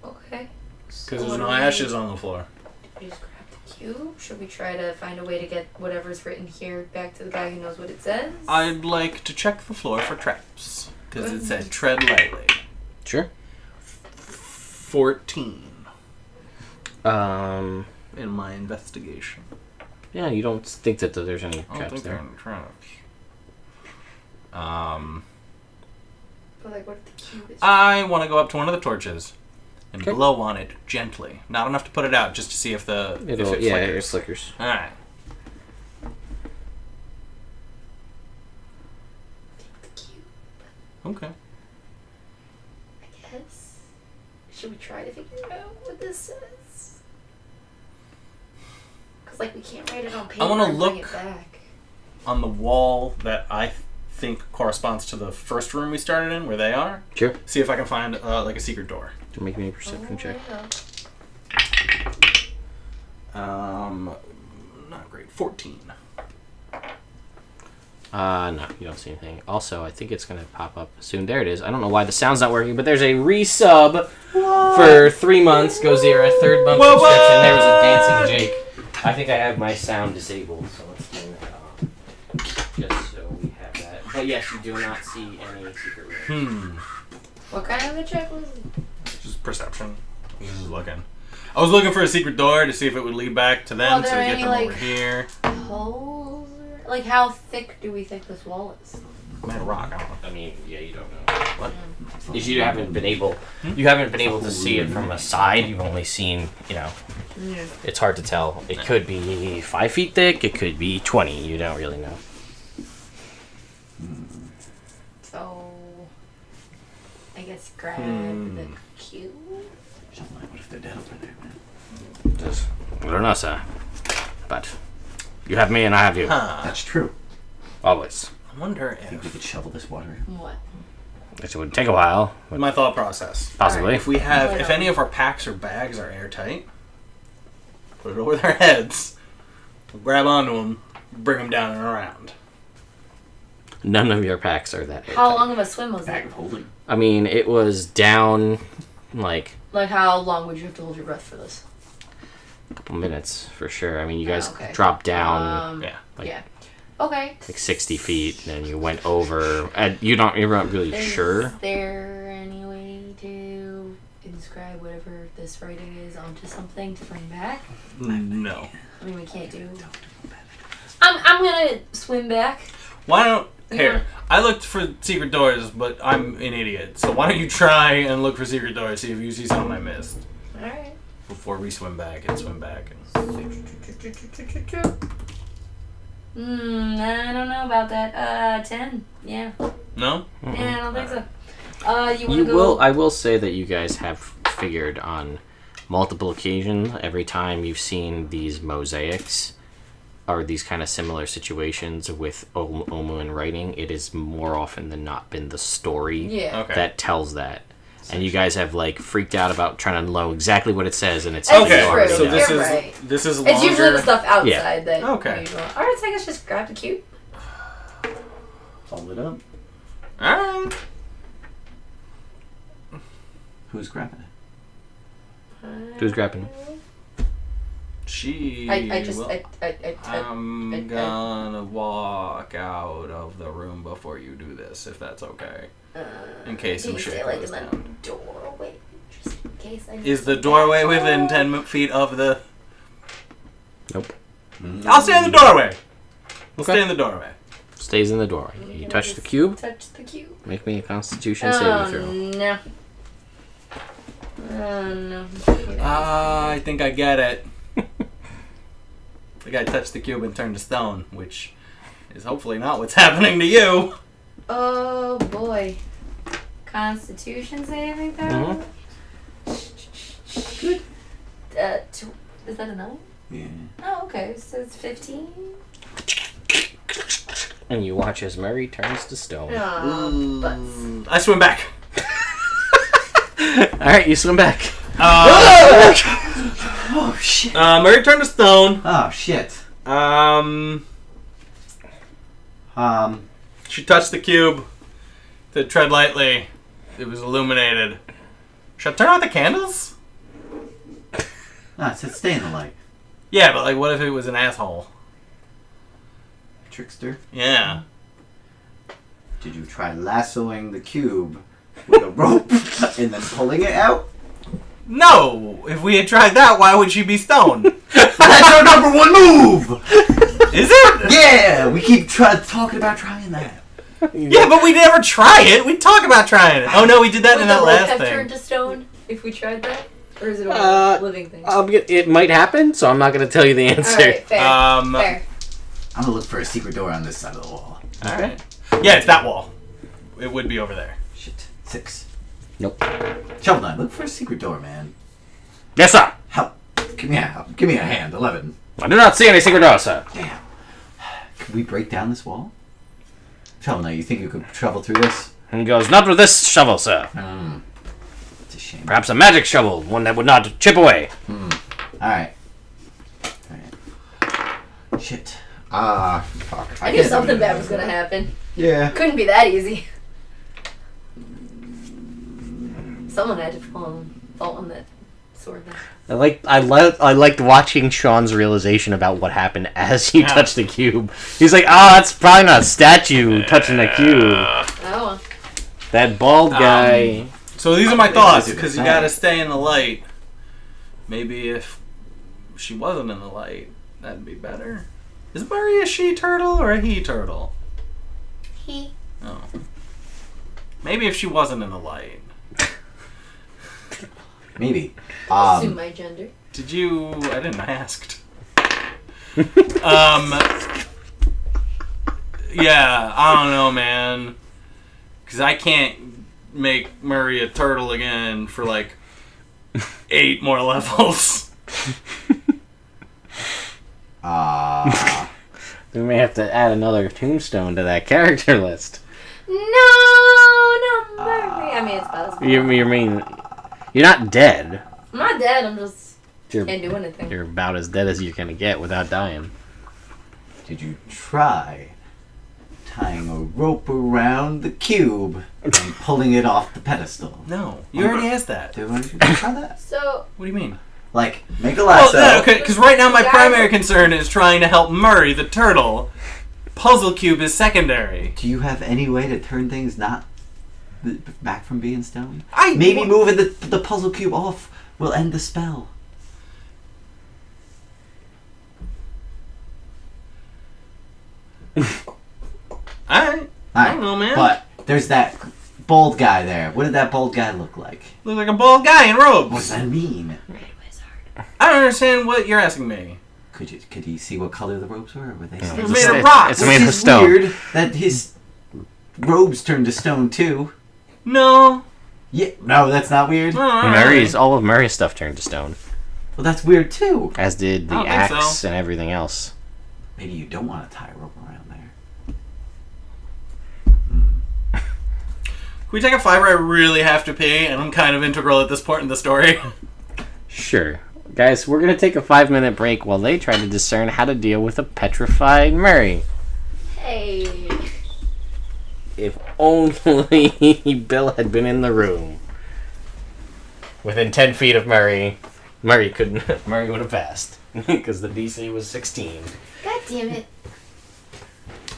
C: Okay.
B: Because there's no ashes on the floor.
C: Did we just grab the cube? Should we try to find a way to get whatever's written here back to the guy who knows what it says?
B: I'd like to check the floor for traps. Because it said tread lightly.
D: Sure.
B: 14
D: Um,
B: in my investigation.
D: yeah, you don't think that there's any
B: I don't
D: traps
B: think there are
D: there.
B: any traps.
C: But like, what if the cube is?
B: I want to go up to one of the torches and
D: Okay.
B: blow on it gently. Not enough to put it out, just to see if it
D: It
B: flickers.
D: flickers.
B: All right.
C: Take the cube,
B: Okay.
C: I guess. Should we try to figure out what this says? Because like we can't write it on paper
B: wanna
C: and bring
B: look-
C: it back.
B: On the wall that I think corresponds to the first room we started in, where they are.
D: Sure.
B: See if I can find like a secret door.
D: Make me a perception check.
C: Yeah.
B: Not great. 14.
D: No, you don't see anything. Also, I think it's going to pop up soon. There it is. I don't know why the sound's not working, but there's a resub for 3 months. Gozira, 3rd month
B: Whoa,
D: subscription. There was a dancing Jake. I think I have my sound disabled, so let's turn that off. Just so we have that. But yes, you do not see any secret rooms.
C: What kind of a check was it?
B: Just perception. I was just looking. I was looking for a secret door to see if it would lead back to them,
C: Well,
B: so
C: there
B: we
C: are
B: get
C: any,
B: them over
C: like-
B: here.
C: Holes? Like, how thick do we think this wall is?
B: Man, rock. I don't know.
D: I mean, yeah, you don't know.
B: What?
D: If you haven't been able, to see it from a side. You've only seen,
C: Yeah.
D: it's hard to tell. It could be 5 feet thick. It could be 20. You don't really know.
C: So, I guess grab the cube.
A: What if they're dead over there, man?
D: Just, I don't know, sir. But you have me and I have you.
B: Huh.
A: That's true.
D: Always.
B: I wonder
A: I think we
B: if...
A: could shovel this water.
C: What?
D: It would take a while, but
B: My thought process.
D: possibly.
B: If we have... If any of our packs or bags are airtight, put it over their heads, we'll grab onto them, bring them down and around.
D: None of your packs are that.
C: How
D: airtight.
C: long of a swim was
A: Bag
C: it?
A: of holding.
D: I mean, it was down like
C: Like, how long would you have to hold your breath for this?
D: a couple minutes for sure. I mean, you guys
C: okay.
D: dropped down
B: Yeah.
D: like,
C: Yeah. Okay.
D: like 60 feet, and then you went over. And you're not really sure.
C: Is there any way to inscribe whatever this writing is onto something to bring back?
B: No.
C: I mean, we can't do. I'm gonna swim back.
B: Why don't...
C: Yeah.
B: Here, I looked for secret doors, but I'm an idiot. So why don't you try and look for secret doors, see if you see something I missed.
C: Alright.
B: Before we swim back and swim back.
C: I don't know about that. 10. Yeah.
B: No?
C: Yeah, I don't think so. You wanna
D: You
C: go?
D: will. I will say that you guys have figured on multiple occasions every time you've seen these mosaics or these kind of similar situations with Omu in writing. It is more often than not been the story
C: Yeah.
B: Okay.
D: that tells that. And you guys have like freaked out about trying to know exactly what it says, and it's
C: That's
B: Okay,
C: true.
D: already
B: so
D: know.
B: this
C: You're
B: is
C: right.
B: this is longer.
C: It's usually the stuff outside
D: Yeah.
C: that.
B: Okay.
C: Alright, so I guess just grab the cube.
A: Hold it up.
B: Alright.
A: Who's grabbing it?
D: Who's grabbing it?
B: She
C: I just.
B: will-
C: I
B: I'm gonna walk out of the room before you do this, if that's okay. In case
C: do
B: some
C: you
B: shit
C: stay like
B: goes
C: in the
B: down.
C: doorway? Just in case I need
B: Is the
C: some
B: doorway
C: backup?
B: within 10 feet of the...
D: Nope.
B: I'll stay in the doorway. We'll
D: Okay.
B: stay in the doorway.
D: Stays in the doorway.
C: Can
D: You
C: I
D: touch the
C: just
D: cube.
C: Touch the cube.
D: Make me a Constitution saving throw.
C: No. No.
B: I think I get it. The guy touched the cube and turned to stone, which is hopefully not what's happening to you.
C: Oh boy. Constitution saving throw?
A: Good.
C: Is that a 9?
A: Yeah.
C: Oh, okay. So it's 15?
D: And you watch as Murray turns to stone.
C: Oh, butts.
B: I swim back.
D: Alright, you swim back.
A: Oh shit.
B: Murray turned to stone.
A: Oh shit.
B: She touched the cube. To tread lightly. It was illuminated. Should I turn out the candles?
A: No, it said stay in the light.
B: Yeah, but like, what if it was an asshole?
A: Trickster.
B: Yeah.
A: Did you try lassoing the cube with a rope and then pulling it out?
B: No! If we had tried that, why would she be stoned?
A: That's our number one move!
B: Is it?
A: Yeah! We keep talking about trying that.
B: Yeah, but we never try it. We talk about trying it. Oh no, we did that
C: Would
B: in
C: the
B: that
C: rope
B: last
C: have
B: thing.
C: turned to stone if we tried that? Or is it a living thing?
D: It might happen, so I'm not going to tell you the answer.
C: Alright, fair. Fair.
A: I'm gonna look for a secret door on this side of the wall.
B: Alright. Yeah, it's that wall. It would be over there.
A: Shit. 6.
D: Nope.
A: Shovel Knight, look for a secret door, man.
D: Yes, sir.
A: Help. Give me a help. Give me a hand. 11.
D: I do not see any secret doors, sir.
A: Damn. Can we break down this wall? Shovel Knight, you think you could travel through this?
D: And he goes, not with this shovel, sir.
A: It's a shame.
D: Perhaps a magic shovel, one that would not chip away.
A: Alright. Shit. Fuck.
C: I knew something bad was gonna happen.
A: Yeah.
C: Couldn't be that easy. Someone had to fall on that sword. Then.
D: I liked watching Sean's realization about what happened as you
B: Yeah.
D: touched the cube. He's like, oh, that's probably not a statue touching a cube.
C: Oh well.
D: That bald guy.
B: So these are my thoughts,
A: Wizards of
B: because you
A: Thay.
B: gotta stay in the light. Maybe if she wasn't in the light, that'd be better. Is Murray a she turtle or a he turtle?
C: He.
B: Oh. Maybe if she wasn't in the light.
A: Maybe.
C: Assume my gender.
B: Did you... I didn't ask. Yeah, I don't know, man. Because I can't make Murray a turtle again for like 8 more levels.
D: We may have to add another tombstone to that character list.
C: No, Murray. I mean, it's possible.
D: You mean you're not dead?
C: I'm not dead. I'm just Can't do anything.
D: You're about as dead as you're gonna get without dying.
A: Did you try tying a rope around the cube and pulling it off the pedestal?
B: No, you already asked that.
A: Did you try that?
C: So,
B: What do you mean?
A: Like, make a lasso.
B: Well, okay, because right now my primary concern is trying to help Murray the turtle. Puzzle cube is secondary.
A: Do you have any way to turn things not back from being stone?
B: I
A: Maybe moving the puzzle cube off will end the spell.
B: I don't know, man.
A: But there's that bald guy there. What did that bald guy look like?
B: Look like a bald guy in robes.
A: What does that mean?
C: Red Wizard.
B: I don't understand what you're asking me.
A: Could he see what color the robes were? Or were they
B: It's
A: stone?
B: made of rock.
D: It's made of
A: Which is
D: stone.
A: weird that his robes turned to stone too.
B: No.
A: Yeah, no, that's not weird.
D: All of Murray's stuff turned to stone,
A: Well, that's weird too.
D: as did the
B: I don't think
D: axe
B: so.
D: and everything else.
A: Maybe you don't want to tie a rope around there.
B: Can we take a fiver? I really have to pee, and I'm kind of integral at this point in the story.
D: Sure. Guys, we're going to take a 5-minute break while they try to discern how to deal with a petrified Murray.
C: Hey.
D: If only Bill had been in the room. Within 10 feet of Murray, Murray would have passed. Because the DC was 16.
C: God damn it.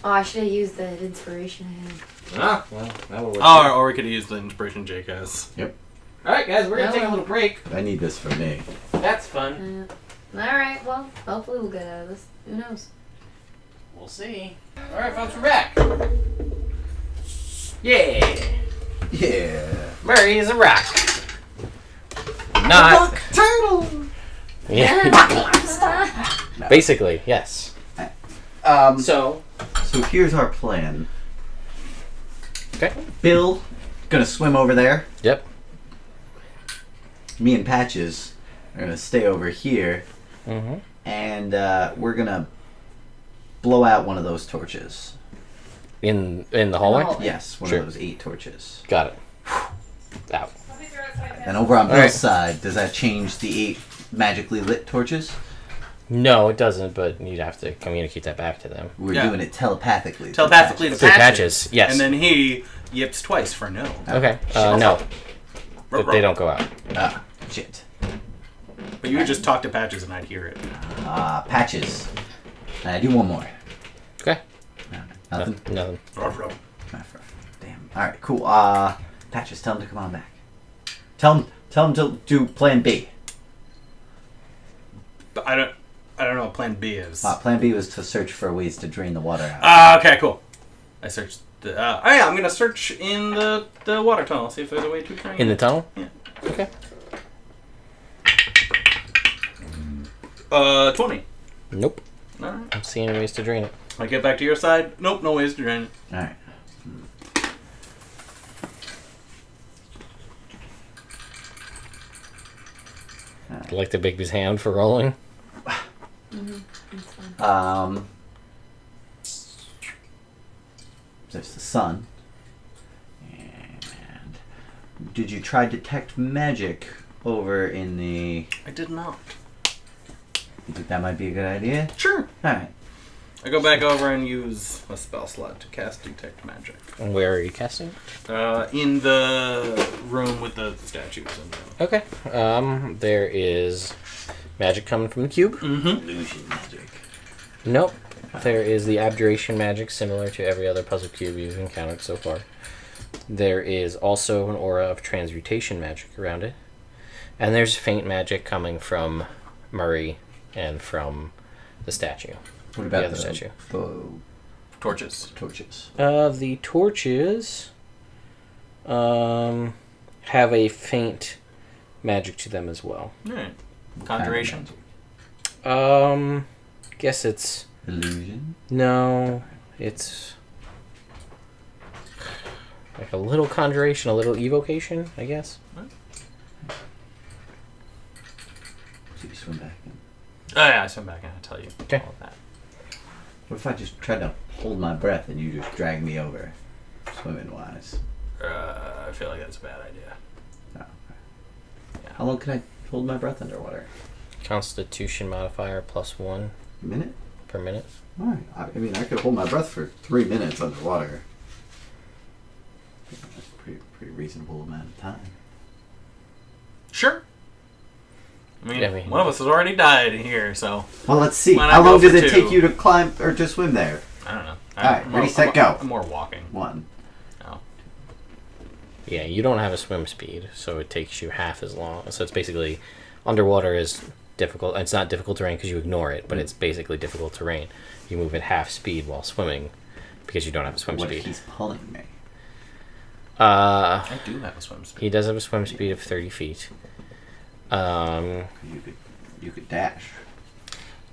C: Oh, I should have used the inspiration I had.
D: Ah, well, that would work.
B: Or we could use the inspiration Jake has.
A: Yep.
D: Alright, guys, we're going to take a little break.
A: I need this for me.
D: That's fun.
C: Alright, well, hopefully we'll get out of this. Who knows?
D: We'll see. Alright, folks, we're back. Yeah.
A: Yeah.
D: Murray is a rock. Not.
A: Turtle.
D: Yeah. Basically, yes.
A: So here's our plan.
D: Okay.
A: Bill, gonna swim over there.
D: Yep.
A: Me and Patches are gonna stay over here,
D: Mm-hmm.
A: and we're gonna blow out one of those torches.
D: In the hallway?
C: Oh.
A: Yes, one
D: Sure.
A: of those 8 torches.
D: Got it. Out.
A: And over on Bill's
D: Alright.
A: side, does that change the 8 magically lit torches?
D: No, it doesn't, but you'd have to communicate that back to them.
A: We're
B: Yeah.
A: doing it telepathically.
B: Telepathically to
D: Through
B: Patches.
D: Patches, yes.
B: And then he yips twice for no.
D: Okay. No. They don't go out.
A: Ah, shit.
B: But you would just talk to Patches and I'd hear it.
A: Patches. Do one more.
D: Okay.
A: No, nothing?
D: Nothing.
A: Damn. Alright, cool. Patches, tell him to come on back. Tell him to do plan B.
B: But I don't know what plan B is.
A: Plan B was to search for ways to drain the water out.
B: Okay, cool. I searched the... oh yeah, I'm gonna search in the water tunnel, see if there's a way to drain
D: In the
B: it.
D: tunnel?
B: Yeah.
D: Okay.
B: 20.
D: Nope.
B: Alright.
D: I don't see any ways to drain it.
B: I get back to your side. Nope, no ways to drain it.
A: Alright.
D: Like the baby's hand for rolling.
C: That's fine.
A: There's the sun. And did you try detect magic over in the...
B: I did not.
A: You think that might be a good idea?
B: Sure.
A: Alright.
B: I go back over and use a spell slot to cast Detect Magic.
D: And where are you casting?
B: In the room with the statues.
D: Okay. There is magic coming from the cube.
B: Mm-hmm.
A: Illusion magic.
D: Nope. There is the abjuration magic, similar to every other puzzle cube you've encountered so far. There is also an aura of transmutation magic around it. And there's faint magic coming from Murray and from the statue.
A: What about
D: The other
A: the
D: statue.
B: Torches.
A: torches?
D: The torches have a faint magic to them as well.
B: Alright. Conjuration.
D: Guess it's...
A: Illusion?
D: No, it's like a little conjuration, a little evocation, I guess.
A: So you swim back in.
B: Oh yeah, I swim back and I'll tell you
D: Okay.
B: all of that.
A: What if I just tried to hold my breath and you just drag me over? Swimming wise.
B: I feel like that's a bad idea.
A: Oh, okay. How long can I hold my breath underwater?
D: Constitution modifier +1
A: Minute?
D: per minute.
A: Alright. I mean, I could hold my breath for 3 minutes underwater. That's a pretty reasonable amount of time.
B: Sure. I mean,
D: Yeah, I mean-
B: one of us has already died here, so
A: Well, let's see.
B: Why not
A: How
B: go
A: long does
B: for
A: it take
B: 2?
A: you to climb or to swim there?
B: I don't know.
A: Alright,
B: I'm
A: ready,
B: more-
A: set, go.
B: I'm more walking.
A: 1.
B: Oh.
D: Yeah, you don't have a swim speed, so it takes you half as long. So it's basically underwater is difficult. It's not difficult terrain because you ignore it, but it's basically difficult terrain. You move at half speed while swimming because you don't have a swim
A: What
D: speed.
A: if he's pulling me?
B: I do have a swim speed.
D: He does have a swim speed of 30 feet.
A: You could dash.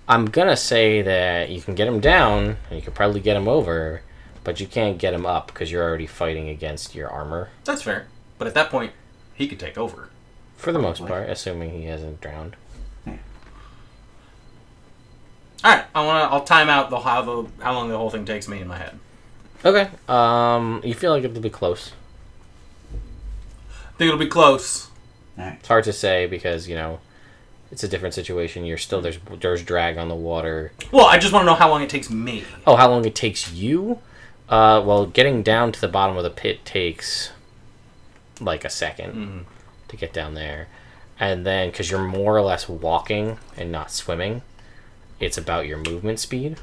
D: I'm gonna say that you can get him down, and you could probably get him over, but you can't get him up because you're already fighting against your armor.
B: That's fair. But at that point, he could take over.
D: For the most
A: Probably.
D: part, assuming he hasn't drowned.
B: Alright, I'll time out how long the whole thing takes me in my head.
D: Okay. You feel like it'll be close.
B: I think it'll be close.
A: Alright.
D: It's hard to say because, it's a different situation. You're still there's drag on the water.
B: Well, I just want to know how long it takes me.
D: Oh, how long it takes you? Well, getting down to the bottom of the pit takes like a second to get down there. And then, because you're more or less walking and not swimming, it's about your movement speed.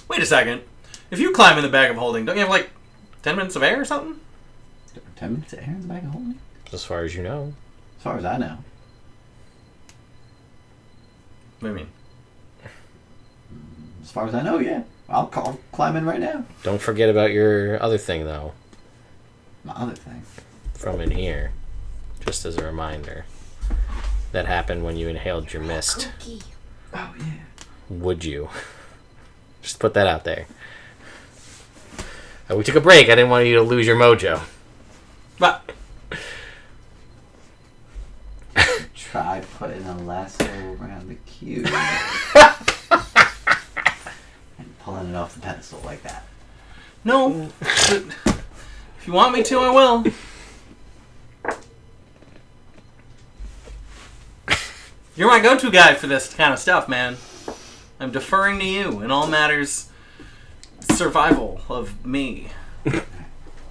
B: Wait a second. If you climb in the bag of holding, don't you have like 10 minutes of air or something?
A: 10 minutes of air in the bag of holding?
D: As far as you know.
A: As far as I know.
B: What do you mean?
A: As far as I know, yeah. I'll climb in right now.
D: Don't forget about your other thing, though,
A: My other thing.
D: from in here. Just as a reminder. That happened when you inhaled your mist.
C: Cookie.
A: Oh, yeah.
D: Would you? Just put that out there. We took a break. I didn't want you to lose your mojo.
B: But
A: Try putting a lasso around the cube. And pulling it off the pedestal like that.
B: no. But if you want me to, I will. You're my go-to guy for this kind of stuff, man. I'm deferring to you in all matters survival of me.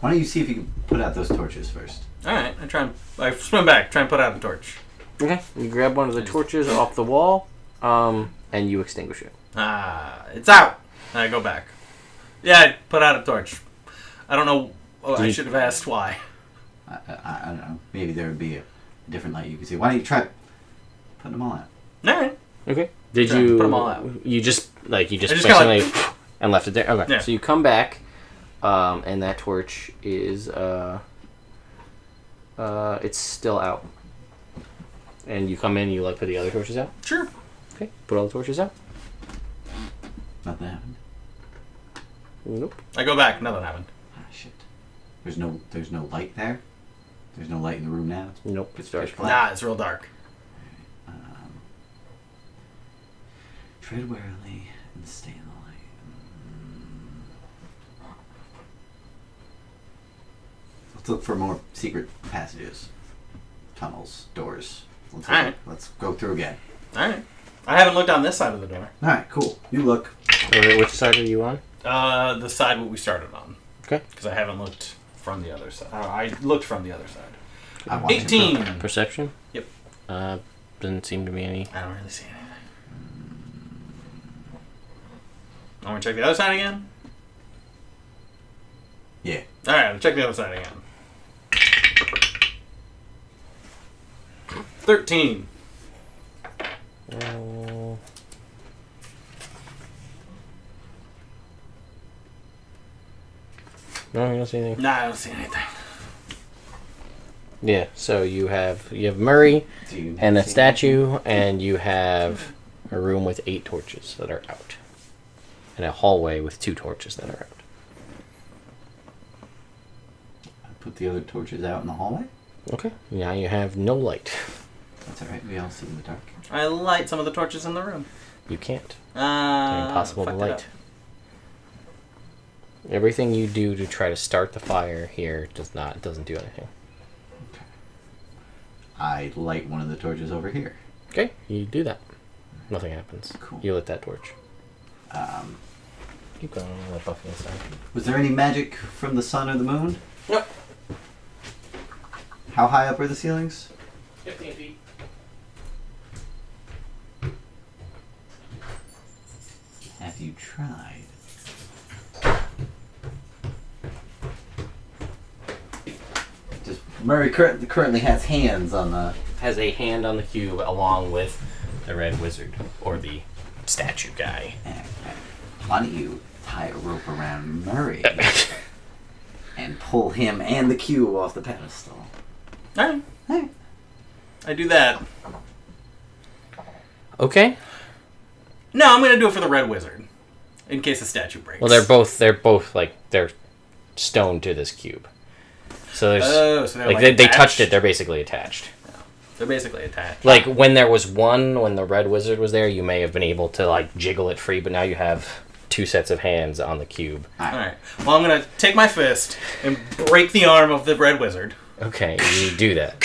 A: Why don't you see if you can put out those torches first?
B: Alright, I swim back, try and put out the torch.
D: Okay. You grab one of the torches off the wall, and you extinguish it.
B: It's out. And I go back. Yeah, I put out a torch. I don't know. Oh, I should have asked why.
A: I don't know. Maybe there would be a different light you could see. Why don't you try putting them all out?
B: Alright.
D: Okay. Did
B: Try and
D: you?
B: put 'em all out.
D: You just
B: I just
D: basically
B: kinda
D: and left it there. Okay.
B: Yeah.
D: So you come back, and that torch is it's still out. And you come in, you put the other torches out.
B: Sure.
D: Okay. Put all the torches out.
A: Nothing happened.
D: Nope.
B: I go back, nothing happened.
A: Ah, shit. There's no light there? There's no light in the room now?
D: Nope.
A: It's
D: It's dark.
A: pitch black.
B: Nah, it's real dark.
A: Tread warily and stay in the light. Let's look for more secret passages, tunnels, doors.
B: Alright.
A: Let's go through again.
B: Alright. I haven't looked on this side of the door.
A: Alright, cool. You look.
D: Which side are you on?
B: The side what we started on.
D: Okay.
B: Because I haven't looked from the other side. I looked from the other side.
A: I want you to
B: 18.
A: go.
D: Perception.
B: Yep.
D: Doesn't seem to be any.
B: I don't really see anything. I want to check the other side again?
A: Yeah.
B: Alright, let's check the other side again. 13.
D: No, you don't see anything.
B: Nah, I don't see anything.
D: Yeah. So you have Murray
A: Do you
D: and a
A: see
D: statue, and you have a room with 8 torches that are out, and a hallway with 2 torches that are out.
A: Put the other torches out in the hallway?
D: Okay. Now you have no light.
A: That's alright. We all see in the dark.
B: I light some of the torches in the room.
D: You can't. They're impossible to
B: fucked it
D: light.
B: up.
D: Everything you do to try to start the fire here doesn't do anything.
A: I light one of the torches over here.
D: Okay, you do that. Nothing happens.
A: Cool.
D: You lit that torch.
A: Um,
D: Keep going. I'll let Buffy inside.
A: was there any magic from the sun or the moon?
D: Nope.
A: How high up are the ceilings?
D: 15 feet.
A: Have you tried? Just Murray currently has hands on the.
D: Has a hand on the cube along with the Red Wizard, or the statue guy.
A: Why don't you tie a rope around Murray and pull him and the cube off the pedestal?
B: Alright.
A: Hey.
B: I do that.
D: Okay.
B: No, I'm gonna do it for the Red Wizard. In case the statue breaks.
D: Well, they're both like, they're stoned to this cube. So there's,
B: so they're
D: like, they
B: attached?
D: touched it, they're basically attached.
B: They're basically attached.
D: Like, when there was one, when the Red Wizard was there, you may have been able to, like, jiggle it free, but now you have 2 sets of hands on the cube.
B: Alright. Well, I'm gonna take my fist and break the arm of the Red Wizard.
D: Okay, you do that.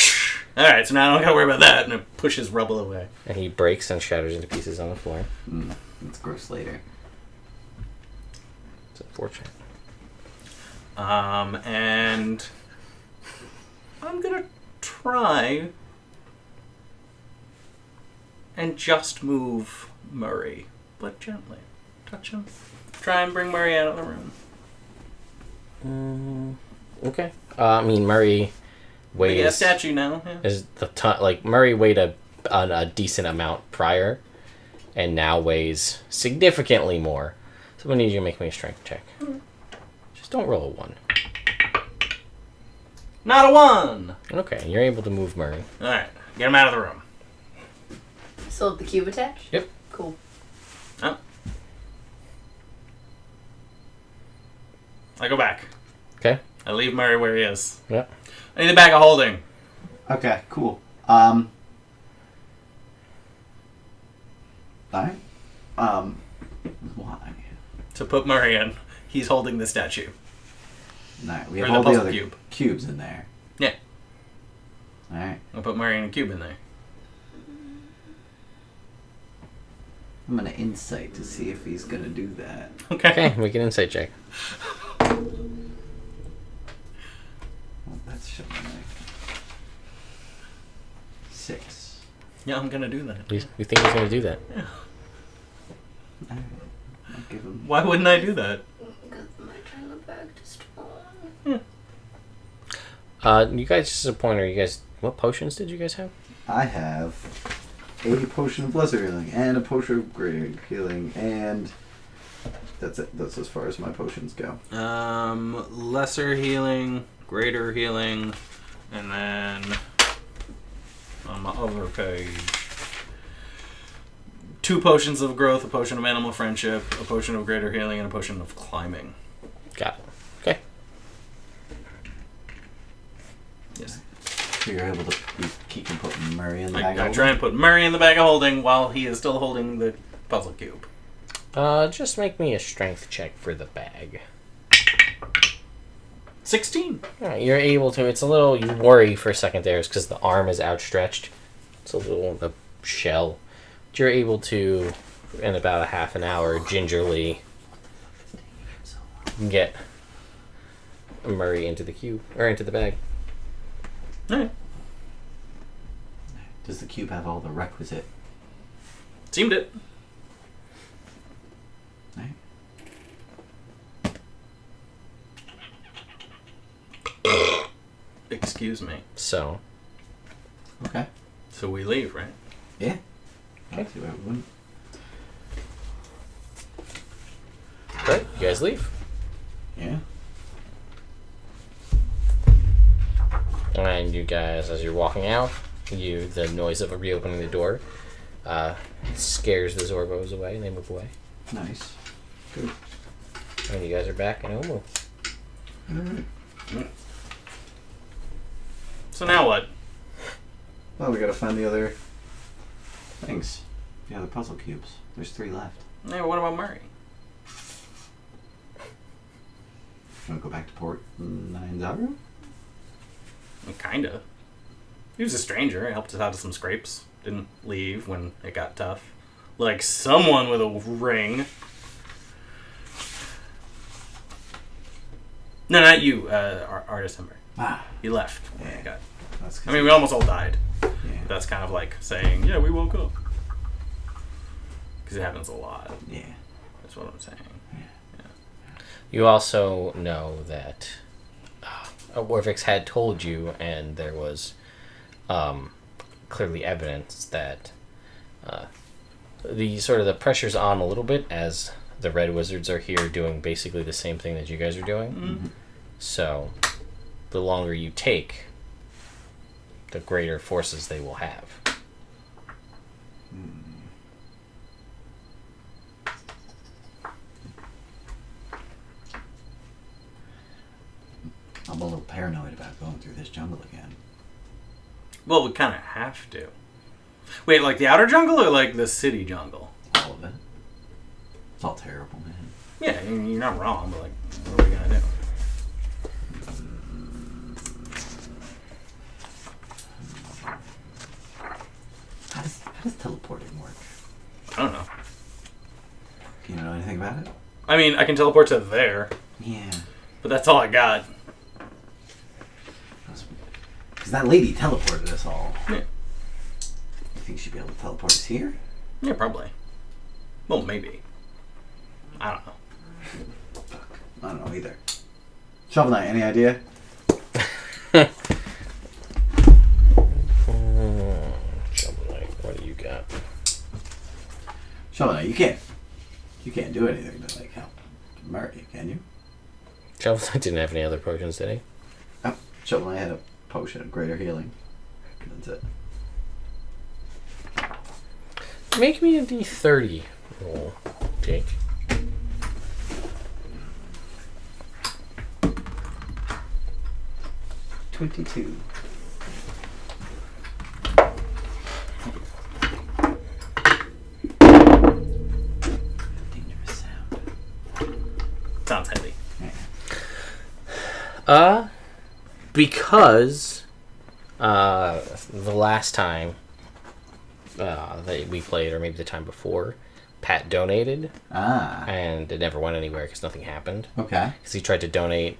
B: Alright, so now I don't gotta worry about that, and it pushes rubble away.
D: And he breaks and shatters into pieces on the floor.
A: It's gross later.
D: It's unfortunate.
B: And I'm gonna try and just move Murray, but gently. Touch him. Try and bring Murray out of the room.
D: Okay. I mean, Murray weighs...
B: Yeah, statue now. Yeah.
D: Is the like, Murray weighed a decent amount prior, and now weighs significantly more. So I need you to make me a strength check. Just don't roll a 1.
B: Not a 1!
D: Okay, you're able to move Murray.
B: Alright, get him out of the room.
C: Still have the cube attached?
D: Yep.
C: Cool.
B: Oh. I go back.
D: Okay.
B: I leave Murray where he is.
D: Yep.
B: I need the bag of holding.
A: Okay, cool. Alright. Why?
B: To put Murray in. He's holding the statue.
A: Alright, we
B: Or
A: have
B: the
A: all the
B: puzzle
A: other
B: cube.
A: cubes in there.
B: Yeah.
A: Alright.
B: I'll put Murray in a cube in there.
A: I'm gonna insight to see if he's gonna do that.
D: Okay, make an insight check.
A: Well, that's showing like 6.
B: Yeah, I'm gonna do that.
D: You think he's going to do that?
A: Alright. I'll give him.
B: Why wouldn't I do that?
C: Because my turn the bag to spawn.
D: You guys, just a pointer, you guys, what potions did you guys have?
A: I have a potion of lesser healing and a potion of greater healing, and that's it. That's as far as my potions go.
B: Lesser healing, greater healing, and then on my other page, 2 potions of growth, a potion of animal friendship, a potion of greater healing, and a potion of climbing.
D: Got it. Okay.
B: Yes.
A: So you're able to keep putting Murray in the bag.
B: I try and put Murray in the bag of holding while he is still holding the puzzle cube.
D: Just make me a strength check for the bag.
B: 16.
D: Alright, you're able to. It's a little, you worry for a second there because the arm is outstretched. It's a little, the shell. But you're able to, in about a half an hour, gingerly get Murray into the cube, or into the bag.
B: Alright.
A: Does the cube have all the requisite?
B: Seemed it.
A: Right.
B: Excuse me.
D: So,
A: Okay.
B: So we leave, right?
A: Yeah. I see why we wouldn't.
D: right, you guys leave.
A: Yeah.
D: And you guys, as you're walking out, the noise of reopening the door scares the Zorbos away, and they move away.
A: Nice. Good.
D: And you guys are back in Omu.
A: Alright.
B: So now what?
A: Well, we gotta find the other things. The other puzzle cubes. There's 3 left.
B: Yeah, what about Murray?
A: You wanna go back to Port Ninezaru?
B: Kinda. He was a stranger. Helped us out of some scrapes. Didn't leave when it got tough. like someone with a ring. No, not you, Artist Ember. You left.
A: Yeah.
B: God.
A: That's
B: I mean, we almost all died.
A: yeah.
B: That's kind of like saying, yeah, we woke up. Because it happens a lot.
A: Yeah.
B: That's what I'm saying.
D: You also know that Warvix had told you, and there was clearly evidence that the pressure's on a little bit as the Red Wizards are here doing basically the same thing that you guys are doing.
B: Mm-hmm.
D: So, the longer you take, the greater forces they will have.
A: I'm a little paranoid about going through this jungle again.
B: Well, we kind of have to. Wait, like the outer jungle or like the city jungle?
A: All of it. It's all terrible, man.
B: Yeah, you're not wrong, but like, what are we gonna do?
A: How does teleporting work?
B: I don't know.
A: Do you know anything about it?
B: I mean, I can teleport to there,
A: Yeah.
B: but that's all I got.
A: Because that lady teleported us all.
B: Yeah.
A: You think she'd be able to teleport us here?
B: Yeah, probably. Well, maybe. I don't know.
A: Fuck. I don't know either. Shovel Knight, any idea?
D: Shovel Knight, what do you got?
A: Shovel Knight, you can't do anything to like help Murray, can you?
D: Shovel Knight didn't have any other potions, did he?
A: Oh, Shovel Knight had a potion of greater healing. That's it.
D: Make me a D30 roll, Jake.
A: $22. Dangerous sound.
B: Sounds heavy.
D: Because the last time that we played, or maybe the time before, Pat donated, and it never went anywhere because nothing happened.
A: Okay.
D: Because he tried to donate,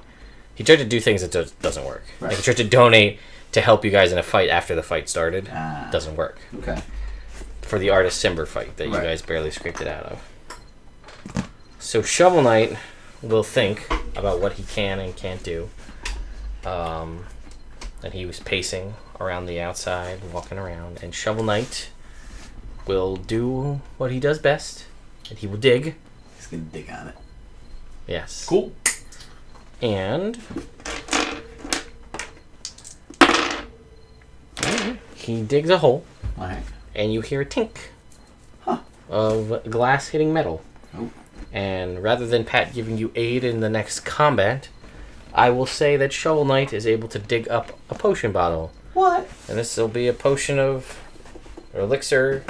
D: he tried to do things that doesn't work.
A: Right.
D: Like he tried to donate to help you guys in a fight after the fight started. Doesn't work.
A: Okay.
D: For the Artist Simber fight that you
A: Right.
D: guys barely scraped it out of. So Shovel Knight will think about what he can and can't do. And he was pacing around the outside, walking around, and Shovel Knight will do what he does best, and he will dig.
A: He's gonna dig on it.
D: Yes.
B: Cool.
D: And he digs a hole,
A: Alright.
D: and you hear a tink of glass hitting metal.
A: Oh.
D: And rather than Pat giving you aid in the next combat, I will say that Shovel Knight is able to dig up a potion bottle.
A: What?
D: And this will be a potion of, or elixir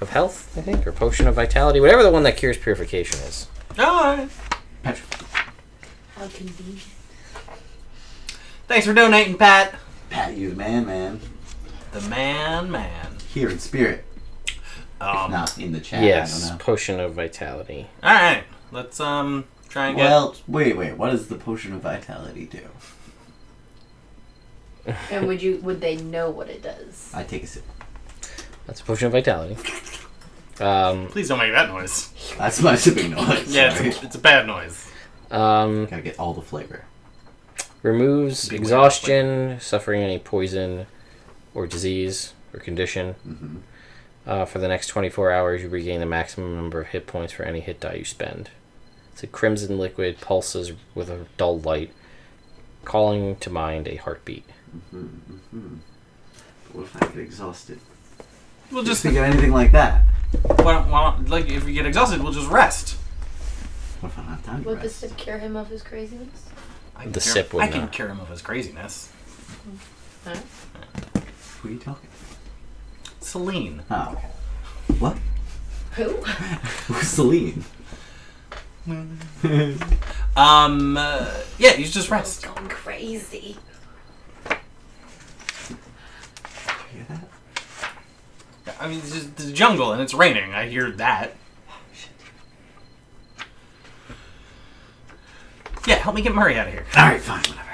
D: of health, I think, or potion of vitality, whatever the one that cures purification is.
B: Alright.
A: Patrick.
C: How convenient.
B: Thanks for donating, Pat.
A: Pat, you the man.
B: The man.
A: Here in spirit. Not in the chat. I
D: Yes,
A: don't know.
D: potion of vitality.
B: Alright. Let's try and get...
A: Well, wait. What does the potion of vitality do?
C: And would they know what it does?
A: I take a sip.
D: That's a potion of vitality.
B: Please don't make that noise.
A: That's my sipping noise.
B: Yeah,
A: Sorry.
B: it's a bad noise.
A: Gotta get all the flavor.
D: Removes
B: Big
D: exhaustion, suffering any poison or disease or condition.
A: Mm-hmm.
D: For the next 24 hours, you regain the maximum number of hit points for any hit die you spend. It's a crimson liquid, pulses with a dull light, calling to mind a heartbeat.
A: But what if I get exhausted?
B: We'll
A: Just
B: just...
A: think of anything like that.
B: like, if we get exhausted, we'll just rest.
A: What if I don't have time to
C: Would the
A: rest?
C: sip cure him of his craziness?
D: The sip would
B: I can
D: not.
B: cure him of his craziness.
C: Alright.
A: Who are you talking?
B: Celine.
A: Oh, okay. What?
C: Who?
A: Who's Celine?
B: Yeah, you just rest.
C: Going crazy.
A: Did you hear that?
B: I mean, it's just the jungle and it's raining. I hear that. Yeah, help me get Murray out of here.
A: Alright, fine, whatever.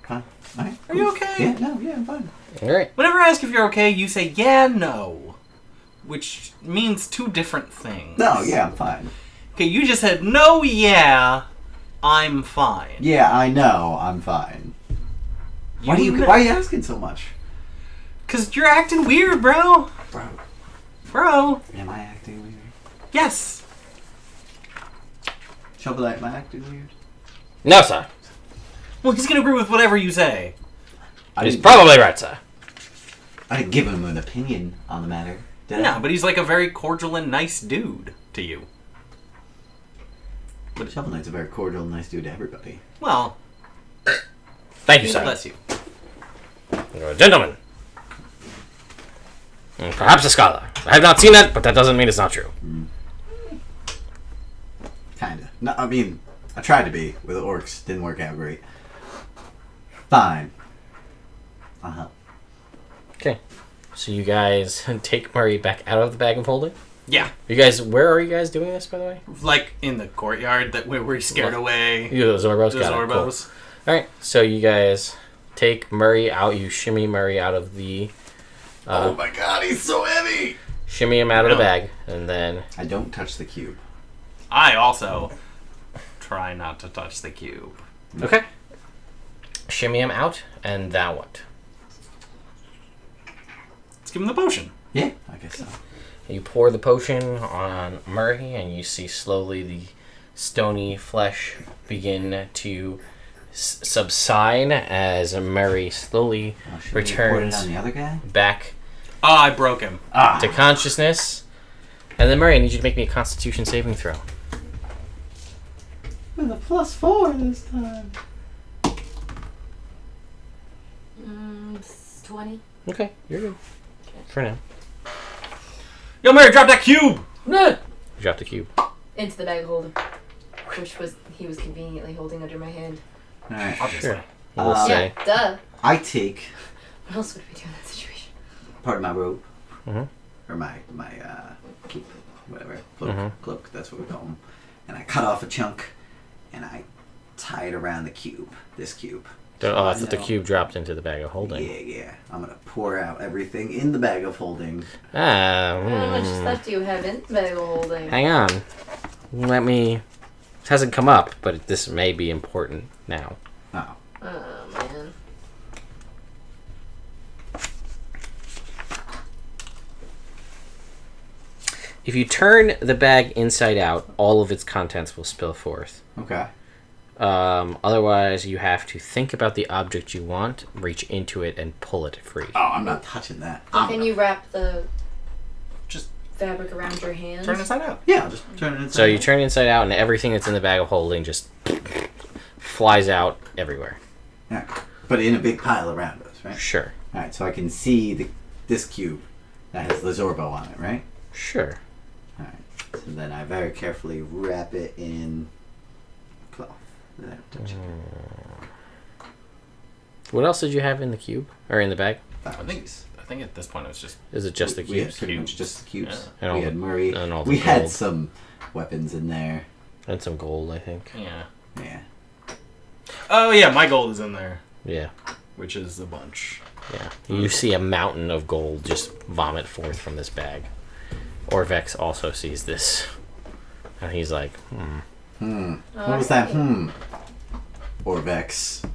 A: Fine. Alright.
B: Are you okay?
A: Yeah, I'm fine.
D: All right.
B: Whenever I ask if you're okay, you say, yeah, no. Which means two different things.
A: No, yeah, I'm fine.
B: Okay, you just said, no, yeah, I'm fine.
A: Yeah, I know, I'm fine. Why are you asking so much?
B: Because you're acting weird, bro. Bro.
A: Am I acting weird?
B: Yes.
A: Shovel, am I acting weird?
D: No, sir.
B: Well, he's going to agree with whatever you say.
D: He's probably right, sir.
A: I didn't give him an opinion on the matter, did I?
B: No, but he's like a very cordial and nice dude to you.
A: But Shovel Knight's a very cordial and nice dude to everybody.
B: Well,
D: Thank you, sir.
B: bless you.
D: You're a gentleman. And perhaps a scholar. I have not seen that, but that doesn't mean it's not true.
A: Kinda. No, I mean, I tried to be with the orcs. Didn't work out great. Fine. I'll help.
D: Okay. So you guys take Murray back out of the bag of holding?
B: Yeah.
D: Where are you guys doing this, by the way?
B: Like in the courtyard that where we're scared away.
D: You the Zorbos?
B: The
D: Got it.
B: Zorbos.
D: Cool. Alright, so you guys take Murray out. You shimmy Murray out of the...
A: oh my god, he's so heavy!
D: Shimmy him out of the bag, and then...
A: I don't touch the cube.
B: I also try not to touch the cube.
D: Okay. Shimmy him out, and now what?
B: Let's give him the potion.
A: Yeah, I guess so.
D: You pour the potion on Murray, and you see slowly the stony flesh begin to subside as Murray slowly
A: Should we pour it
D: returns
A: on the other guy?
D: back
B: Oh, I broke him.
D: to consciousness. And then Murray, I need you to make me a Constitution saving throw.
A: With a +4 this time.
C: 20.
D: Okay, you're good. For now.
B: Yo, Mary, drop that cube!
D: You drop the cube.
C: Into the bag of holding, which he was conveniently holding under my hand.
A: Alright.
B: Obviously.
D: Sure. We'll say.
C: Yeah, duh.
A: I take
C: What else would we do in that situation?
A: part of my robe.
D: Mhm.
A: Or my cape. Whatever. Cloak, that's what we call them. And I cut off a chunk. And I tie it around the cube. This cube.
D: I thought the cube dropped into the bag of holding.
A: Yeah. I'm gonna pour out everything in the bag of holding.
C: How much stuff do you have in the bag of holding?
D: Hang on. It hasn't come up, but this may be important now.
A: Oh.
C: Oh, man.
D: If you turn the bag inside out, all of its contents will spill forth.
A: Okay.
D: Otherwise, you have to think about the object you want, reach into it, and pull it free.
A: Oh, I'm not touching that.
C: Can you wrap the
B: Just
C: fabric around your hands?
B: turn it inside out.
A: Yeah, I'll just turn it inside.
D: So you turn it inside out, and everything that's in the bag of holding just flies out everywhere.
A: Yeah. But in a big pile around us, right?
D: Sure.
A: Alright, so I can see this cube that has the Zorbo on it, right?
D: Sure.
A: Alright. So then I very carefully wrap it in cloth. Then I touch it.
D: What else did you have in the cube? Or in the bag?
B: I think at this point it was just
D: Is it just the
A: We had
D: cubes?
A: pretty much just the cubes.
D: And all
A: We had
D: the-
A: Murray.
D: and all the
A: We had
D: gold.
A: some weapons in there.
D: And some gold, I think.
B: yeah.
A: Yeah.
B: Oh yeah, my gold is in there,
D: Yeah.
B: which is a bunch.
D: Yeah. You see a mountain of gold just vomit forth from this bag. Orvex also sees this. And he's like,
A: What was that? Orvex.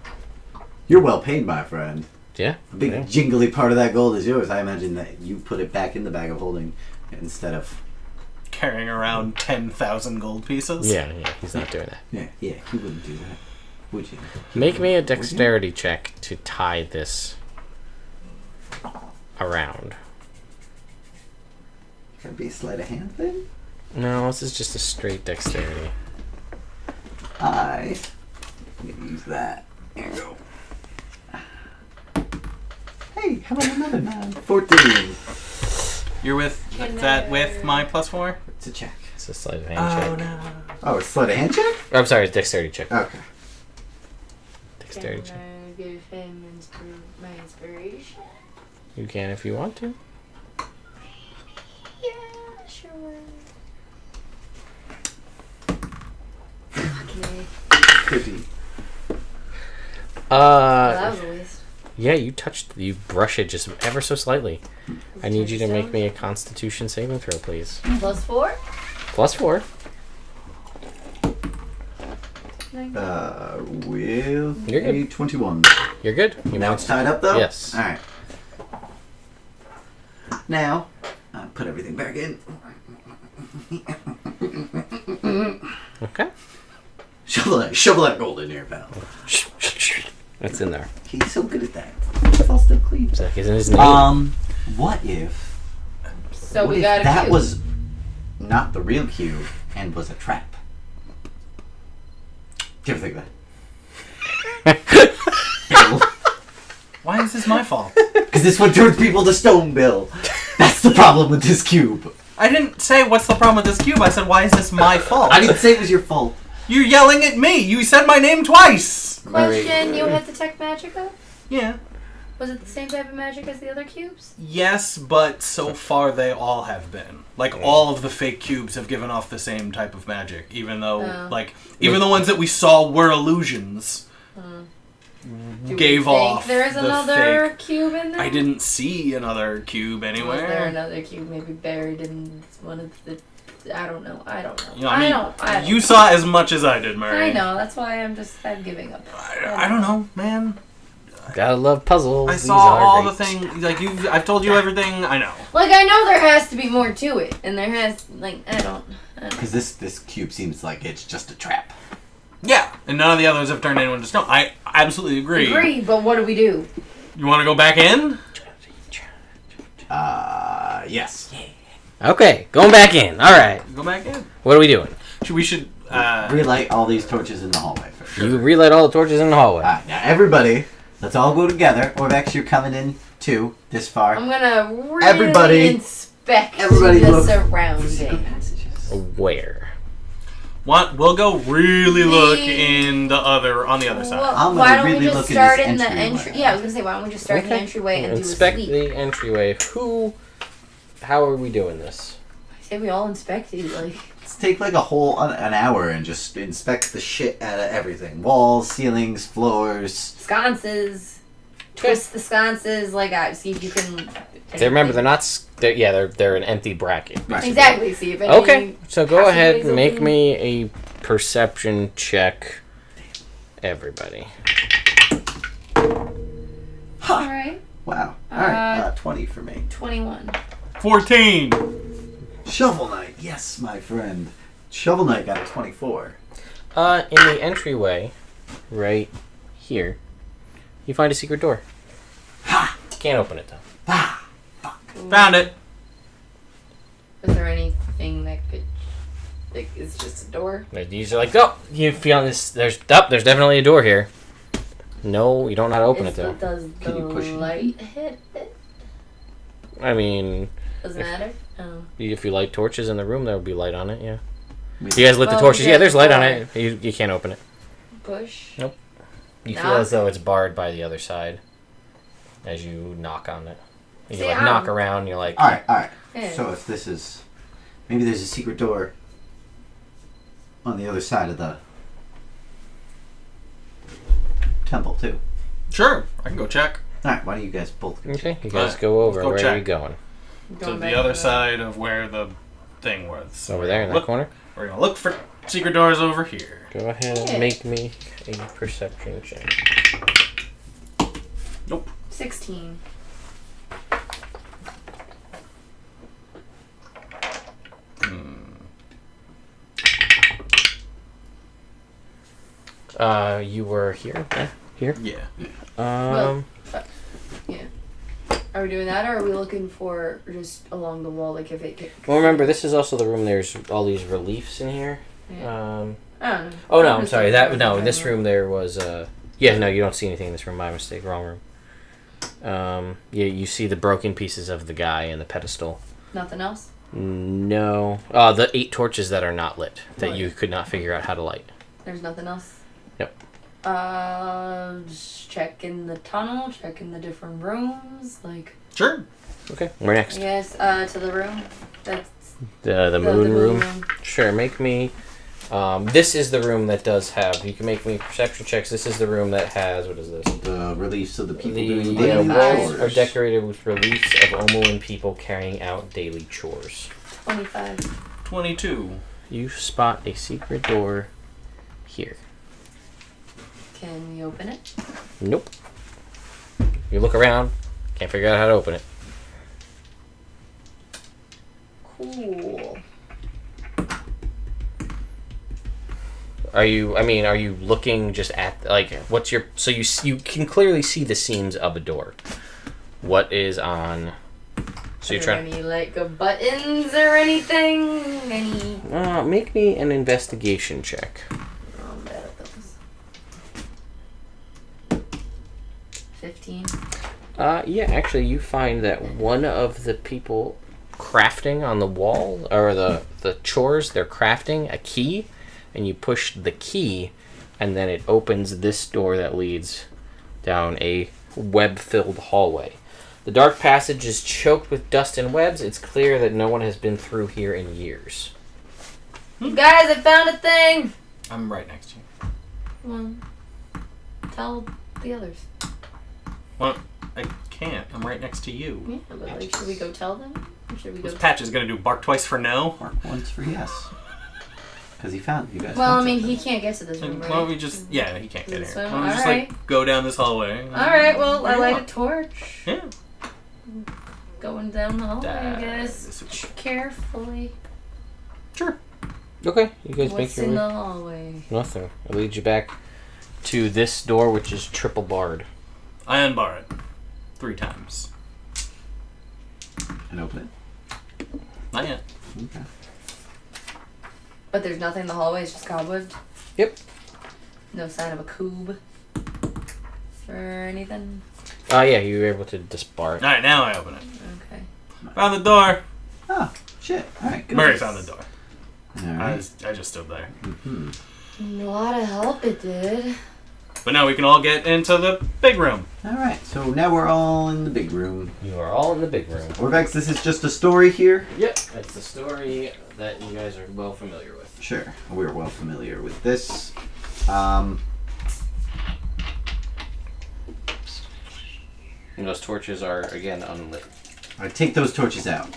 A: You're well paid, my friend.
D: Yeah.
A: A big
D: yeah.
A: jingly part of that gold is yours. I imagine that you put it back in the bag of holding instead of...
B: Carrying around 10,000 gold pieces.
D: Yeah, he's not doing that.
A: Yeah, you wouldn't do that, would you?
D: Make me a dexterity check to tie this around.
A: Can it be a sleight of hand thing?
D: No, this is just a straight dexterity.
A: I'm gonna use that. There you go. Hey, how about another 9? 14.
B: You're with with my +4?
A: It's a check.
D: It's a sleight of hand check.
B: no.
A: Oh, it's sleight of hand check?
D: I'm sorry, it's dexterity check.
A: Okay.
D: Dexterity check.
C: Can I give him my inspiration?
D: You can if you want to.
C: Yeah, sure. Okay.
A: 50.
C: That was a waste.
D: Yeah, you brush it just ever so slightly. I need you to make me a Constitution saving throw, please.
C: +4?
D: +4.
A: With
D: You're good.
A: a 21.
D: You're good. You
A: Now
D: might-
A: it's tied up, though?
D: Yes.
A: Alright. Now, put everything back in.
D: Okay.
A: Shovel that gold in here, pal.
D: It's in there.
A: He's so good at that. It's all still clean.
D: It's like, isn't his name?
A: What if...
C: So
A: what
C: we
A: if
C: got a
A: that
C: cube.
A: was not the real cube and was a trap? Do you ever think of that?
B: Why is this my fault?
A: Because this one turns people to stone, Bill. That's the problem with this cube.
B: I didn't say what's the problem with this cube. I said, why is this my fault?
A: I didn't say it was your fault.
B: You're yelling at me. You said my name twice.
C: Question, you had detect magicka?
B: Yeah.
C: Was it the same type of magic as the other cubes?
B: Yes, but so far they all have been. Like, all of the fake cubes have given off the same type of magic, even though, even the ones that we saw were illusions. Gave off
C: there is
B: the
C: another
B: fake.
C: cube in there?
B: I didn't see another cube anywhere.
C: Was there another cube maybe buried in one of the... I don't know.
B: You know, I
C: don't
B: you
C: know.
B: saw as much as I did, Murray.
C: I know. That's why I'm giving up.
B: I don't know, man.
D: Gotta love puzzles.
B: I
D: These
B: saw
D: are
B: all
D: great.
B: the things. Like, I've told you everything I know.
C: Like, I know there has to be more to it. And there has... Like, I don't...
A: Because this cube seems like it's just a trap.
B: Yeah, and none of the others have turned anyone to stone. I absolutely agree.
C: But what do we do?
B: You want to go back in?
A: Yes.
D: Okay, going back in. All right.
B: Go back in.
D: What are we doing?
B: We should.
A: Relight all these torches in the hallway for sure.
D: You relight all the torches in the hallway.
A: Alright, now everybody, let's all go together. Orvex, you're coming in too, this far.
C: I'm gonna really
A: Everybody-
C: inspect
A: everybody
C: the
A: look-
C: surroundings.
A: passages.
D: Where?
B: We'll go really look on the other side.
C: Well,
A: I'm
C: why
A: gonna
C: don't we
A: really
C: just
A: look in
C: start
A: this
C: in the
A: entryway.
C: entry? Yeah, I was gonna say, why don't we just start in the entryway and
D: Inspect
C: do a sweep?
D: the entryway. How are we doing this?
C: I say we all inspect it, like...
A: Let's take like an hour and just inspect the shit out of everything. Walls, ceilings, floors.
C: Sconces. Twist the sconces, see if you can...
D: Remember, they're not. They're an empty bracket.
A: Right.
C: Exactly, see if any...
D: Okay, so go ahead and make
C: open.
D: me a perception check, everybody.
C: Alright.
A: Wow. Alright, 20 for me.
C: 21.
B: 14.
A: Shovel Knight, yes, my friend. Shovel Knight got a 24.
D: In the entryway, right here, you find a secret door.
A: Ha!
D: Can't open it though.
A: Ah!
B: Found it.
C: Is there anything that could... Like, it's just a door?
D: These are like, oh, you feel this? There's definitely a door here. No, you don't know how to open it though.
C: Does
A: Can you push
C: the
A: it?
C: light hit it?
D: I mean,
C: Doesn't matter? Oh.
D: if you light torches in the room, there will be light on it. Yeah.
A: We-
D: You guys lit the
C: Well,
D: torches.
C: we
D: Yeah, there's
C: did
D: light on
C: before.
D: it. You can't open it.
C: Push?
D: Nope. You feel
C: Knock?
D: as though it's barred by the other side as you knock on it. You
C: See,
D: knock around. You're like,
A: Alright.
C: Yeah.
A: So if this is... Maybe there's a secret door on the other side of the temple, too.
B: Sure, I can go check.
A: Alright, why don't you guys both...
D: okay, you guys
B: Alright,
D: go over.
B: let's go
D: Where are
B: check.
D: you going?
B: To
C: Going back
B: the other
C: to
B: side of where the thing was.
D: Over there in that
B: Look,
D: corner.
B: we're gonna look for secret doors over here.
D: Go ahead
C: Yeah.
D: and make me a perception check.
B: Nope.
C: 16.
D: You were here. Yeah, here.
B: Yeah.
C: Yeah. Are we doing that, or are we looking for just along the wall, like if it...
D: Well, remember, this is also the room. There's all these reliefs in here.
C: Yeah. I don't know.
D: Oh no, I'm sorry. In this room there was yeah, no, you don't see anything in this room. My mistake. Wrong room. Yeah, you see the broken pieces of the guy and the pedestal.
C: Nothing else?
D: No. The 8 torches that are not lit that you could not figure out how to light.
C: There's nothing else?
D: Yep.
C: Just check in the tunnel, check in the different rooms, like...
B: Sure.
D: Okay. Where next?
C: Yes, to the room. That's
D: The moon room. Sure. Make me. This is the room that does have. You can make me perception checks. This is the room that has. What is this?
A: The reliefs of the people
D: The
A: doing daily
D: walls
A: chores.
D: are decorated with reliefs of Omulan people carrying out daily chores.
C: 25.
B: 22.
D: You spot a secret door here.
C: Can we open it?
D: Nope. You look around. Can't figure out how to open it.
C: Cool.
D: Are you looking just at, like, what's your, so you can clearly see the seams of a door. What is on, so you're trying,
C: any, like, buttons or anything? Any...
D: make me an investigation check.
C: Oh, I'm bad at those. 15.
D: Yeah, actually, you find that one of the people crafting on the wall, or the chores, they're crafting a key, and you push the key, and then it opens this door that leads down a web-filled hallway. The dark passage is choked with dust and webs. It's clear that no one has been through here in years.
C: You guys, I found a thing!
B: I'm right next to you.
C: Well, tell the others.
B: Well, I can't. I'm right next to you.
C: Yeah, but like, should we go tell them? Or should we go
B: This patch is gonna do bark twice for no.
A: Mark once for yes. Because he found you guys.
C: Well, I
A: found
C: mean,
A: something.
C: he can't get to this room,
B: Why
C: right?
B: don't we just... Yeah, he can't get
C: This
B: here.
C: one?
B: Why don't we just,
C: Alright.
B: like, go down this hallway?
C: Alright, well, I
B: Where you
C: light a
B: want?
C: torch.
B: Yeah.
C: Going down the hallway, I
B: This
C: guess.
B: is-
C: Carefully.
B: Sure.
D: Okay, you guys
C: What's
D: make
C: in
D: your way.
C: the hallway?
D: Nothing. It leads you back to this door, which is triple barred.
B: I unbar it. 3 times.
A: And open it.
B: Not yet.
A: Okay.
C: But there's nothing in the hallway, it's just cobwebbed?
D: Yep.
C: No sign of a cube? Or anything?
D: Yeah, you were able to disbar it.
B: Alright, now I open it.
C: Okay.
B: Found the door.
A: Oh, shit. Alright, good.
B: Murray found the door.
A: Alright.
B: I just stood there.
A: Mm-hmm.
C: A lot of help it did.
B: But now we can all get into the big room.
A: Alright, so now we're all in the big room.
D: You are all in the big room.
A: Orvex, this is just a story here?
D: Yep, it's the story that you guys are well familiar with.
A: Sure. We're well familiar with this.
D: And those torches are, again, unlit.
A: I take those torches out.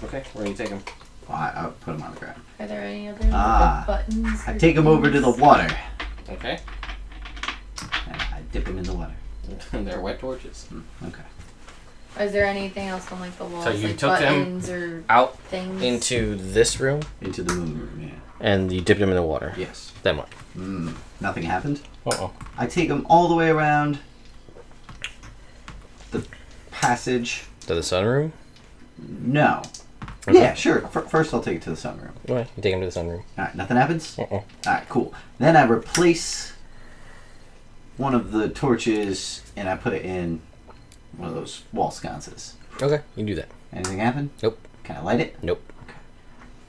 D: Okay, where do you take them?
A: Well, I'll put them on the ground.
C: Are there any other buttons?
A: I
C: or
A: take them over to the
C: things?
A: water.
D: Okay.
A: And I dip them in the water.
D: They're wet torches.
A: Okay.
C: Is there anything else on like the walls?
D: So you
C: like
D: took them
C: buttons or
D: out
C: things?
D: into this room,
A: Into the moon room, yeah.
D: and you dipped them in the water.
A: Yes.
D: Then what?
A: Nothing happened.
D: Uh-oh.
A: I take them all the way around the passage.
D: To the sunroom?
A: No.
D: Okay.
A: Yeah, sure. First I'll take it to the sunroom.
D: Okay, you take them to the sunroom.
A: Alright, nothing happens?
D: Uh-oh.
A: Alright, cool. Then I replace one of the torches and I put it in one of those wall sconces.
D: Okay, you do that.
A: Anything happen?
D: Nope.
A: Can I light it?
D: Nope.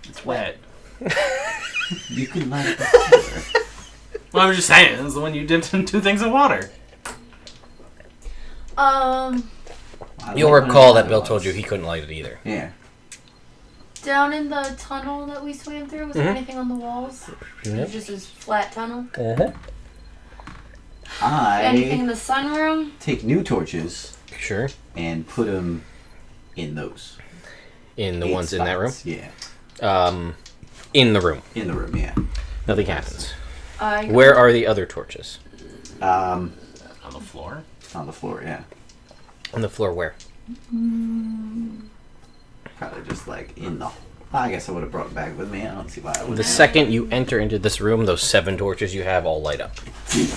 B: It's wet.
A: You can light it before.
B: Well, I'm just saying. This is the one you dipped in 2 things of water.
A: I
D: You'll
A: like when
D: recall
A: it's
D: that Bill
A: otherwise.
D: told you he couldn't light it either.
A: Yeah.
C: Down in the tunnel that we swam through, was there anything on the walls? It
D: Nope.
C: was just this flat tunnel.
D: Uh-huh.
C: Anything in
A: I
C: the sunroom?
A: take new torches
D: Sure.
A: and put them in those.
D: In the
A: 8
D: ones in that room?
A: spots. Yeah.
D: In the room.
A: In the room, yeah.
D: Nothing happens.
C: I
D: Where are the other torches?
B: On the floor.
A: On the floor, yeah.
D: On the floor where?
A: Probably just like in the. I guess I would have brought it back with me. I don't see why I would.
D: The second you enter into this room, those 7 torches you have all light up.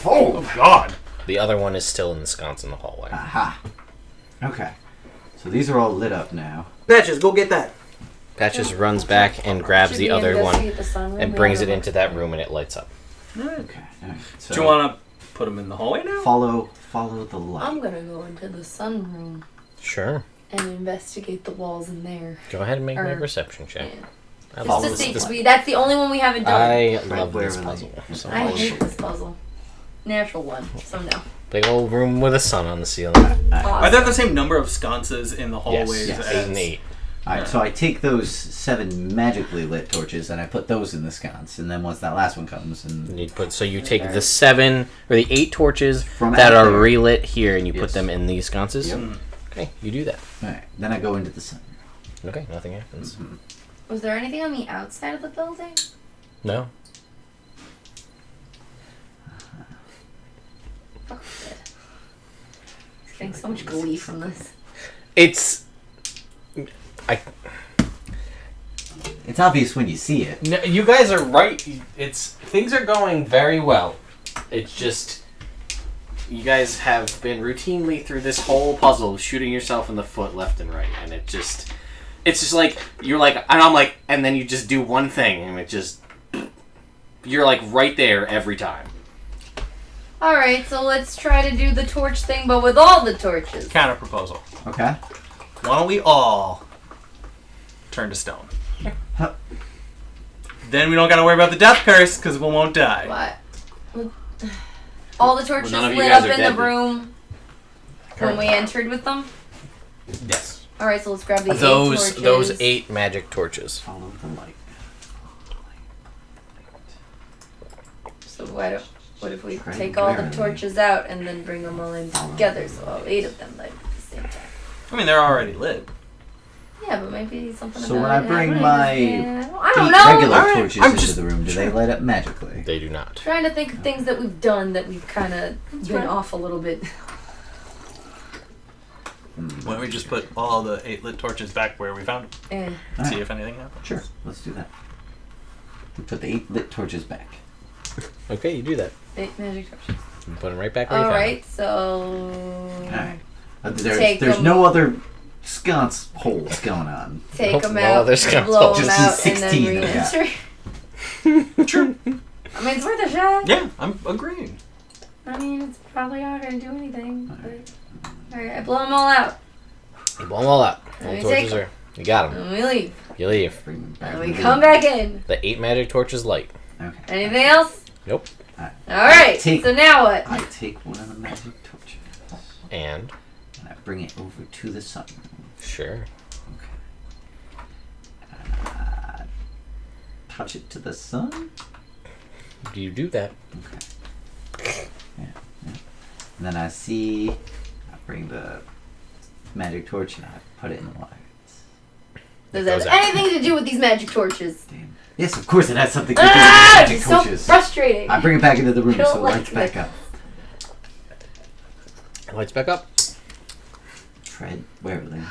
B: Oh, God.
D: The other one is still in the sconce in the hallway.
A: Aha. Okay. So these are all lit up now.
B: Patches, go get that.
D: Patches runs back and grabs
C: Should
D: the
C: we
D: other one
C: investigate the sunroom?
D: and
C: We
D: brings it
C: haven't
D: into that room and it lights up.
A: Okay. All right. So
B: Do you want to put them in the hallway now?
A: follow the
C: looked.
A: light?
C: I'm gonna go into the sunroom
D: Sure.
C: and investigate the walls in there.
D: Go ahead and make me a
C: Or-
D: perception check.
C: Yeah.
D: I
C: Just
D: love
C: to
D: this.
C: see,
D: this-
C: 'cause that's the only one we haven't done.
D: I
A: Right
D: love
A: where
D: this
A: the
D: puzzle.
A: light-
D: So
C: I
D: much.
C: hate this puzzle. Natural one, so no.
D: Big old room with a sun on the ceiling.
B: Are there the same number of sconces in the hallways?
A: Yes.
B: as...
D: 8 and 8.
A: Alright, so I take those 7 magically lit torches and I put those in the sconce, and then once that last one comes, and
D: You take the 7 or the 8 torches
A: From
D: that
A: out
D: are
A: there.
D: relit here, and you put
A: Yes.
D: them in these sconces.
A: Yep.
D: Okay, you do that.
A: alright, then I go into the sun.
D: Okay, nothing happens.
C: Was there anything on the outside of the building?
D: No.
C: Fuck with it. Getting so much glee from this.
D: It's
A: It's obvious when you see it.
D: no, you guys are right. It's things are going very well. It's just you guys have been routinely through this whole puzzle shooting yourself in the foot left and right, and it's just like you're like, and I'm like, and then you just do one thing, and it just you're like right there every time.
C: Alright, so let's try to do the torch thing, but with all the torches.
B: Counter proposal.
A: Okay?
B: Why don't we all turn to stone?
A: Huh.
B: Then we don't gotta worry about the death curse because we won't die.
C: What? All the torches
D: none of you
C: lit
D: guys
C: up
D: are
C: in
D: dead,
C: the room when we entered with them?
B: Yes.
C: Alright, so let's grab the 8
D: Those
C: torches.
D: 8 magic torches.
A: Follow the light.
C: So what if we
A: Tread
C: take all the
A: warily.
C: torches out and then bring them all in together, so all 8 of them light at the same time?
B: I mean, they're already lit.
C: Yeah, but maybe something
A: So
C: about
A: when I
C: it
A: bring
C: happening
A: my
C: is- I
A: 8
C: don't know!
A: regular
B: Alright,
A: torches
B: I'm
A: into
B: just-
A: the room, do they light up magically?
D: They do not.
C: Trying to think of things that we've done that we've kind of been
B: right.
C: off a little bit.
B: Why don't we just put all the 8 lit torches back where we found them?
C: Eh.
B: See
A: Alright,
B: if anything happens.
A: sure, let's do that. We put the 8 lit torches back.
D: Okay, you do that.
C: 8 magic torches.
D: You put them right back where you found
C: Alright, so...
A: Alright.
C: Take
A: There's
C: 'em.
A: no other sconce holes going on.
C: Take
D: Nope,
C: them
D: no
C: out,
D: other sconce
C: blow
D: holes.
C: them
A: Just
C: out,
A: these
C: and then
A: 16 that we
C: re-enter.
B: True.
C: I mean, it's worth a shot.
B: Yeah, I'm agreeing.
C: I mean, it's probably not going to do anything. Alright, I blow them all out.
D: You blow them all out.
C: Let
D: All the
C: me
D: torches
C: take
D: are. You got them.
C: And we leave.
D: You leave.
A: Bring them back
C: And we
A: into the
C: come
A: room.
C: back in.
D: The 8 magic torches light.
A: Okay.
C: Anything else?
D: Nope.
C: Alright,
A: Take-
C: so now what?
A: I take one of the magic torches
D: And
A: and I bring it over to the sun.
D: sure.
A: Touch it to the sun.
D: Do you do that?
A: Okay. Yeah. And then I see. I bring the magic torch and I put it in the lights.
C: Does
D: It
C: that
D: goes
C: have
D: out.
C: anything to do with these magic torches?
A: Damn. Yes, of course it has something to do with the
C: Ah!
A: magic
C: It's so
A: torches.
C: frustrating.
A: I bring it back into the room
C: I don't
A: so it
C: like
A: lights back
C: this.
A: up.
D: Lights back up.
A: Tread warily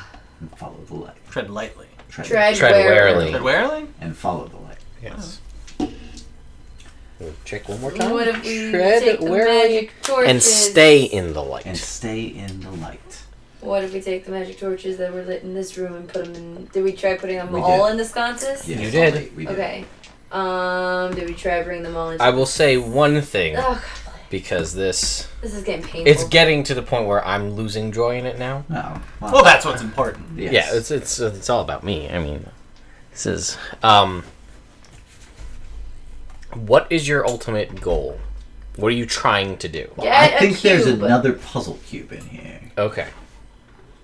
A: and follow the light.
B: Tread lightly.
C: Tread
D: Tread warily.
B: Tread warily?
A: And follow the light.
D: Yes. We'll check one more time.
C: What if we
D: Tread
C: take the
D: warily
C: magic torches
D: and stay in the light.
A: And stay in the light.
C: What if we take the magic torches that were lit in this room and put them in? Did we try putting them
A: We
C: all
A: did.
C: in the sconces?
A: Yes,
D: You did.
A: all right, we did.
C: Okay. Did we try bringing them all into?
D: I will say one thing
C: Oh god,
D: because this
C: this is getting painful.
D: it's getting to the point where I'm losing joy in it now.
A: No.
B: Well, that's what's important.
A: Yes.
D: Yeah, it's all about me. I mean, this is what is your ultimate goal? What are you trying to do?
C: Get
A: I
C: a
A: think there's
C: cube.
A: another puzzle cube in here.
D: Okay.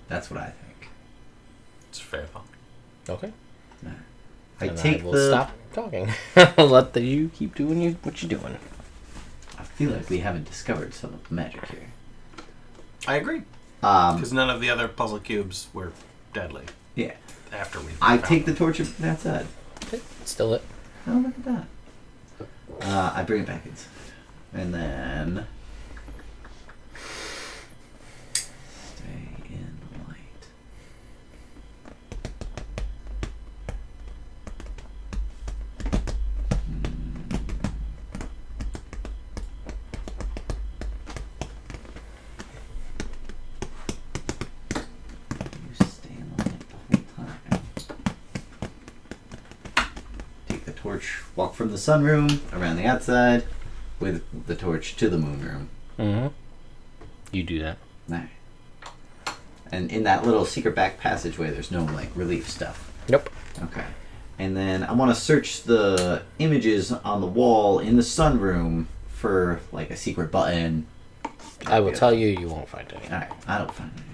A: That's what I think.
B: It's fair thought.
D: Okay.
A: I
D: Then
A: take
D: I will
A: the.
D: stop talking. I'll let you keep doing what you're doing.
A: I feel like we haven't discovered some of the magic here.
B: I agree.
A: Um,
B: Because none of the other puzzle cubes were deadly
A: yeah.
B: after we
A: I
B: found
A: take
B: them.
A: the torch of that's it.
D: Still it.
A: Oh, look at that. I bring it back inside. And then. Stay in light. You stay in the light the whole time. Take the torch, walk from the sunroom around the outside with the torch to the moon room.
D: Mm-hmm. You do that.
A: Right. And in that little secret back passageway, there's no like relief stuff.
D: Nope.
A: Okay. And then I want to search the images on the wall in the sunroom for like a secret button,
D: I will tell you, you won't find any.
A: Alright, I don't find anything.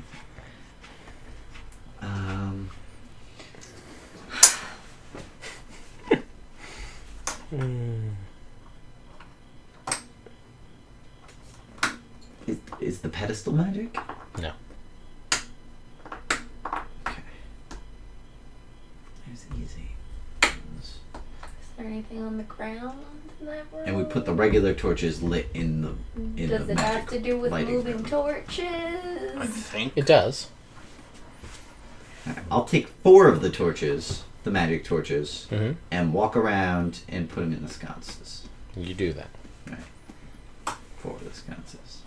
A: Is the pedestal magic?
D: No.
A: Okay. It's easy.
C: Is there anything on the ground in that room?
A: And we put the regular torches lit in the
C: Does it have to do with
A: lighting
C: moving
A: room.
C: torches?
B: I think.
D: It does.
A: Alright, I'll take 4 of the torches, the magic torches,
D: Mm-hmm.
A: and walk around and put them in the sconces.
D: You do that.
A: Right. 4 of the sconces.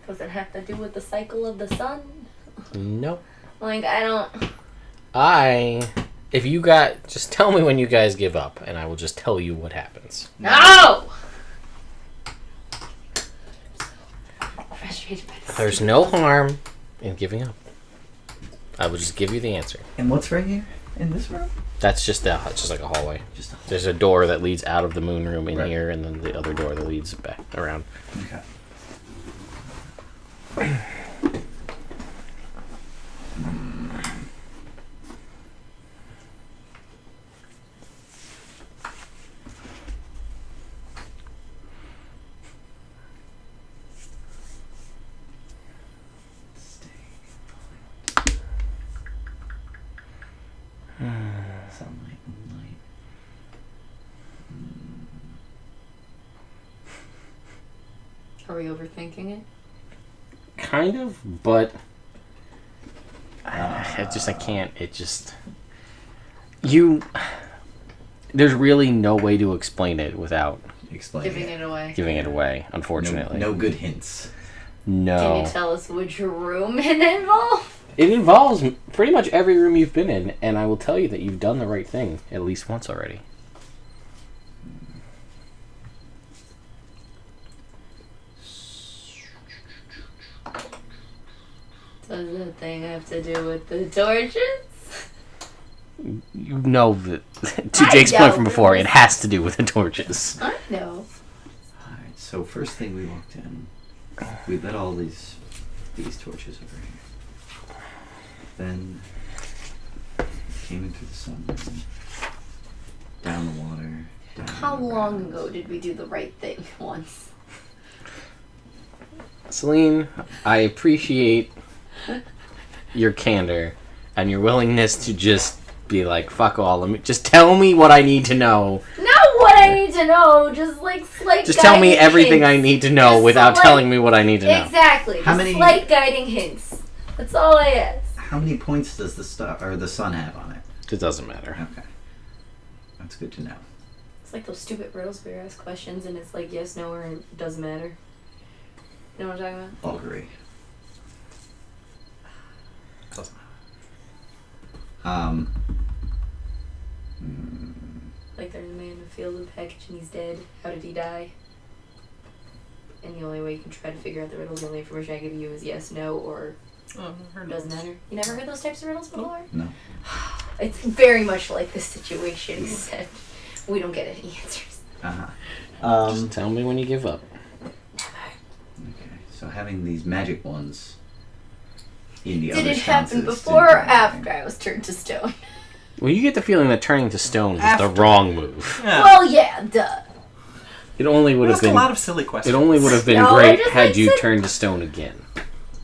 C: Does it have to do with the cycle of the sun?
D: No.
C: Like, I don't...
D: If you got... Just tell me when you guys give up, and I will just tell you what happens.
C: No! Frustrated by this.
D: There's no harm in giving up. I will just give you the answer.
A: And what's right here? In this room?
D: That's just like a hallway.
A: Just a
D: There's a door that leads out of the moon room in
A: Right.
D: here, and then the other door that leads back around.
A: Okay. Sunlight, moonlight.
C: Are we overthinking it?
D: Kind of, but I can't. It just There's really no way to explain it without
A: Explain.
C: Giving it away.
D: giving it away. Unfortunately,
A: No good hints.
D: No.
C: Can you tell us which room it involves?
D: It involves pretty much every room you've been in, and I will tell you that you've done the right thing at least once already.
C: Does the thing have to do with the torches?
D: You know that, to
C: I
D: Jake's
C: know.
D: point from before, it has to do with the torches.
C: I know.
A: Alright, so first thing we walked in, we lit all these torches over here. Then came in through the sun, down the water. Down
C: How
A: the
C: long
A: grounds.
C: ago did we do the right thing once?
D: Celine, I appreciate your candor and your willingness to just be like, fuck all. Let me just tell me what I need to know.
C: Not what I need to know, just like slight
D: Just tell me
C: guiding
D: everything I
C: hints.
D: need to know
C: Just
D: without
C: slight-
D: telling me what I need to know.
C: Exactly.
A: How
C: Just
A: many-
C: slight guiding hints. That's all I ask.
A: How many points does the star or the sun have on it?
D: It doesn't matter.
A: Okay, that's good to know.
C: It's like those stupid riddles where you ask questions and it's like yes, no, or it doesn't matter. You know what I'm talking about?
A: Augury.
B: Doesn't matter.
C: Like there's a man in a field with a package and he's dead. How did he die? And the only way you can try to figure out the riddles, the only information I give you is yes, no, or
B: Oh,
C: it doesn't matter. You never heard those types of riddles before?
A: No.
C: It's very much like this situation, except we don't get any answers.
D: Just tell me when you give up.
A: Okay, so having these magic ones in the
C: Did
A: other
C: it happen
A: sconces
C: before or
A: didn't do anything.
C: after I was turned to stone?
D: Well, you get the feeling that turning to stone was the
B: After.
D: wrong move.
B: Yeah.
C: Well, yeah, duh.
D: It only would
B: We
D: have
B: asked a
D: been.
B: lot of silly questions.
D: It only would have been
C: No, I
D: great
C: just
D: had
C: like
D: you
C: said-
D: turned to stone again.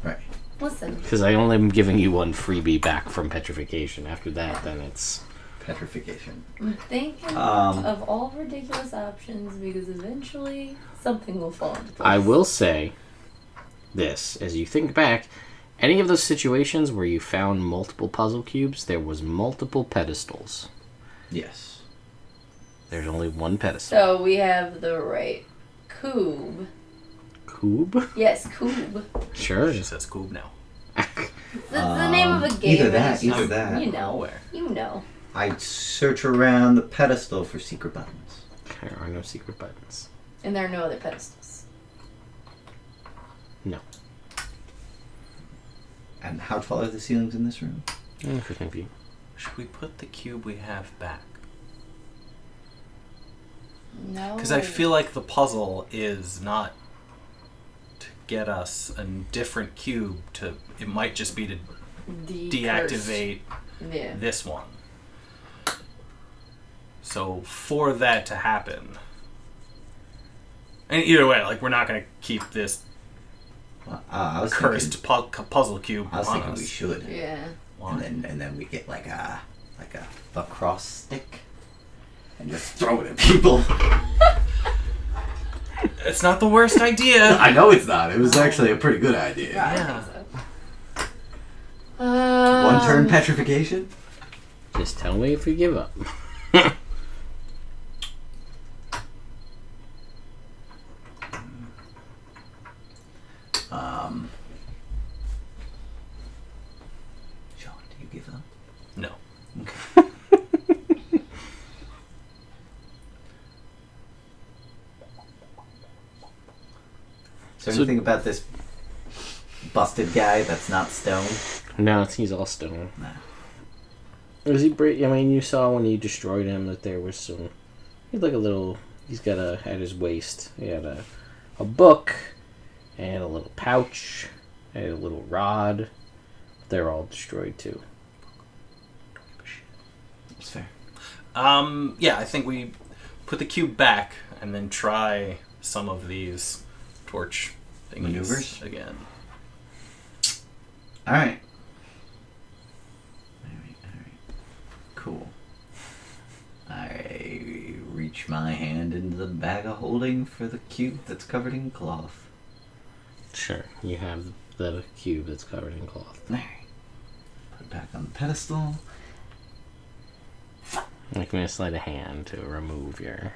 A: Right.
C: Listen,
D: Because I only am giving you one freebie back from petrification. After that, then it's.
A: Petrification.
C: I'm thinking
A: Um,
C: of all ridiculous options because eventually something will fall into place.
D: I will say this as you think back, any of those situations where you found multiple puzzle cubes, there was multiple pedestals.
A: Yes.
D: There's only one pedestal.
C: So we have the right cube.
D: Cube?
C: Yes, cube.
D: Sure.
B: She says Coob now.
C: That's the name of a game.
A: Either
C: and
A: that,
C: it's
A: either
C: just-
A: that.
C: You know.
B: Where?
C: You know.
A: I'd search around the pedestal for secret buttons.
D: There are no secret buttons.
C: And there are no other pedestals.
D: No.
A: And how tall are the ceilings in this room?
D: 15 feet.
B: Should we put the cube we have back?
C: No.
B: Because I feel like the puzzle is not to get us a different cube to... It might just be to
C: The
B: deactivate
C: Yeah.
B: this one. So for that to happen... And either way, like, we're not going to keep this
A: I was
B: cursed puzzle cube
A: I was
B: on
A: thinking
B: us.
A: we should.
C: Yeah.
B: Why?
A: And then we get like a lacrosse stick and just throw it at people.
B: It's not the worst idea.
A: I know it's not. It was actually a pretty good idea.
C: Right,
B: Yeah.
C: I think so.
A: One turn petrification.
D: Just tell me if you give up.
A: Sean, do you give up?
B: No.
A: Okay. Is there
D: So-
A: anything about this busted guy that's not stone?
D: No, he's all stone.
A: Nah.
D: Was he? I mean, you saw when you destroyed him that there was some. He's like a little. He's got at his waist. He had a book, and a little pouch, and a little rod. They're all destroyed too.
A: That's fair.
B: Yeah, I think we put the cube back and then try some of these torch thingies
A: Maneuvers?
B: again.
A: Alright. Alright. Cool. I reach my hand into the bag of holding for the cube that's covered in cloth.
D: Sure, you have the cube that's covered in cloth.
A: Alright. Put it back on the pedestal.
D: Like me to slide a hand to remove your.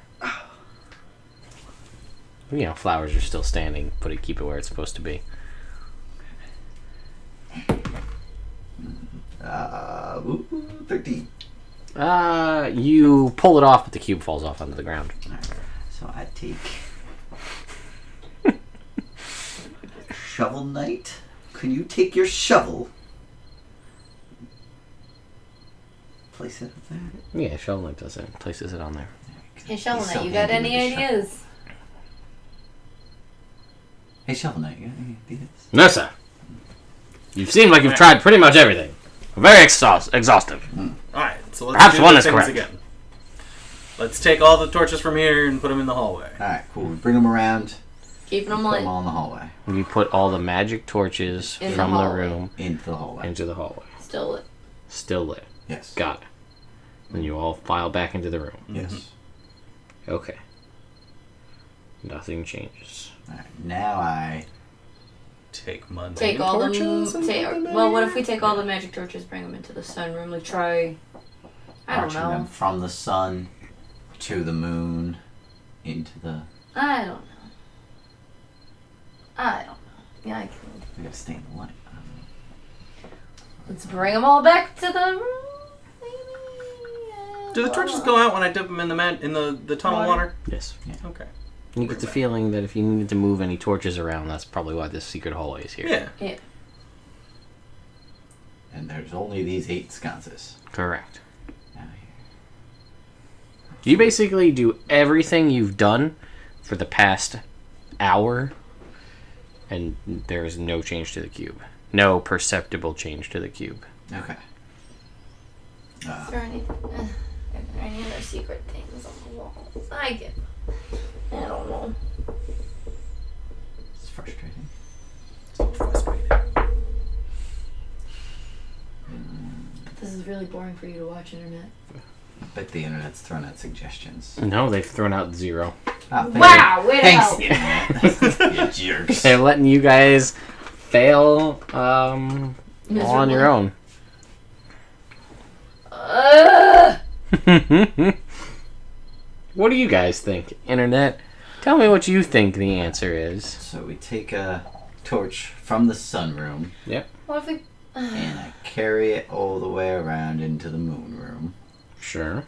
D: You know, flowers are still standing. Keep it where it's supposed to be.
A: Ooh, 13.
D: You pull it off, but the cube falls off onto the ground.
A: Alright. So I take Shovel Knight. Can you take your shovel? Place it up there.
D: Yeah, Shovel Knight does it. Places it on there.
C: Hey, Shovel
A: He's
C: Knight,
A: so
C: you got
A: handy
C: any
A: with his shovel.
C: ideas?
A: Hey, Shovel Knight, you got any ideas?
D: No, sir. You seem like you've tried pretty much everything. Very exhaustive.
B: Alright, so let's
D: Perhaps
B: do
D: one
B: the
D: is
B: things
D: correct.
B: again. Let's take all the torches from here and put them in the hallway.
A: Alright, cool. We bring them around.
C: Keeping them
A: Put them
C: lit.
A: all in the hallway.
D: You put all the magic torches
C: In the
D: from the
C: hallway.
D: room
A: Into the hallway.
D: into the hallway.
C: Still lit.
D: Still lit.
A: Yes.
D: Got it. Then you all file back into the room.
A: Yes.
D: Okay. Nothing changes.
A: Alright, now I...
B: Take mundane
C: Take all
B: torches and
C: them.
B: put them in
C: Well, what
B: here?
C: if we take all the magic torches, bring them into the sunroom? Like, try. I don't
A: marching them
C: know.
A: from the sun to the moon into the...
C: I don't know. Yeah, I can.
A: We gotta stay in the light.
C: Let's bring them all back to the room.
B: Do the torches go out when I dip them in the tunnel water?
D: Yes.
B: Okay.
D: You get the feeling that if you needed to move any torches around, that's probably why this secret hallway is here.
B: Yeah.
C: Yeah.
A: And there's only these 8 sconces
D: Correct.
A: out here.
D: You basically do everything you've done for the past hour, and there is no change to the cube. No perceptible change to the cube.
A: Okay.
C: Is there any other secret things on the walls? I don't know.
A: It's frustrating.
B: So frustrating.
C: This is really boring for you to watch internet.
A: I bet the internet's thrown out suggestions.
D: No, they've thrown out 0.
A: Oh,
C: Wow, way to
A: thanks,
C: help.
A: internet. You jerks.
D: They're letting you guys fail on
C: Miserably.
D: your own. What do you guys think, internet? Tell me what you think the answer is.
A: So we take a torch from the sunroom
D: Yep.
C: What if we?
A: and I carry it all the way around into the moon room.
D: Sure.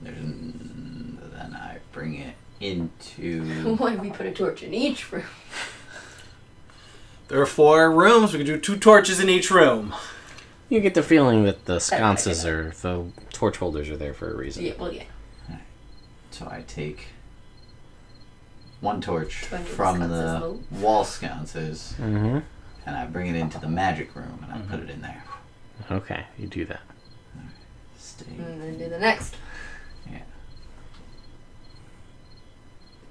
A: Then I bring it into...
C: What if we put a torch in each room?
B: There are 4 rooms. We can do 2 torches in each room.
D: You get the feeling that the sconces or the torch holders are there for a reason.
C: Yeah, well, yeah.
A: So I take one torch
C: From the
A: from
C: sconces
A: the
C: move.
A: wall sconces,
D: Mm-hmm.
A: and I bring it into the magic room, and I put it in there.
D: Okay, you do that.
A: Stay.
C: And then do the next.
A: Yeah.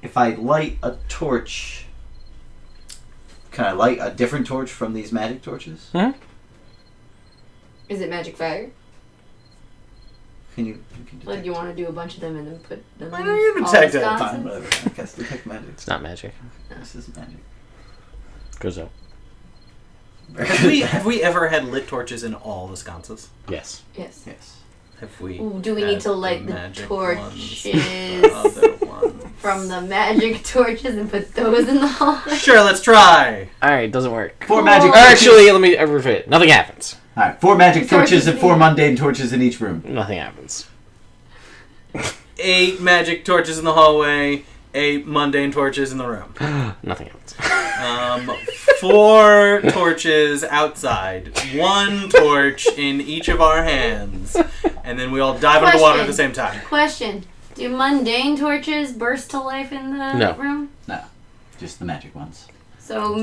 A: If I light a torch, can I light a different torch from these magic torches?
D: Hmm?
C: Is it magic fire?
A: Can you do
C: Like, you want to do a bunch of them and then put them
B: Why
C: in
B: don't you
C: all
B: detect
C: the
B: it?
C: sconces?
A: Fine, whatever. I guess detect magic.
D: It's not magic.
A: This is magic.
D: Goes up.
B: Have we ever had lit torches in all the sconces?
D: Yes.
C: Yes.
A: Yes.
B: Have we?
C: Ooh, do we need
B: had
C: to light the
B: magic
C: torches
B: ones, the other ones?
C: from the magic torches and put those in the hallway?
B: Sure, let's try.
D: Alright, doesn't work.
A: 4 magic
C: Or
A: torches.
D: Actually, let me refit. Nothing happens.
A: Alright, 4 magic torches
C: Torches
A: and 4
C: in-
A: mundane torches in each room.
D: Nothing happens.
B: 8 magic torches in the hallway. 8 mundane torches in the room.
D: Nothing happens.
B: 4 torches outside. 1 torch in each of our hands. And then we all dive into the water at the same time.
C: Question. Do mundane torches burst to life in the
D: No.
C: room?
A: No, just the magic ones.
C: So,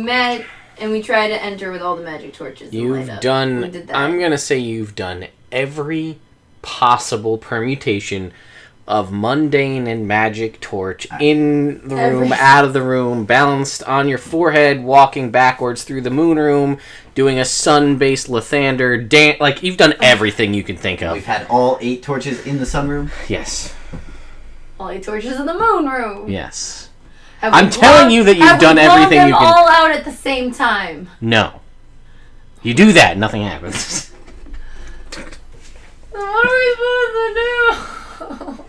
C: and we try to enter with all the magic torches. and light
D: You've
C: up.
D: done.
C: We did that.
D: I'm gonna say you've done every possible permutation of mundane and magic torch in the room,
C: Every-
D: out of the room, balanced on your forehead, walking backwards through the moon room, doing a sun-based Lathander dance. Like, you've done everything you can think
A: We've
D: of.
A: had all 8 torches in the sunroom.
D: Yes.
C: All the torches in the moon room.
D: Yes.
C: Have
D: I'm
C: we
D: telling
C: blown-
D: you that you've
C: have we
D: done
C: blown
D: everything
C: them
D: you can-
C: all out at the same time.
D: No. You do that, nothing happens.
C: Then what are we supposed to do?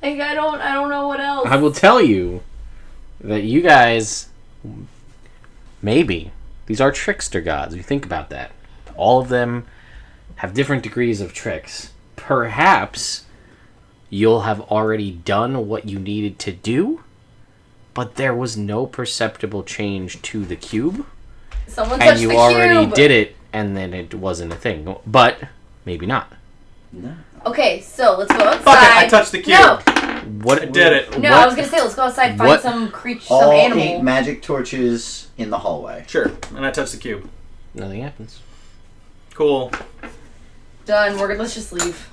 C: Like, I don't know what else.
D: I will tell you that you guys, maybe, these are trickster gods. You think about that. All of them have different degrees of tricks. Perhaps you'll have already done what you needed to do, but there was no perceptible change to the cube,
C: Someone
D: and
C: touched
D: you
C: the
D: already
C: cube.
D: did it, and then it wasn't a thing. But maybe not.
A: No.
C: Okay, so let's go outside.
B: Fuck it, I touched the cube.
C: No,
D: What
B: I did it.
C: no,
D: what-
C: I was gonna say let's go outside, find
D: What-
C: some creature,
A: All
C: some
A: 8
C: animal.
A: magic torches in the hallway.
B: Sure. And I touched the cube.
D: Nothing happens.
B: Cool.
C: Done. Let's just leave.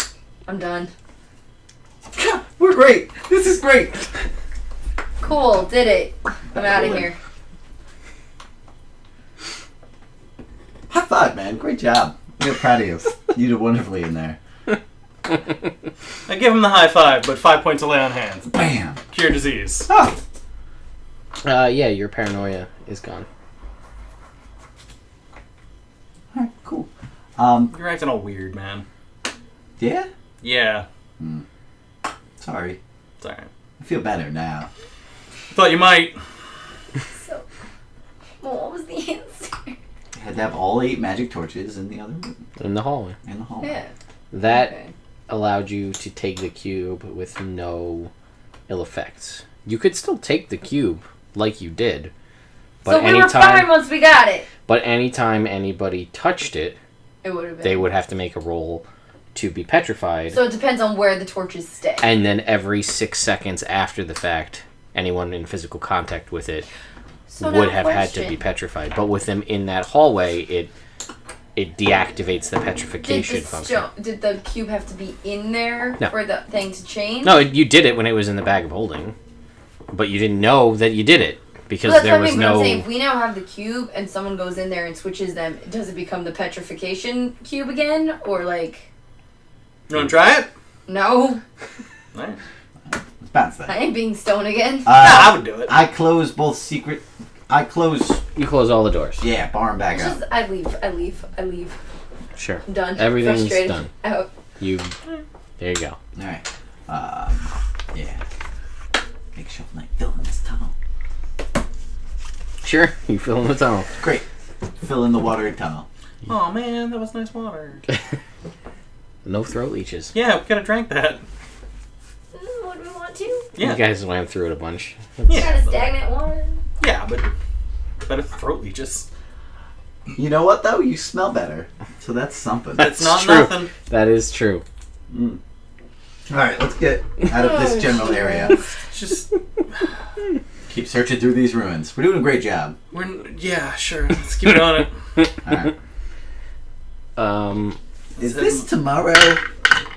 C: I'm done.
A: We're great. This is great.
C: Cool, did it. I'm out of here.
A: High five, man. Great job. I'm real proud of you. You did wonderfully in there.
B: I give him the high 5, but 5 points to lay on hands.
A: Bam.
B: Cure disease.
A: Oh.
D: Yeah, your paranoia is gone.
A: Alright, cool.
B: You're acting all weird, man.
A: Yeah?
B: Yeah.
A: Sorry.
B: It's alright.
A: I feel better now.
B: Thought you might.
C: So, well, what was the answer?
A: I had to have all 8 magic torches in the other room.
D: In the hallway.
A: In the hallway.
C: Yeah.
D: That
C: Okay.
D: allowed you to take the cube with no ill effects. You could still take the cube like you did, but
C: So we were fine once we got it.
D: anytime anybody touched it,
C: It would have been.
D: they would have to make a roll to be petrified.
C: So it depends on where the torches stay.
D: And then every 6 seconds after the fact, anyone in physical contact with it
C: So now
D: would have had to
C: question.
D: be petrified. But with them in that hallway, it deactivates the petrification function.
C: Did the cube have to be in there
D: No.
C: for the thing to change?
D: No, you did it when it was in the bag of holding, but you didn't know that you did it because
C: Well, that's
D: there
C: what I
D: was
C: mean, but I'm
D: no.
C: saying, if we now have the cube and someone goes in there and switches them, does it become the petrification cube again? Or like,
B: You want to try it?
C: no,
B: Alright.
A: Let's bounce that.
C: I ain't being stoned again.
B: I would do it.
A: I close both secret... I close...
D: You close all the doors.
A: Yeah, barn back up.
C: Just, I leave.
D: Sure.
C: I'm done.
D: Everything's
C: Frustrated.
D: done.
C: Out.
D: You. There you go.
A: Alright. Yeah. Make sure I'm like filling this tunnel.
D: Sure. You fill in the tunnel.
A: Great. Fill in the watery tunnel.
B: Oh man, that was nice water.
D: No throat leeches.
B: Yeah, we could have drank that.
C: Would we want to?
B: Yeah.
D: You guys swam through it a bunch.
B: Yeah.
C: Kind of stagnant water.
B: Yeah, but better throat leeches.
A: You know what, though? You smell better. So that's something.
B: That's not
D: true.
B: nothing.
D: That is true.
A: Alright, let's get out of this general area.
B: Just
A: Keep searching through these ruins. We're doing a great job.
B: yeah, sure. Let's keep it on it.
A: Alright. Is this tomorrow?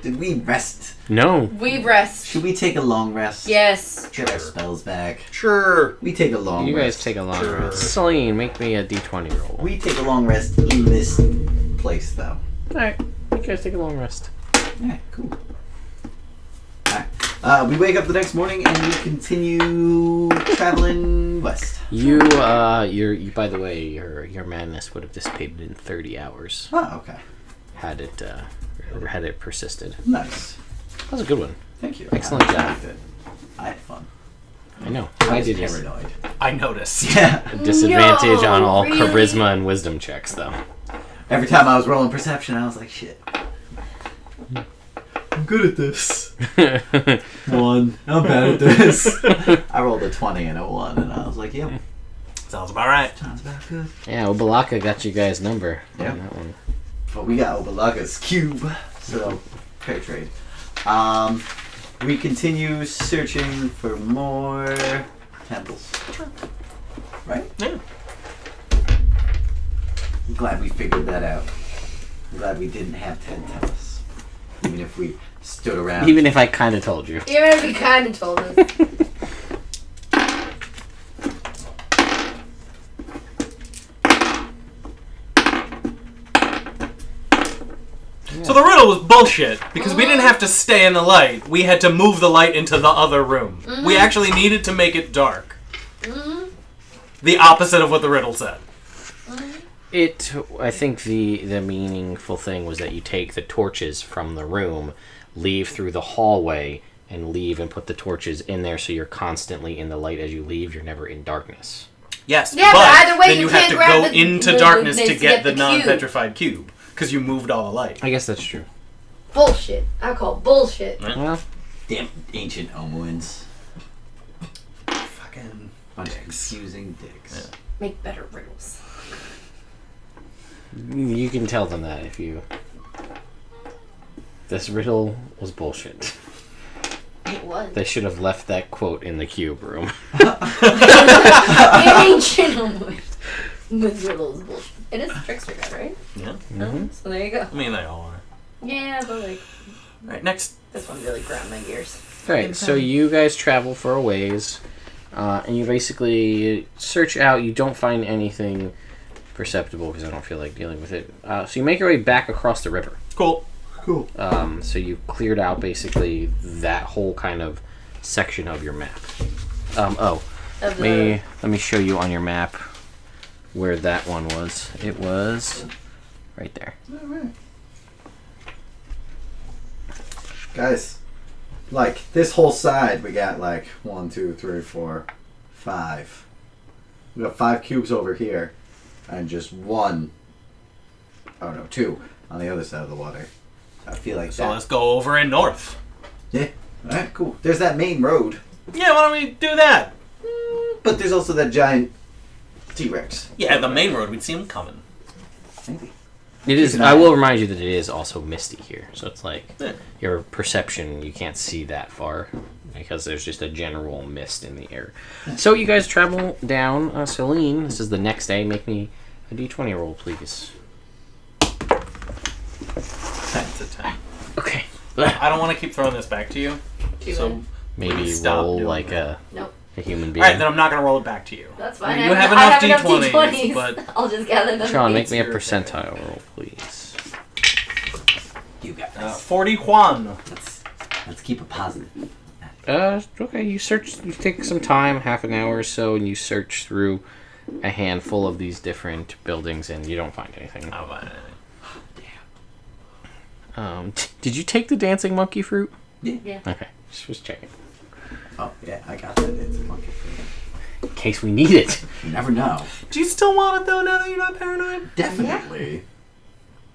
A: Did we rest?
D: No.
C: We rest.
A: Should we take a long rest?
C: Yes.
A: Get our spells back.
B: Sure.
A: We take a long
D: You
A: rest.
D: guys take a long
B: Sure.
D: rest. Celine, make me a d20 roll.
A: We take a long rest in this place, though.
D: Alright, you guys take a long rest.
A: Alright, cool. Alright. We wake up the next morning and we continue traveling west.
D: You by the way, your madness would have dissipated in 30 hours
A: Oh, okay.
D: had it persisted.
A: Nice.
D: That was a good one.
A: Thank you.
D: Excellent
A: I
D: job.
A: liked it. I had fun.
D: I know.
A: I
D: I
A: was
D: did
A: paranoid.
B: I noticed.
A: Yeah.
D: disadvantage on all
C: really?
D: charisma and wisdom checks, though.
A: Every time I was rolling perception, I was like, shit. I'm good at this. 1. I'm bad at this. I rolled a 20 and a 1, and I was like, yep.
B: Sounds about right.
A: Sounds about good.
D: Yeah, Obalaka got you guys' number.
A: Yep.
D: on that one.
A: But we got Obalaka's cube, so fair trade. We continue searching for more temples. Right?
B: Yeah.
A: I'm glad we figured that out. I'm glad we didn't have 10 temples. Even if we stood around.
D: Even if I kind of told you.
C: Even if you kind of told us.
B: So the riddle was bullshit because we didn't have to stay in the light. We had to move the light into the other room. We actually needed to make it dark. The opposite of what the riddle said.
D: I think the meaningful thing was that you take the torches from the room, leave through the hallway, and leave and put the torches in there so you're constantly in the light as you leave. You're never in darkness.
B: Yes,
C: Yeah, but either way,
B: then
C: you
B: you have
C: can't
B: to
C: grab
B: go
C: the-
B: into
C: the
B: darkness
C: base
B: to
C: to
B: get
C: get
B: the
C: the cube.
B: non-petrified cube because you moved all the light.
D: I guess that's true.
C: Bullshit. I call bullshit.
D: Well,
A: Damn ancient Omuans.
B: Fucking
A: Bunch of
B: dicks.
A: confusing dicks.
B: Yeah.
C: Make better riddles.
D: you can tell them that if you... This riddle was bullshit.
C: It was.
D: They should have left that quote in the cube room.
C: Ancient riddles bullshit. It is a trickster guy, right?
B: Yeah.
D: Mhm.
C: So there you go.
B: I mean, they all are.
C: Yeah, but like,
B: All right, next.
C: this one really ground my gears.
D: Alright, so you guys travel for a ways, and you basically search out. You don't find anything perceptible because I don't feel like dealing with it. So you make your way back across the river.
B: Cool.
A: Cool.
D: So you cleared out basically that whole kind of section of your map.
C: Of
D: Let me show you on your map where that one was. It was right there.
A: Alright. Guys, like this whole side, we got like 1, 2, 3, 4, 5. We got 5 cubes over here, and just 1. Oh no, 2 on the other side of the water. I feel like
B: So
A: that.
B: let's go over in north.
A: Yeah. Alright, cool. There's that main road,
B: Yeah, why don't we do that?
A: but there's also that giant T-Rex.
B: Yeah, the main road. We'd see him coming.
A: Maybe.
D: It is.
A: an
D: I
A: eye.
D: will remind you that it is also misty here, so it's like
B: Yeah.
D: your perception. You can't see that far because there's just a general mist in the air. So you guys travel down. Celine, this is the next day. Make me a d20 roll, please.
B: 10 to 10.
D: Okay.
B: I don't want to keep throwing this back to you.
C: Too
B: So
C: bad.
D: Maybe
B: please stop
D: roll
B: doing
D: like
B: that.
C: Nope.
D: a human
B: All
D: being.
B: right, then I'm not gonna roll it back to you.
C: That's fine.
B: You have
C: I
B: enough
C: have
B: D20s, but
C: I'll just gather them.
D: Sean, make me a
B: your
D: percentile roll, please.
A: You got this.
B: 41.
A: Let's keep it positive.
D: Okay. You search. You take some time, half an hour or so, and you search through a handful of these different buildings, and you don't find anything.
B: Oh, fine.
D: Did you take the dancing monkey fruit?
C: Yeah.
D: Okay, just was checking.
A: Oh yeah, I got that. It's a monkey fruit.
D: In case we need it.
A: You never know.
B: Do you still want it though? Now that you're not paranoid.
A: Definitely.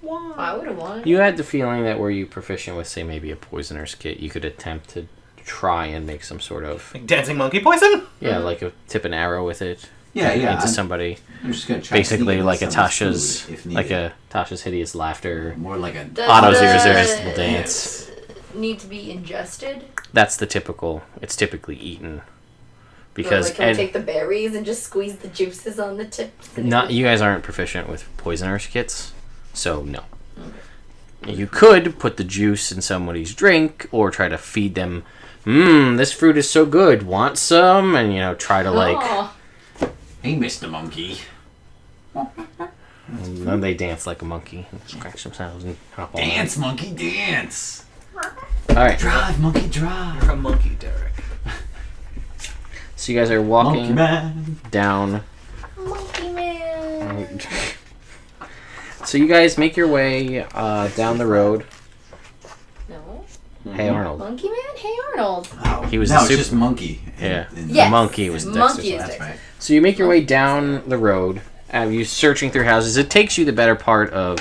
B: Why?
C: I would have won.
D: You had the feeling that were you proficient with, say, maybe a poisoner's kit, you could attempt to try and make some sort of,
B: Like dancing monkey poison?
D: yeah, like a tip an arrow with it.
A: Yeah, yeah.
D: Into somebody.
A: I'm just gonna try to sneak
D: Basically
A: in
D: like a
A: someone's
D: Tasha's,
A: food if needed.
D: like a Tasha's hideous laughter.
A: More like a
C: Does
D: Otto's
C: the-
D: irresistible dance.
C: need to be ingested?
D: That's the typical. It's typically eaten. Because
C: Can we take the berries and just squeeze the juices on the tips?
D: you guys aren't proficient with poisoners kits, so no. You could put the juice in somebody's drink or try to feed them. This fruit is so good. Want some? And try to
A: Hey, Mr. Monkey.
D: And then they dance like a monkey, and scratch themselves and hop on.
A: Dance, monkey, dance.
D: All right.
A: Drive, monkey, drive.
B: You're a monkey, Derek.
D: So you guys are
A: Monkey
D: walking
A: man.
D: down.
C: Monkey man.
D: So you guys make your way down the road.
C: No.
D: Hey Arnold.
C: Monkey man? Hey Arnold.
A: Oh,
D: He was
A: no,
D: the
A: it's
D: super-
A: just monkey.
D: Yeah.
C: Yes.
D: The monkey was Dexter's
C: Monkey is
D: last.
A: That's right.
D: So you make your way down the road. You searching through houses. It takes you the better part of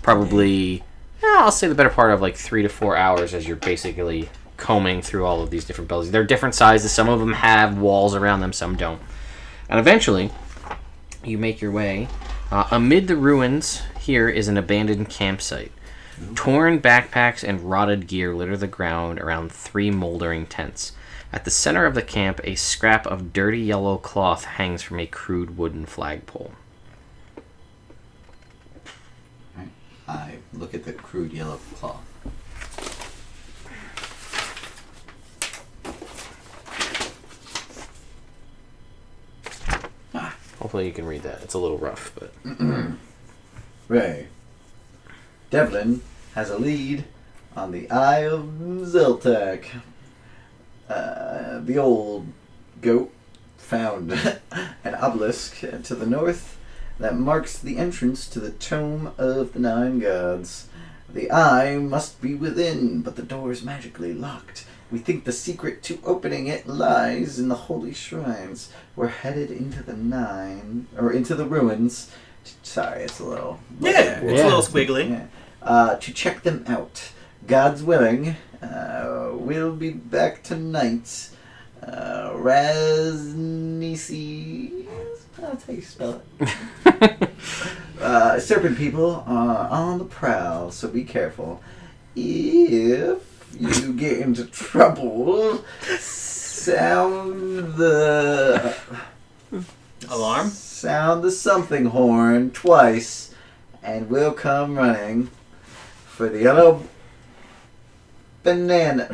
D: probably, I'll say the better part of like 3 to 4 hours as you're basically combing through all of these different buildings. They're different sizes. Some of them have walls around them, some don't. And eventually, you make your way. Amid the ruins, here is an abandoned campsite. Torn backpacks and rotted gear litter the ground around 3 moldering tents. At the center of the camp, a scrap of dirty yellow cloth hangs from a crude wooden flagpole.
A: I look at the crude yellow cloth.
D: Hopefully you can read that. It's a little rough, but...
A: Ray. Devlin has a lead on the Eye of Zeltek. The old goat found an obelisk to the north that marks the entrance to the Tomb of the Nine Gods. The eye must be within, but the door is magically locked. We think the secret to opening it lies in the holy shrines. We're headed into the ruins. Sorry, it's a little...
B: Yeah, it's a little squiggly.
A: Yeah. To check them out. God's willing, we'll be back tonight. Raznisi... That's how you spell it. Serpent people are on the prowl, so be careful. If you get into trouble, sound the...
B: Alarm?
A: Sound the something horn twice, and we'll come running for the yellow banner,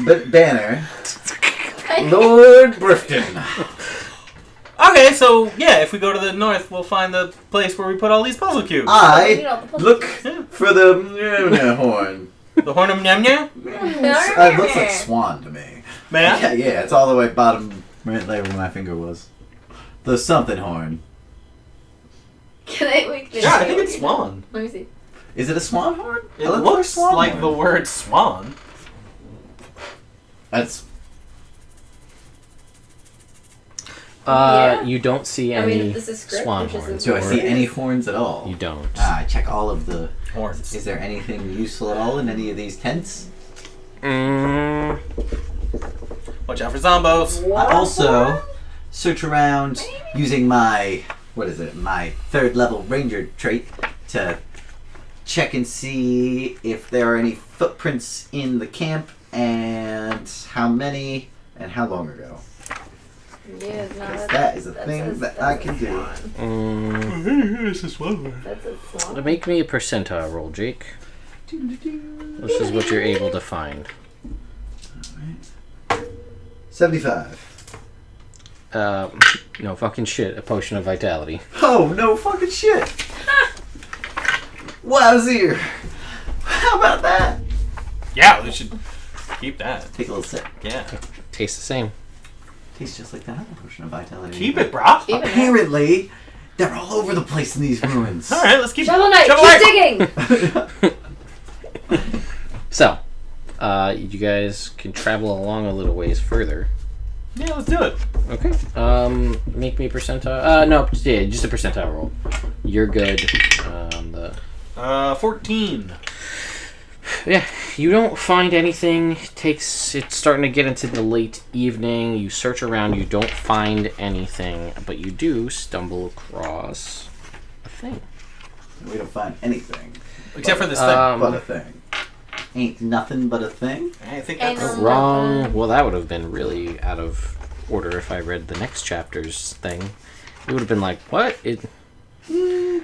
A: Lord Brifton.
B: Okay, so yeah, if we go to the north, we'll find the place where we put all these puzzle cubes.
A: I look for the horn.
B: The horn of Nyam Nyam?
A: It looks like swan to me.
B: Man?
A: Yeah, it's all the way bottom right there where my finger was. The something horn.
C: Can I wait?
B: Yeah, I think it's swan.
C: Let me see.
A: Is it a swan horn?
B: It looks like the word swan.
A: That's...
C: Yeah.
D: You don't see any
C: this is script,
D: swan
C: which is
D: horns.
A: Do I see
C: Horns.
A: any horns at all?
D: You don't.
A: I check all of the...
B: Horns.
A: Is there anything useful at all in any of these tents?
B: Watch out for zombos.
A: I also search around using my, my 3rd level ranger trait to check and see if there are any footprints in the camp and how many and how long ago.
C: Yeah, no,
A: Because that is a thing that I can do.
B: This is swan.
C: That's a swan.
D: Make me a percentile roll, Jake. This is what you're able to find.
A: 75.
D: No fucking shit. A potion of vitality.
A: Oh, no fucking shit. Wowzer. How about that?
B: Yeah, we should keep that.
A: Take a little sip.
B: Yeah.
D: Tastes the same.
A: Tastes just like that other potion of vitality.
B: Keep it, brah.
C: Keep it.
A: Apparently, they're all over the place in these ruins.
B: Alright, let's keep
C: Shovel Knight,
B: Shovel
C: keep digging!
D: So, you guys can travel along a little ways further.
B: Yeah, let's do it.
D: Okay. Make me a percentile. No, yeah, just a percentile roll. You're good.
B: 14.
D: Yeah, you don't find anything. It's starting to get into the late evening. You search around, you don't find anything, but you do stumble across a thing.
A: We don't find anything
B: Except for this thing.
A: but a thing. Ain't nothing but a thing.
B: I think
C: Ain't
B: that's
C: no-
D: Wrong. Well, that would have been really out of order if I read the next chapter's thing. It would have been like, what?
A: Are you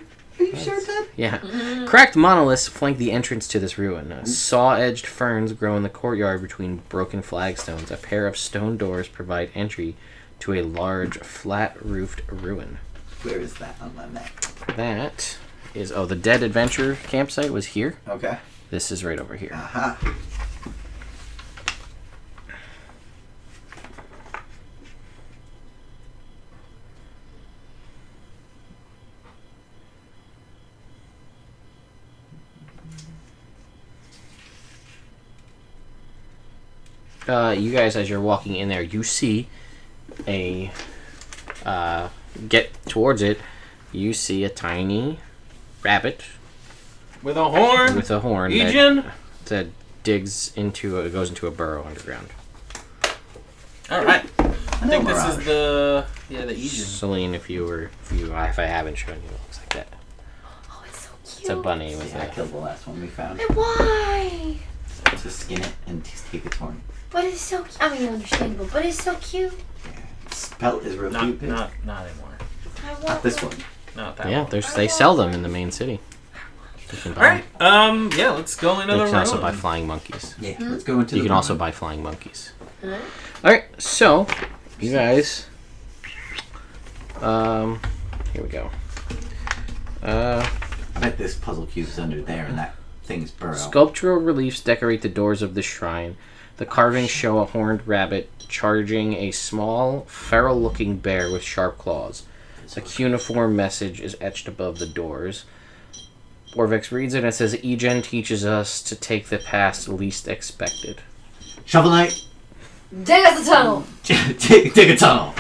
A: sure, Ted?
D: Yeah. Cracked monoliths flank the entrance to this ruin. Saw-edged ferns grow in the courtyard between broken flagstones. A pair of stone doors provide entry to a large, flat-roofed ruin.
A: Where is that on my map?
D: That is... Oh, the Dead Adventure campsite was here.
A: Okay.
D: This is right over here.
A: Aha.
D: You guys, as you're walking in there, you see a... get towards it, you see a tiny rabbit
B: with a horn.
D: with a horn
B: Legion.
D: that goes into a burrow underground.
B: All right. I think this
A: Mirage.
B: is the Aegean.
D: Celine, if I haven't shown you, it looks like that.
C: Oh, it's so cute.
D: It's a bunny with
A: Yeah, I
D: a...
A: killed the last one we found.
C: And why?
A: To skin it and to take its horn.
C: But it's so cute. I mean, understandable, but it's so cute.
A: Yeah. Its pelt is real cute.
B: Not anymore.
C: I want
A: Not this
C: one.
A: one.
B: Not that
D: Yeah,
B: one.
D: they sell them in the main city. You can
B: All
D: buy
B: right.
D: them.
B: Yeah. Let's go into
D: You
B: the
D: can
B: room.
D: also buy flying monkeys.
A: Yeah. Let's go into
D: You
A: the
D: can also
A: room.
D: buy flying monkeys.
C: Alright.
D: Alright, so, you guys... here we go.
A: I bet this puzzle cube's under there and that thing's burrow.
D: Sculptural reliefs decorate the doors of the shrine. The carvings show a horned rabbit charging a small, feral-looking bear with sharp claws. A cuneiform message is etched above the doors. Orvex reads it and it says, Egen teaches us to take the path least expected.
A: Shovel Knight,
C: Dig us a tunnel.
A: dig a tunnel.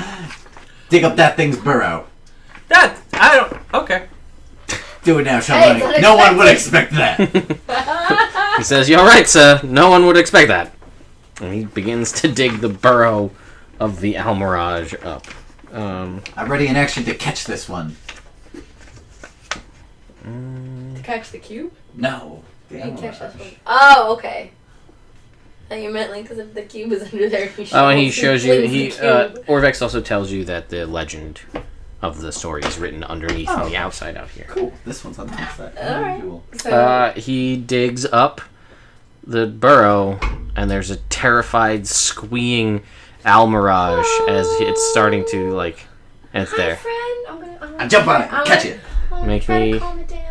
A: Dig up that thing's burrow.
B: Okay.
A: Do it now, Shovel
C: Hey, it's
A: Knight. No one would expect that.
D: He says, you're right, sir. No one would expect that. And he begins to dig the burrow of the Almirage up.
A: I'm ready in action to catch this one.
C: To catch the cube?
A: No. The
C: You can catch
A: Almirage.
C: this one. Oh, okay. I thought you meant like because if the cube is under there, he
D: Oh, and he shows you.
C: flings
D: He
C: the cube.
D: Orvex also tells you that the legend of the story is written underneath on the
A: Oh.
D: outside out here.
A: Cool. This one's on the inside.
C: Alright.
A: Unusual.
C: So,
D: He digs up the burrow, and there's a terrified, squeeing Almirage as it's starting to like, and it's
C: hi,
D: there.
C: friend. I'm gonna
A: I jump on it. Catch it.
C: I'm gonna
D: Make
C: try
D: me-
C: to calm it down.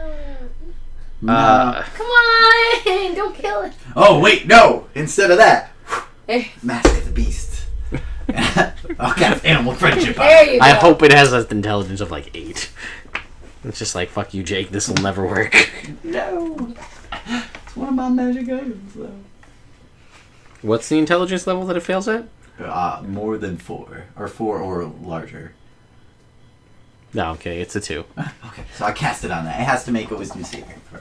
A: No.
C: Come on! Don't kill it.
A: Oh, wait, no. Instead of that,
C: There,
A: Mask of the Beast. Oh, God, animal friendship.
C: there you go.
D: I hope it has an intelligence of like 8. It's just like, fuck you, Jake. This will never work.
A: No. It's one of my magic items, though.
D: What's the intelligence level that it fails at?
A: More than 4. Or 4 or larger.
D: No, okay, it's a 2.
A: Okay, so I cast it on that. It has to make a wisdom saving throw.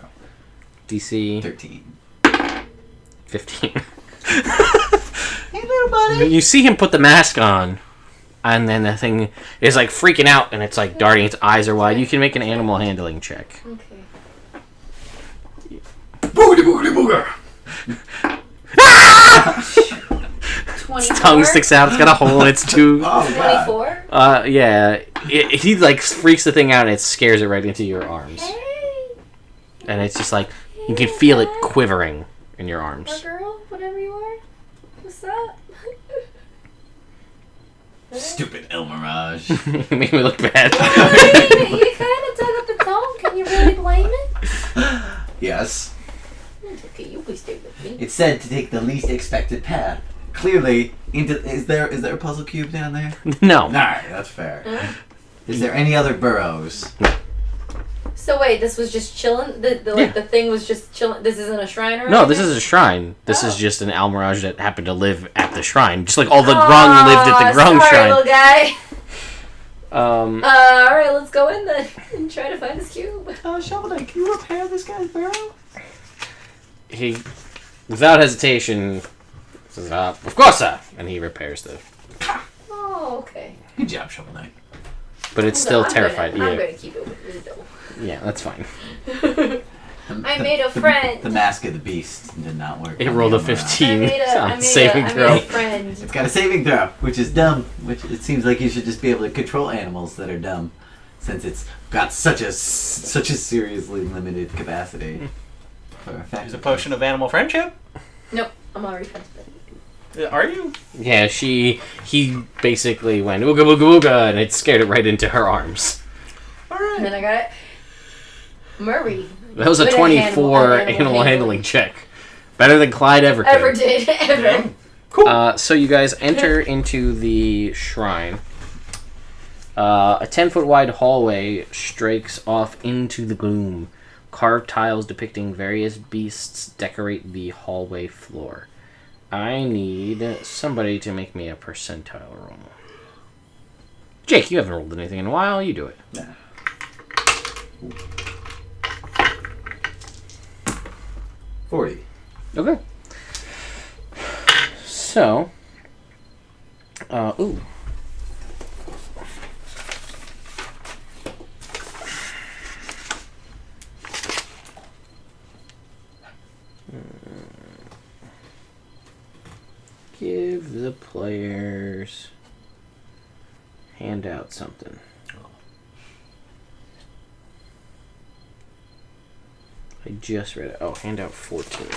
D: DC
A: 13.
D: 15.
A: Hey, little buddy.
D: You see him put the mask on, and then the thing is like freaking out, and it's like darting. Its eyes are wide. You can make an animal handling check.
C: Okay.
A: Boogity boogity booger.
C: 24?
D: Its tongue sticks out. It's got a hole in its tube.
A: Oh, God.
C: 24?
D: Yeah. He like freaks the thing out, and it scares it right into your arms,
C: Hey!
D: and it's just like you can feel it quivering in your
C: Or
D: arms.
C: girl, whatever you are. What's up?
A: Stupid Elmirage.
D: You made me look bad.
C: You kind of dug up its own. Can you really blame it?
A: Yes.
C: It's okay, you please stay with me.
A: It said to take the least expected path. Clearly, is there a puzzle cube down there?
D: No.
A: Alright, that's fair. Is there any other burrows?
C: So wait, this was just chilling? The thing was just chilling? This isn't a shrine or
D: No,
C: anything?
D: this is a shrine. This is just an Almirage that happened to live at the shrine, just like all the
C: Aw,
D: Grung lived at the Grung
C: sorry,
D: shrine.
C: little guy. Alright, let's go in then and try to find this cube.
A: Shovel Knight, can you repair this guy's burrow?
D: He, without hesitation, says, "Of course, sir," and he repairs the.
C: Oh, okay.
A: Good job, Shovel Knight.
D: But it's still
C: I'm
D: terrified.
C: Gonna, I'm
D: Yeah,
C: gonna keep it with me though.
D: yeah, that's fine.
C: I made a friend.
A: The mask of the beast did not work.
D: It
A: on
D: rolled
A: the
D: a
A: Elmer.
D: 15
C: I
D: on saving throw.
C: made a friend.
A: It's got a saving throw, which is dumb. Which it seems like you should just be able to control animals that are dumb, since it's got such a seriously limited capacity. For
B: Use a
A: effective.
B: potion of animal friendship.
C: Nope, I'm already friends with it.
B: Are you?
D: Yeah, he basically went ooga booga booga, and it scared it right into her arms.
B: All
C: And
B: right.
C: then I got it. Murray.
D: That was a
C: Good at
D: 24
C: animal
D: animal handling
C: handling.
D: check. Better than Clyde ever could.
C: Ever did. Ever.
B: Cool.
D: So you guys enter into the shrine. A 10-foot wide hallway strakes off into the gloom. Carved tiles depicting various beasts decorate the hallway floor. I need somebody to make me a percentile roll. Jake, you haven't rolled anything in a while. You do it.
A: Nah. 40.
D: Okay. So, ooh. Give the players hand out something. I just read it. Oh, handout 14.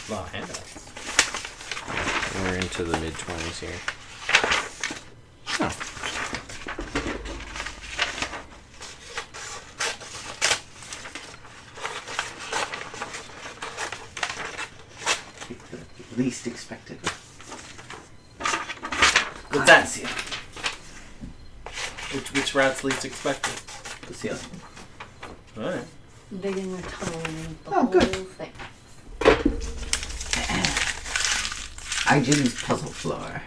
B: Wow, handouts.
D: We're into the mid-20s here. Oh.
A: The least expected.
B: What's that? Which route's least expected?
A: The ceiling.
B: All right.
C: Digging the tunnel and the
A: Oh,
C: whole
A: good.
C: thing.
A: Igin's puzzle floor.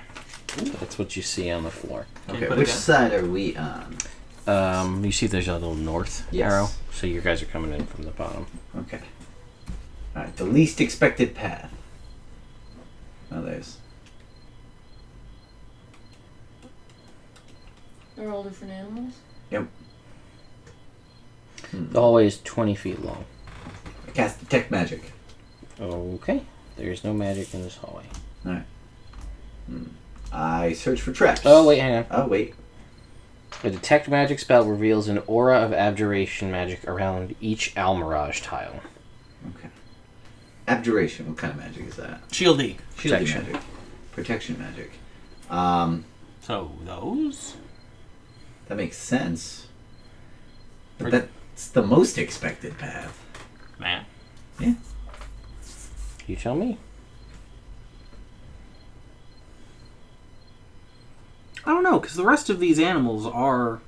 D: That's what you see on the floor.
A: Okay,
B: put it
A: which
B: down.
A: side are we on?
D: You see there's a little north
A: Yes.
D: arrow, so you guys are coming in from the bottom.
A: Okay. Alright, the least expected path. Oh, there's.
C: They're all different animals?
A: Yep.
D: The hallway is 20 feet long.
A: I cast detect magic.
D: Okay. There's no magic in this hallway.
A: Alright. I search for traps.
D: Oh, wait, hang on.
A: Oh, wait.
D: A detect magic spell reveals an aura of abjuration magic around each Almirage tile.
A: Okay. Abjuration. What kind of magic is that?
B: Shieldy.
A: Shielding
D: Protection.
A: magic. Protection magic.
B: So those.
A: That makes sense. But
B: For-
A: that's the most expected path.
B: Man.
A: Yeah.
D: You tell me.
B: I don't know, because the rest of these animals are,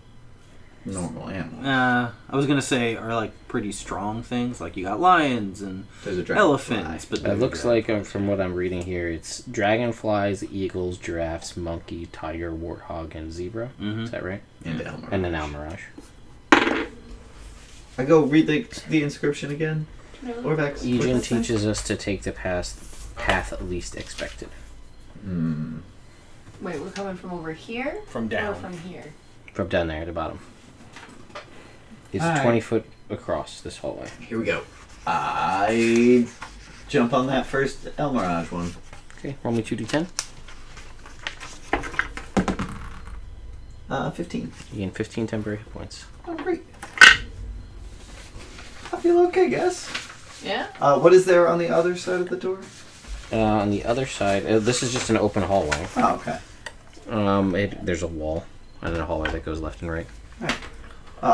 A: Normal animal.
B: I was gonna say, are like pretty strong things. Like you got lions and
A: There's a dragonfly.
B: elephants, but
D: It looks like, from what I'm reading here, it's dragonflies, eagles, giraffes, monkey, tiger, warthog, and zebra.
B: Mhm.
D: Is that right?
A: And Elmer.
D: And an Almirage.
A: I go read the inscription again. Orvex.
D: Egen teaches us to take the path least expected.
C: Wait, we're coming from over here?
B: from
C: Or
B: down.
C: from here?
D: From down there at the bottom. It's
A: Alright.
D: 20 foot across this hallway.
A: Here we go. I jump on that first Elmirage one.
D: Okay, roll me 2d10.
A: 15.
D: You gain 15 temporary hit points.
A: Oh, great. I feel okay, guess.
C: Yeah?
A: What is there on the other side of the door?
D: On the other side, this is just an open hallway.
A: Oh, okay.
D: There's a wall and then a hallway that goes left and right.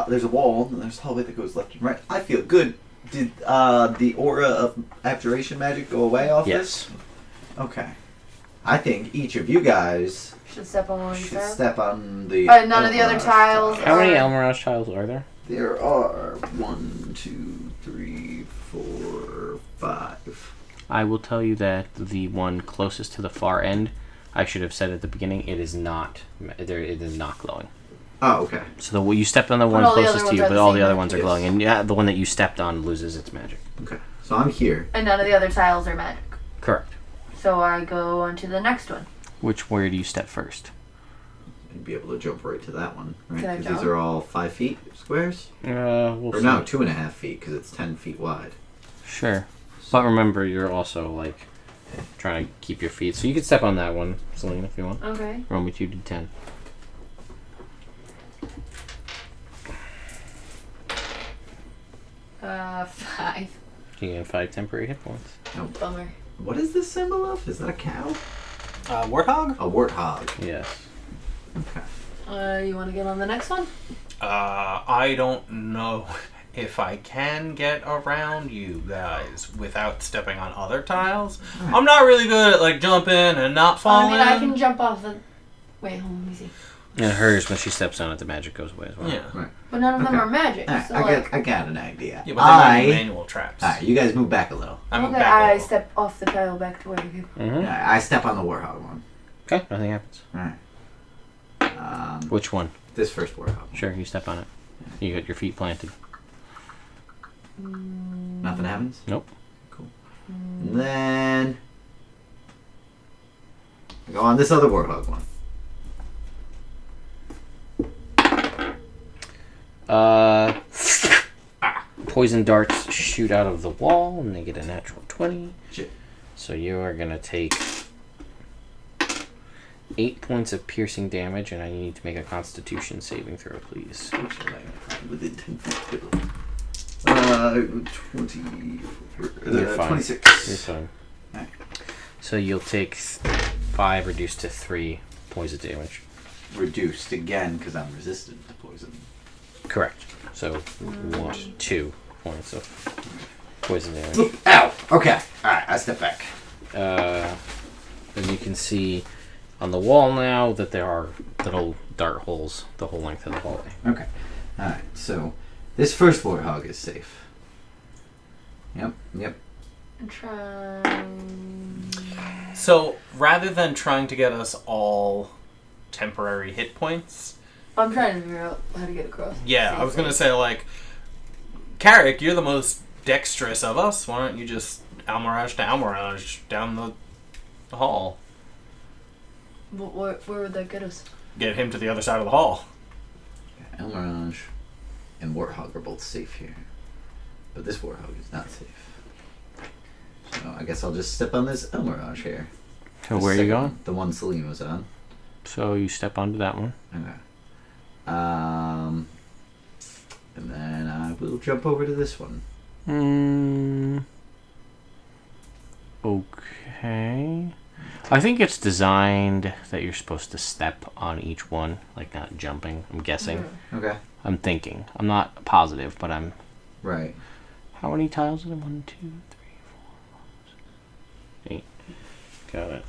A: There's a wall, and there's a hallway that goes left and right. I feel good. Did the aura of abjuration magic go away off
D: Yes.
A: this? Okay. I think each of you guys
C: Should step on one of these
A: should
C: tiles?
A: step on the.
C: None of the other
A: Elmirage
C: tiles.
A: tile.
D: How many
C: Alright.
D: Almirage tiles are there?
A: There are 1, 2, 3, 4, 5.
D: I will tell you that the one closest to the far end, I should have said at the beginning, it is not glowing.
A: Oh, okay.
D: So you stepped on the one
C: all the other
D: closest to
C: ones
D: you,
C: are
D: but
C: the
D: all
C: same
D: the other
C: one?
D: ones are
A: Yes.
D: glowing, and yeah, the one that you stepped on loses its magic.
A: Okay. So I'm here.
C: And none of the other tiles are magic.
D: Correct.
C: So I go on to the next one.
D: Where do you step first?
A: you'd be able to jump right to that one, right?
C: Can I
A: Because these
C: jump?
A: are all 5 feet squares?
D: We'll
A: Or
D: see.
A: no, 2.5 feet, because it's 10 feet wide.
D: Sure. But remember, you're also, like, trying to keep your feet. So you could step on that one, Celine, if you want.
C: Okay.
D: Roll me 2d10.
C: 5.
D: You get 5 temporary hit points.
C: Bummer.
A: What is this symbol of? Is that a cow?
B: Warthog?
A: A warthog.
D: Yes.
A: Okay.
C: You want to get on the next one?
B: I don't know if I can get around you guys without stepping on other tiles.
A: Right.
B: I'm not really good at like jumping and not falling.
C: I can jump off the... Wait, hold on, let me see.
D: And hers, when she steps on it, the magic goes away as well.
B: Yeah.
A: Right.
C: But none of them
A: Okay.
C: are magic,
A: Alright,
C: so
A: I got an idea.
B: Yeah, but they might be manual traps.
A: Alright, you guys move back a little.
B: I move
C: okay,
B: back a
C: I
B: little.
C: step off the tile back to where you came.
D: Mm-hmm.
A: I step on the warthog one.
D: Okay, nothing happens.
A: Alright.
D: Which one?
A: This first warthog.
D: Sure, you step on it. You got your feet planted.
A: Nothing happens?
D: Nope.
A: Cool. And then I go on this other warthog one.
D: Poison darts shoot out of the wall and they get a natural 20.
A: Shit.
D: So you are going to take 8 points of piercing damage, and I need to make a constitution saving throw, please.
A: Which I find within 10 feet. 20.
D: You're fine.
A: 26.
D: You're fine.
A: Alright.
D: So you'll take 5 reduced to 3 poison damage.
A: Reduced again because I'm resistant to poison.
D: Correct. So 2 points of poison damage.
A: Ow! Okay. Alright, I step back.
D: And you can see on the wall now that there are little dart holes the whole length of the hallway.
A: Okay. Alright, so this first warthog is safe. Yep.
C: I'm trying...
B: So rather than trying to get us all temporary hit points,
C: I'm trying to figure out how to get across.
B: yeah, I was gonna say like, Carrick, you're the most dexterous of us. Why don't you just Almirage to Almirage down the hall?
C: But where would that get us?
B: Get him to the other side of the hall.
A: Elmirage and Warthog are both safe here. But this Warthog is not safe. So I guess I'll just step on this Elmirage here.
D: So
A: The
D: where are you
A: second
D: going?
A: one, the one Celine was on.
D: So you step onto that one.
A: Okay. And then I will jump over to this one.
D: Okay. I think it's designed that you're supposed to step on each one, like not jumping. I'm guessing.
A: Okay.
D: I'm thinking. I'm not positive, but I'm.
A: Right.
D: How many tiles are there? 1, 2, 3, 4, 5, 6, 8. Got it.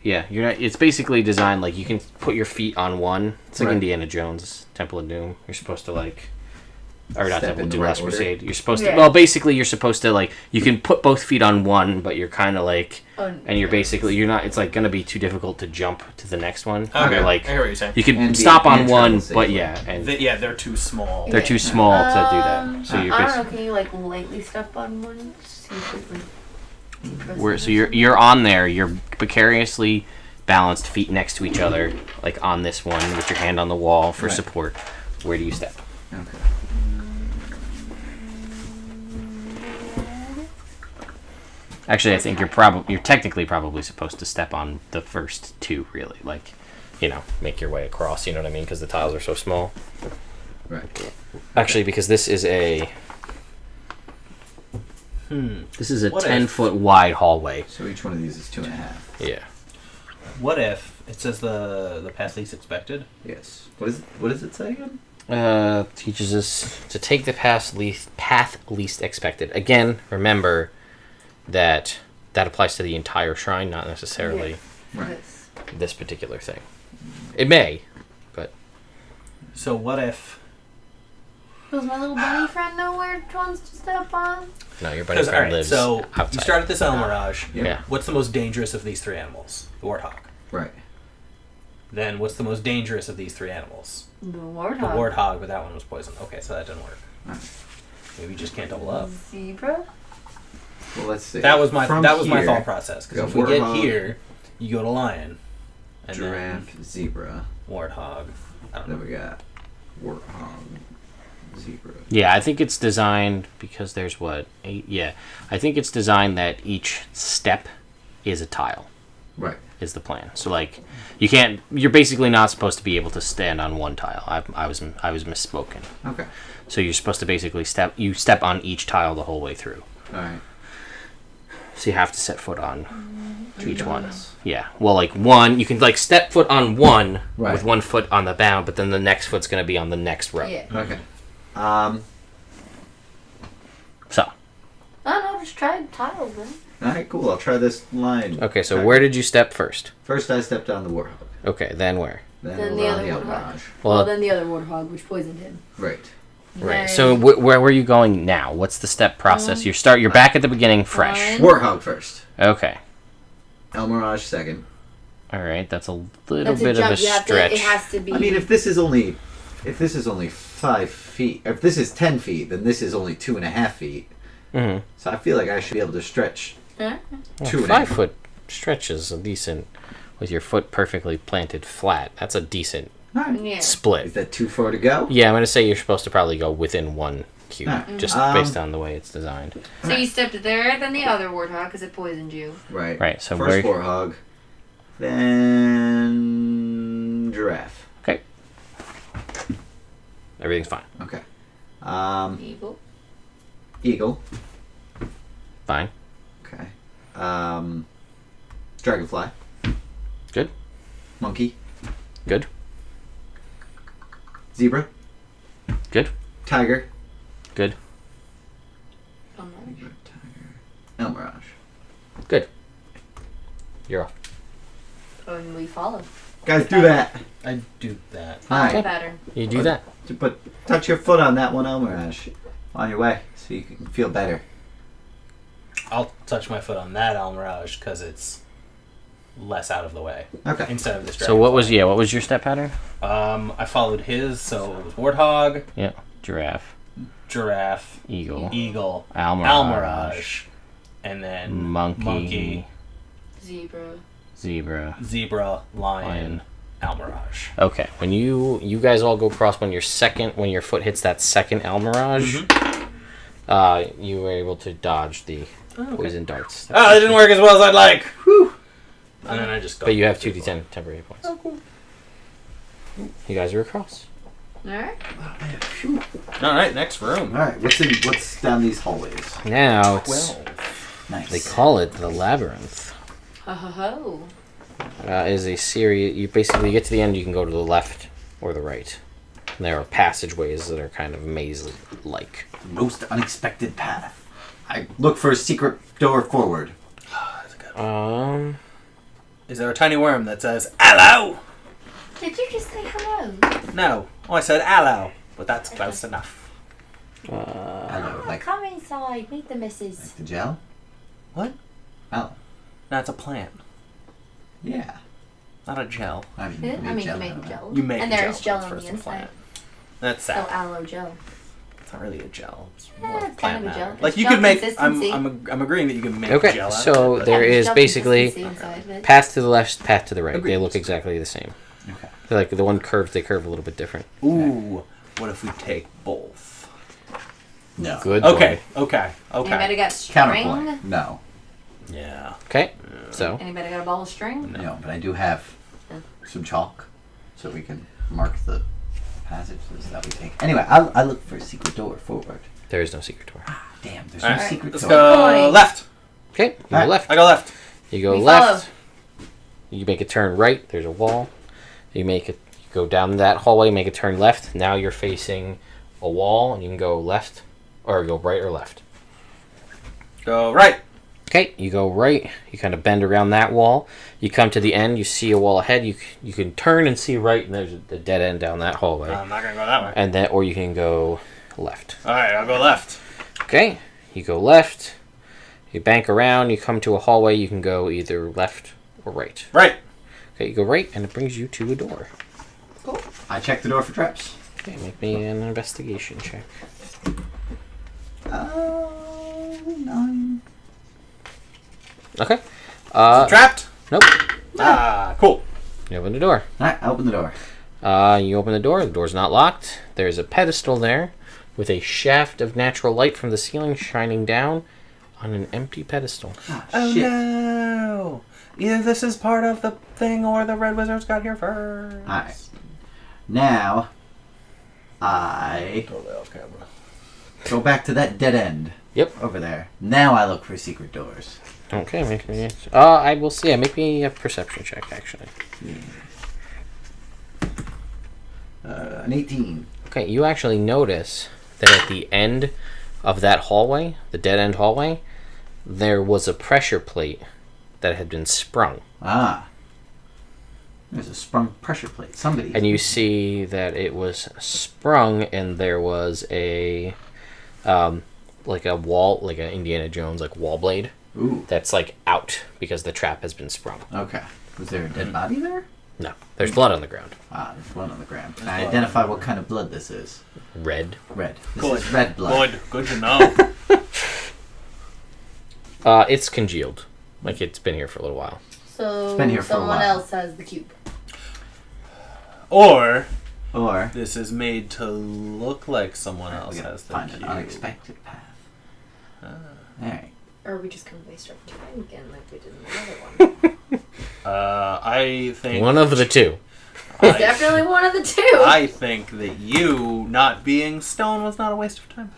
D: Yeah, you're not. It's basically designed like you can put your feet on one. It's like
A: Right.
D: Indiana Jones, Temple of Doom. You're supposed to like, or not
A: Step
D: Temple
A: in
D: of
A: the
D: Doom,
A: right
D: Last
A: order?
D: Crusade. You're supposed to.
C: Yeah.
D: Well, basically, you're supposed to like. You can put both feet on one, but you're kind of like, and you're basically you're not. It's like gonna be too difficult to jump to the next one.
B: Okay,
D: You're like
B: I hear what you're saying.
D: you can
A: And
D: stop on
A: and
D: one,
A: travel
D: but
A: safely.
D: yeah, and
B: They're too small.
D: they're too small to do that. So you're
C: I don't
D: basically.
C: know, can you like lightly step on one? See if it, like, depress
D: Where,
C: it
D: so
C: or
D: you're on there. You're precariously balanced, feet next to each other, like on this one, with your hand on the wall for
A: Right.
D: support. Where do you step?
A: Okay.
D: Actually, I think you're technically probably supposed to step on the first two, really, like, make your way across. You know what I mean? Because the tiles are so small.
A: Right.
D: Actually, because this is a this is a
B: What if-
D: 10-foot wide hallway.
A: So each one of these is 2.5.
D: Yeah.
B: What if it says the path least expected?
A: Yes. What does it say again?
D: Teaches us to take the path least expected. Again, remember that applies to the entire shrine, not necessarily
A: Right.
D: this particular thing. It may, but
B: So what if?
C: Does my little bunny friend know which ones to step on?
D: no, your buddy
B: Because
D: friend
B: alright,
D: lives
B: so
D: outside.
B: you start at this El Mirage.
D: Yeah.
B: What's the most dangerous of these three animals? The warthog.
A: Right.
B: Then what's the most dangerous of these three animals?
C: The warthog.
B: The warthog, but that one was poisoned. Okay, so that didn't work.
A: Right.
B: Maybe you just can't double up.
C: Zebra?
A: Well, let's see.
B: That was my
A: From
B: my
A: here-
B: thought process. Because
A: we
B: if
A: got
B: we get
A: warthog.
B: here, you go to lion. And
A: Giraffe, zebra.
B: then warthog. I don't know.
A: Then we got warthog, zebra.
D: Yeah, I think it's designed because there's what 8. Yeah, I think it's designed that each step is a tile.
A: Right.
D: Is the plan. So like, you can't. You're basically not supposed to be able to stand on one tile. I was misspoken.
A: Okay.
D: So you're supposed to basically step on each tile the whole way through.
A: All right.
D: So you have to set foot on each one. Yeah. Well, like one, you can like step foot on one
A: Right.
D: with one foot on the bound, but then the next foot's going to be on the next row.
C: Yeah.
A: Okay.
D: So.
C: Oh no, just try tiles then.
A: All right. Cool. I'll try this line.
D: Okay. So where did you step first?
A: First, I stepped on the warthog.
D: Okay. Then where?
C: Then
A: over
C: the
A: on
C: other
A: the
C: warthog.
A: Mirage.
C: Well, then the other warthog, which poisoned him.
A: Right.
D: Right.
C: Then
D: So where were you going now? What's the step process? You're back at the beginning, fresh.
C: One.
A: Warthog first.
D: Okay.
A: El Mirage second.
D: All right. That's a little
C: That's
D: bit
C: jump.
D: of a
C: You have
D: stretch.
C: to, it has to be.
A: I mean, if this is only 5 feet, if this is 10 feet, then this is only 2.5 feet.
D: Mm-hmm.
A: So I feel like I should be able to stretch
C: Huh?
A: 2.5.
D: 5 foot stretch is a decent, with your foot perfectly planted flat. That's a decent
A: All right.
C: Yeah.
D: split.
A: Is that too far to go?
D: Yeah, I'm gonna say you're supposed to probably go within 1 cube,
A: Alright.
D: just
A: Mhm.
D: based on the way it's designed.
C: So you stepped there, then the other warthog because it poisoned you.
A: Right.
D: Right. So
A: First
D: where?
A: warthog, then giraffe.
D: Okay. Everything's fine.
A: Okay.
C: Evil.
A: Eagle.
D: Fine.
A: Okay. Dragonfly.
D: Good.
A: Monkey.
D: Good.
A: Zebra.
D: Good.
A: Tiger.
D: Good.
C: Oh, no.
A: Tiger. El Mirage.
D: Good. You're off.
C: Oh, and we follow.
A: Guys, do that.
B: I do that.
A: All
C: Follow
A: right.
C: pattern.
D: You do that.
A: But touch your foot on that one El Mirage on your way so you can feel better.
B: I'll touch my foot on that El Mirage because it's less out of the way
A: Okay.
B: instead of this.
D: So what was your step pattern?
B: I followed his, so it was warthog,
D: Yeah. Giraffe.
B: giraffe,
D: Eagle.
B: eagle,
D: Al
B: El Mirage, and then
D: Monkey.
C: Zebra.
D: Zebra.
B: zebra, lion,
D: Lion.
B: El Mirage.
D: Okay. When you guys all go across when your foot hits that second El Mirage, you were able to dodge the poison darts.
B: Oh, it didn't work as well as I'd like. Whew. And then I just go.
D: But you have 2d10 temporary hit points.
B: Oh, cool.
D: You guys are across.
C: Alright.
B: All right, next room.
A: All right. What's down these hallways?
D: Now it's
B: 12.
A: Nice.
D: they call it the labyrinth.
C: Ho ho ho.
D: Is a series. You basically get to the end. You can go to the left or the right. And there are passageways that are kind of maze-like.
A: Most unexpected path. I look for a secret door forward.
B: That's a good one.
D: Um.
B: Is there a tiny worm that says "Hello"?
C: Did you just say hello?
B: No. Oh, I said "Hello," but that's close enough.
A: Hello. Like
C: Come inside. Meet the missus.
A: the gel?
B: What?
A: Oh.
B: That's a plant,
A: Yeah.
B: not a gel.
A: I mean,
C: Yeah, I mean,
A: gel
C: you make
A: out of it.
C: gel.
B: You make
C: and
B: a
C: there's
B: gel,
C: gel
B: that's
C: on
B: first
C: the
B: a
C: inside.
B: plant. That's
C: Oh,
B: sad.
C: aloe gel.
B: It's not really a gel. It's
C: Yeah,
B: more
C: it's
B: plant
C: kind of a
B: matter.
C: gel.
B: Like
C: It's
B: you
C: gel
B: could make.
C: consistency.
B: I'm agreeing that you can make
D: Okay,
B: gel. Out
D: so
B: of it,
D: there
C: Yeah,
D: is
C: gel
D: basically
C: consistency inside of it.
D: path to the left, path to the right.
A: Agreed.
D: They look exactly the same.
A: Okay.
D: They're like the one curves. They curve a little bit different.
B: but- Ooh. What if we take both?
A: No.
D: Good.
B: Okay.
D: boy.
B: Okay.
C: Anybody
B: Okay.
C: got string?
A: Counterpoint. No.
B: Yeah.
D: Okay. So
C: Anybody got a ball of string?
A: No, but I do have some chalk, so we can mark the passages that we take. Anyway, I look for a secret door forward.
D: there is no secret door.
A: Damn, there's
B: All
A: no
B: right,
A: secret
B: let's
A: door.
B: go
C: Boy.
B: left.
D: Okay. You go
A: Alright.
D: left.
B: I go left.
D: You go
C: We
D: left. You make a turn right. There's a wall. You go down that hallway. Make a turn left. Now you're facing a wall, and you can go left, or go right or left.
B: Go right.
D: Okay, you go right. You kind of bend around that wall. You come to the end. You see a wall ahead. You can turn and see right, and there's the dead end down that hallway.
B: I'm not gonna go that way.
D: And then, or you can go left.
B: All right, I'll go left.
D: Okay, you go left. You bank around. You come to a hallway. You can go either left or right.
B: Right.
D: Okay, you go right, and it brings you to a door.
A: Cool. I check the door for traps.
D: Okay, make me an investigation check.
A: 9.
D: Okay.
B: Trapped.
D: Nope.
B: Ah, cool.
D: You open the door.
A: Alright, I open the door.
D: You open the door. The door's not locked. There's a pedestal there with a shaft of natural light from the ceiling shining down on an empty pedestal.
B: Oh
A: shit.
B: no! Either this is part of the thing or the Red Wizards got here first.
A: Alright. Now, I
B: Totally off camera.
A: go back to that dead end.
D: Yep.
A: Over there. Now I look for secret doors.
D: Okay, make me. I will see. Make me a perception check, actually.
A: An 18.
D: Okay, you actually notice that at the end of that hallway, the dead end hallway, there was a pressure plate that had been sprung.
A: Ah. There's a sprung pressure plate. Somebody.
D: And you see that it was sprung, and there was a, like a wall, like an Indiana Jones, like wall blade.
A: Ooh.
D: That's like out because the trap has been sprung.
A: Okay. Was there a dead body there?
D: No, there's blood on the ground.
A: Ah, there's blood on the ground. Can I identify what kind of blood this is?
D: Red.
A: Red. This
B: Good.
A: is red blood.
B: Good to know.
D: It's congealed. Like it's been here for a little while.
C: So
A: It's been here for a
C: someone
A: while.
C: else has the cube.
B: Or
A: Or
B: this is made to look like someone
A: we
B: else
A: gotta
B: has the
A: find
B: cube.
A: an unexpected path. Alright.
C: Or are we just gonna waste our time again like we did in the other one?
B: I think
D: One of the two.
B: I,
C: Definitely one of the two.
B: I think that you not being stone was not a waste of time.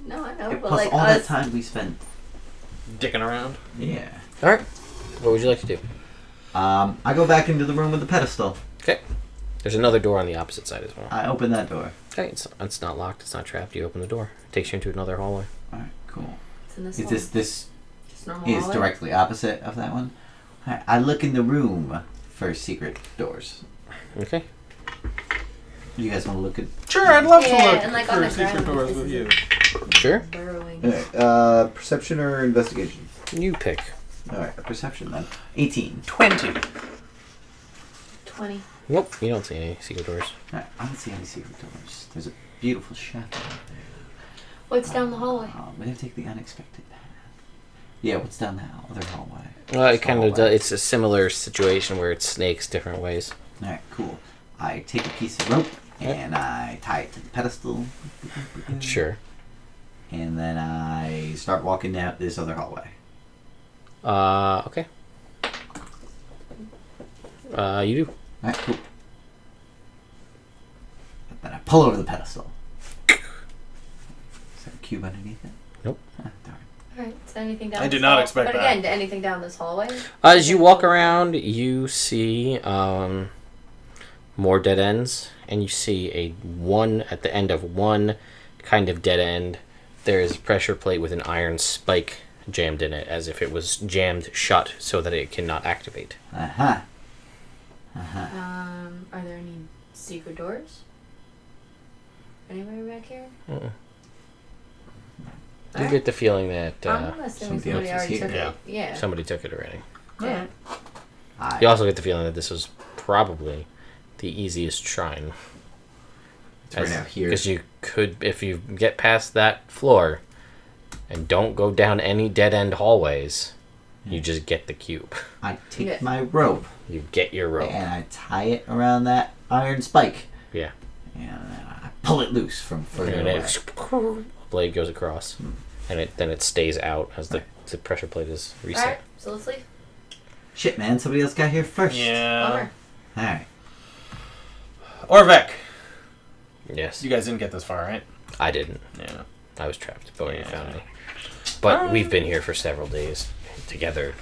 C: No, I know, but
A: Plus
C: like
A: all that
C: us.
A: time we spent.
B: Dicking around.
A: Yeah.
D: All right. What would you like to do?
A: I go back into the room with the pedestal.
D: Okay. There's another door on the opposite side as well.
A: I open that door.
D: Okay, it's not locked. It's not trapped. You open the door. It takes you into another hallway.
A: Alright, cool.
C: It's in this
A: Is
C: one.
A: this
C: Just normal
A: is
C: hallway?
A: directly opposite of that one? Alright, I look in the room for secret doors.
D: Okay.
A: You guys want to look at?
B: Sure, I'd love
C: Yeah,
B: to look
C: and, like,
B: for
C: on the
B: secret
C: ground,
B: doors
C: this
B: with
C: is
B: you.
D: Sure.
C: Burrowing.
A: Alright, perception or investigation?
D: You pick.
A: Alright, a perception then. 18.
B: 20.
C: 20.
D: Nope. You don't see any secret doors.
A: Alright, I don't see any secret doors. There's a beautiful shaft out there.
C: What's down the hallway?
A: We're gonna take the unexpected path. Yeah, what's down that other hallway?
D: It kind of does. It's a similar situation where it snakes different ways.
A: Alright, cool. I take a piece of rope and I tie it to the pedestal.
D: Sure.
A: And then I start walking down this other hallway.
D: Okay. You do.
A: Alright, cool. And then I pull over the pedestal. Is there a cube underneath it?
D: Nope.
A: Ah, darn.
C: Alright, so anything down
B: I
C: this
B: did not
C: hall-
B: expect
C: But
B: that.
C: again, anything down this hallway?
D: As you walk around, you see more dead ends, and you see at the end of one kind of dead end, there is a pressure plate with an iron spike jammed in it, as if it was jammed shut so that it cannot activate.
A: Uh-huh.
C: Are there any secret doors? Anybody back here?
D: You
C: Alright.
D: get the feeling that
C: I'm assuming
A: somebody
C: somebody
A: else is
C: already
A: here.
C: took
B: Yeah.
C: it. Yeah.
D: somebody took it already.
C: Yeah.
D: You also get the feeling that this was probably the easiest shrine.
A: It's right out here.
D: Because you could, if you get past that floor and don't go down any dead end hallways, you just get the cube.
A: I take
C: Yeah.
A: my rope
D: You get your rope.
A: and I tie it around that iron spike.
D: Yeah.
A: And then I pull it loose from further
D: And
A: away.
D: it, blade goes across. And then it stays out as the pressure plate is reset.
C: Alright, so let's leave.
A: Shit, man, somebody else got here first.
B: Yeah.
C: Bummer.
A: Alright.
B: Orvek.
D: Yes.
B: You guys didn't get this far, right?
D: I didn't.
B: Yeah.
D: I was trapped before you
B: Yeah.
D: found me. But we've been here for several days together,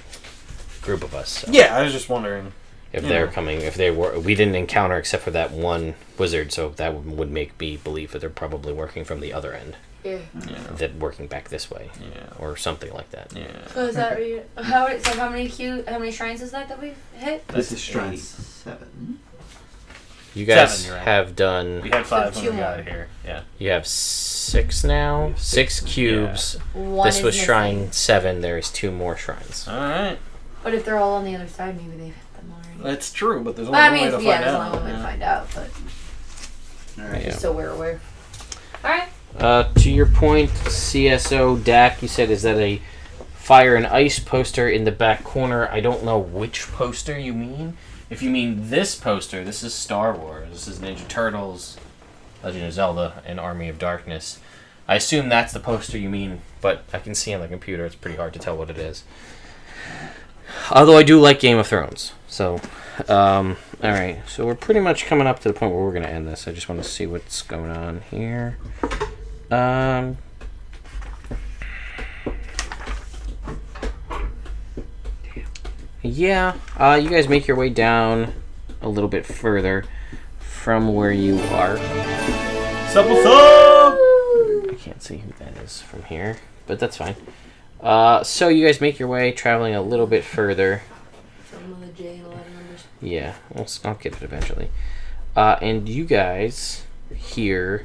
D: group of us. So
B: Yeah, I was just wondering.
D: if
B: you
D: they're
B: know.
D: coming, if they were, we didn't encounter except for that one wizard, so that would make me believe that they're probably working from the other end,
C: Yeah.
B: Yeah.
D: that working back this way,
B: Yeah.
D: or something like that.
B: Yeah.
C: So is that how many shrines is that we've hit?
A: This is
B: That's
A: shrine
B: 8.
A: 7.
D: You guys
B: 7, you're right.
D: have done.
B: We had 5
C: So
B: when we
C: 2
B: got
C: more.
B: here. Yeah.
D: You have 6 now.
A: We have
D: 6
A: 6,
D: cubes.
C: One
D: This
C: is
D: was
C: missing.
D: shrine 7. There is 2 more shrines.
B: Alright.
C: But if they're all on the other side, maybe they've hit them already.
B: That's true, but there's only
C: I
B: one
C: mean,
B: way to
C: yeah,
B: find
C: there's
B: out.
C: only one way to
B: Yeah.
C: find out, but
A: Alright.
D: Yeah.
C: just so we're aware. Alright.
D: To your point, CSO DAC, you said, is that a fire and ice poster in the back corner? I don't know which poster you mean. If you mean this poster, this is Star Wars. This is Ninja Turtles, Legend of Zelda, and Army of Darkness. I assume that's the poster you mean, but I can see on the computer. It's pretty hard to tell what it is. Although I do like Game of Thrones. So, alright. So we're pretty much coming up to the point where we're going to end this. I just want to see what's going on here. Yeah, you guys make your way down a little bit further from where you are.
B: Sup, what's up?
D: I can't see who that is from here, but that's fine. So you guys make your way, traveling a little bit further.
C: From the J and a lot of numbers.
D: Yeah, I'll get it eventually. And you guys hear,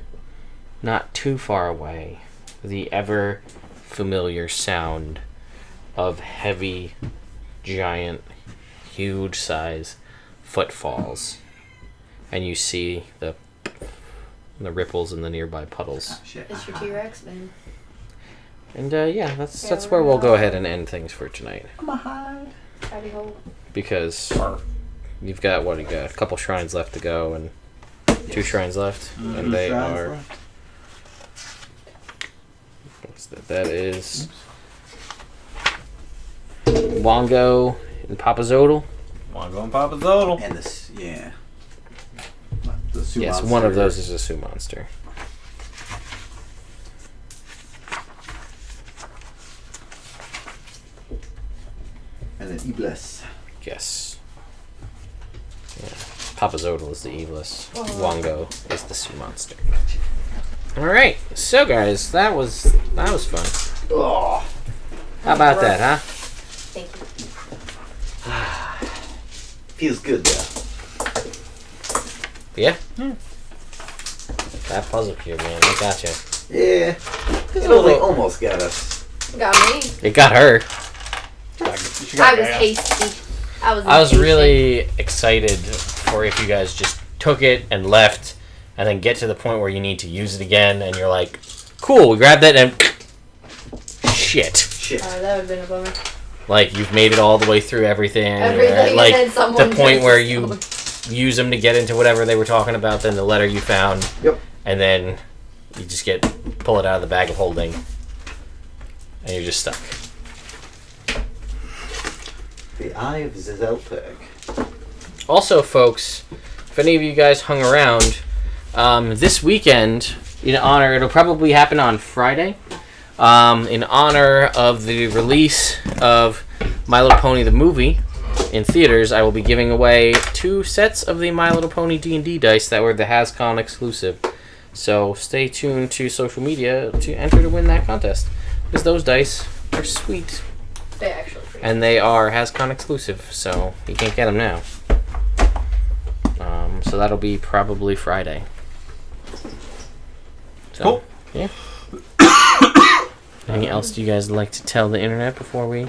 D: not too far away, the ever familiar sound of heavy, giant, huge size footfalls. And you see the ripples in the nearby puddles.
A: Oh, shit.
C: It's your T-Rex, man.
D: And yeah, that's where we'll go ahead and end things for tonight.
A: I'm a hide.
C: Howdy ho.
D: Because you've got a couple shrines left to go and 2 shrines left, and they are. What's that? That is Wongo and Papazodal.
B: Wango and Papa Zodal.
A: And this, yeah. The Sioux
D: Yes,
A: monster.
D: one of those is a Sioux monster.
A: And then Iblis.
D: Yes. Yeah. Papazodal is the Evilus. Wongo is the Sioux monster. Alright, so guys, that was fun.
A: Oh,
D: How about that, huh?
C: Thank you.
A: feels good though.
D: Yeah? That puzzle cube, man, I gotcha.
A: Yeah. It only almost got us.
C: Got me.
D: It got her.
C: I was hasty. I was
D: I was really excited for if you guys just took it and left and then get to the point where you need to use it again and you're like, cool, we grabbed that and shit.
A: Shit.
C: that would have been a bummer.
D: Like, you've made it all the way through everything.
C: Everything,
D: like,
C: and then someone
D: the point
C: just-
D: where you use them to get into whatever they were talking about, then the letter you found,
A: Yep.
D: and then you just pull it out of the bag of holding, and you're just stuck.
A: The Eye of Zeltag.
D: Also, folks, if any of you guys hung around, this weekend, it'll probably happen on Friday, in honor of the release of My Little Pony the movie in theaters, I will be giving away 2 sets of the My Little Pony D&D dice that were the HasCon exclusive. So stay tuned to social media to enter to win that contest, because those dice are sweet.
C: They actually pretty
D: And they are HasCon exclusive, so you can't get them now. So that'll be probably Friday. So,
B: Cool.
D: Yeah. Anything else do you guys like to tell the internet before we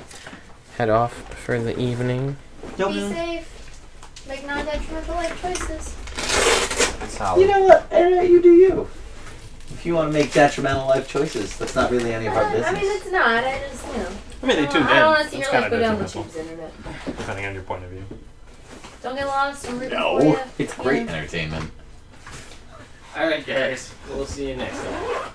D: head off for the evening?
A: Nope.
C: Be safe. Make non-detrimental life choices.
A: You know what? You do you. If you want to make detrimental life choices, that's not really any of our
C: I
A: business.
C: mean, it's not. I just,
B: I mean, they tuned in.
C: I don't want to see
B: That's
C: your life
B: kinda
C: go down the
B: detrimental.
C: tubes, internet.
B: Depending on your point of view.
C: Don't get lost. I'm rooting for
A: No,
C: you.
A: it's great
C: Yeah.
A: entertainment.
D: Alright, guys. We'll see you next time.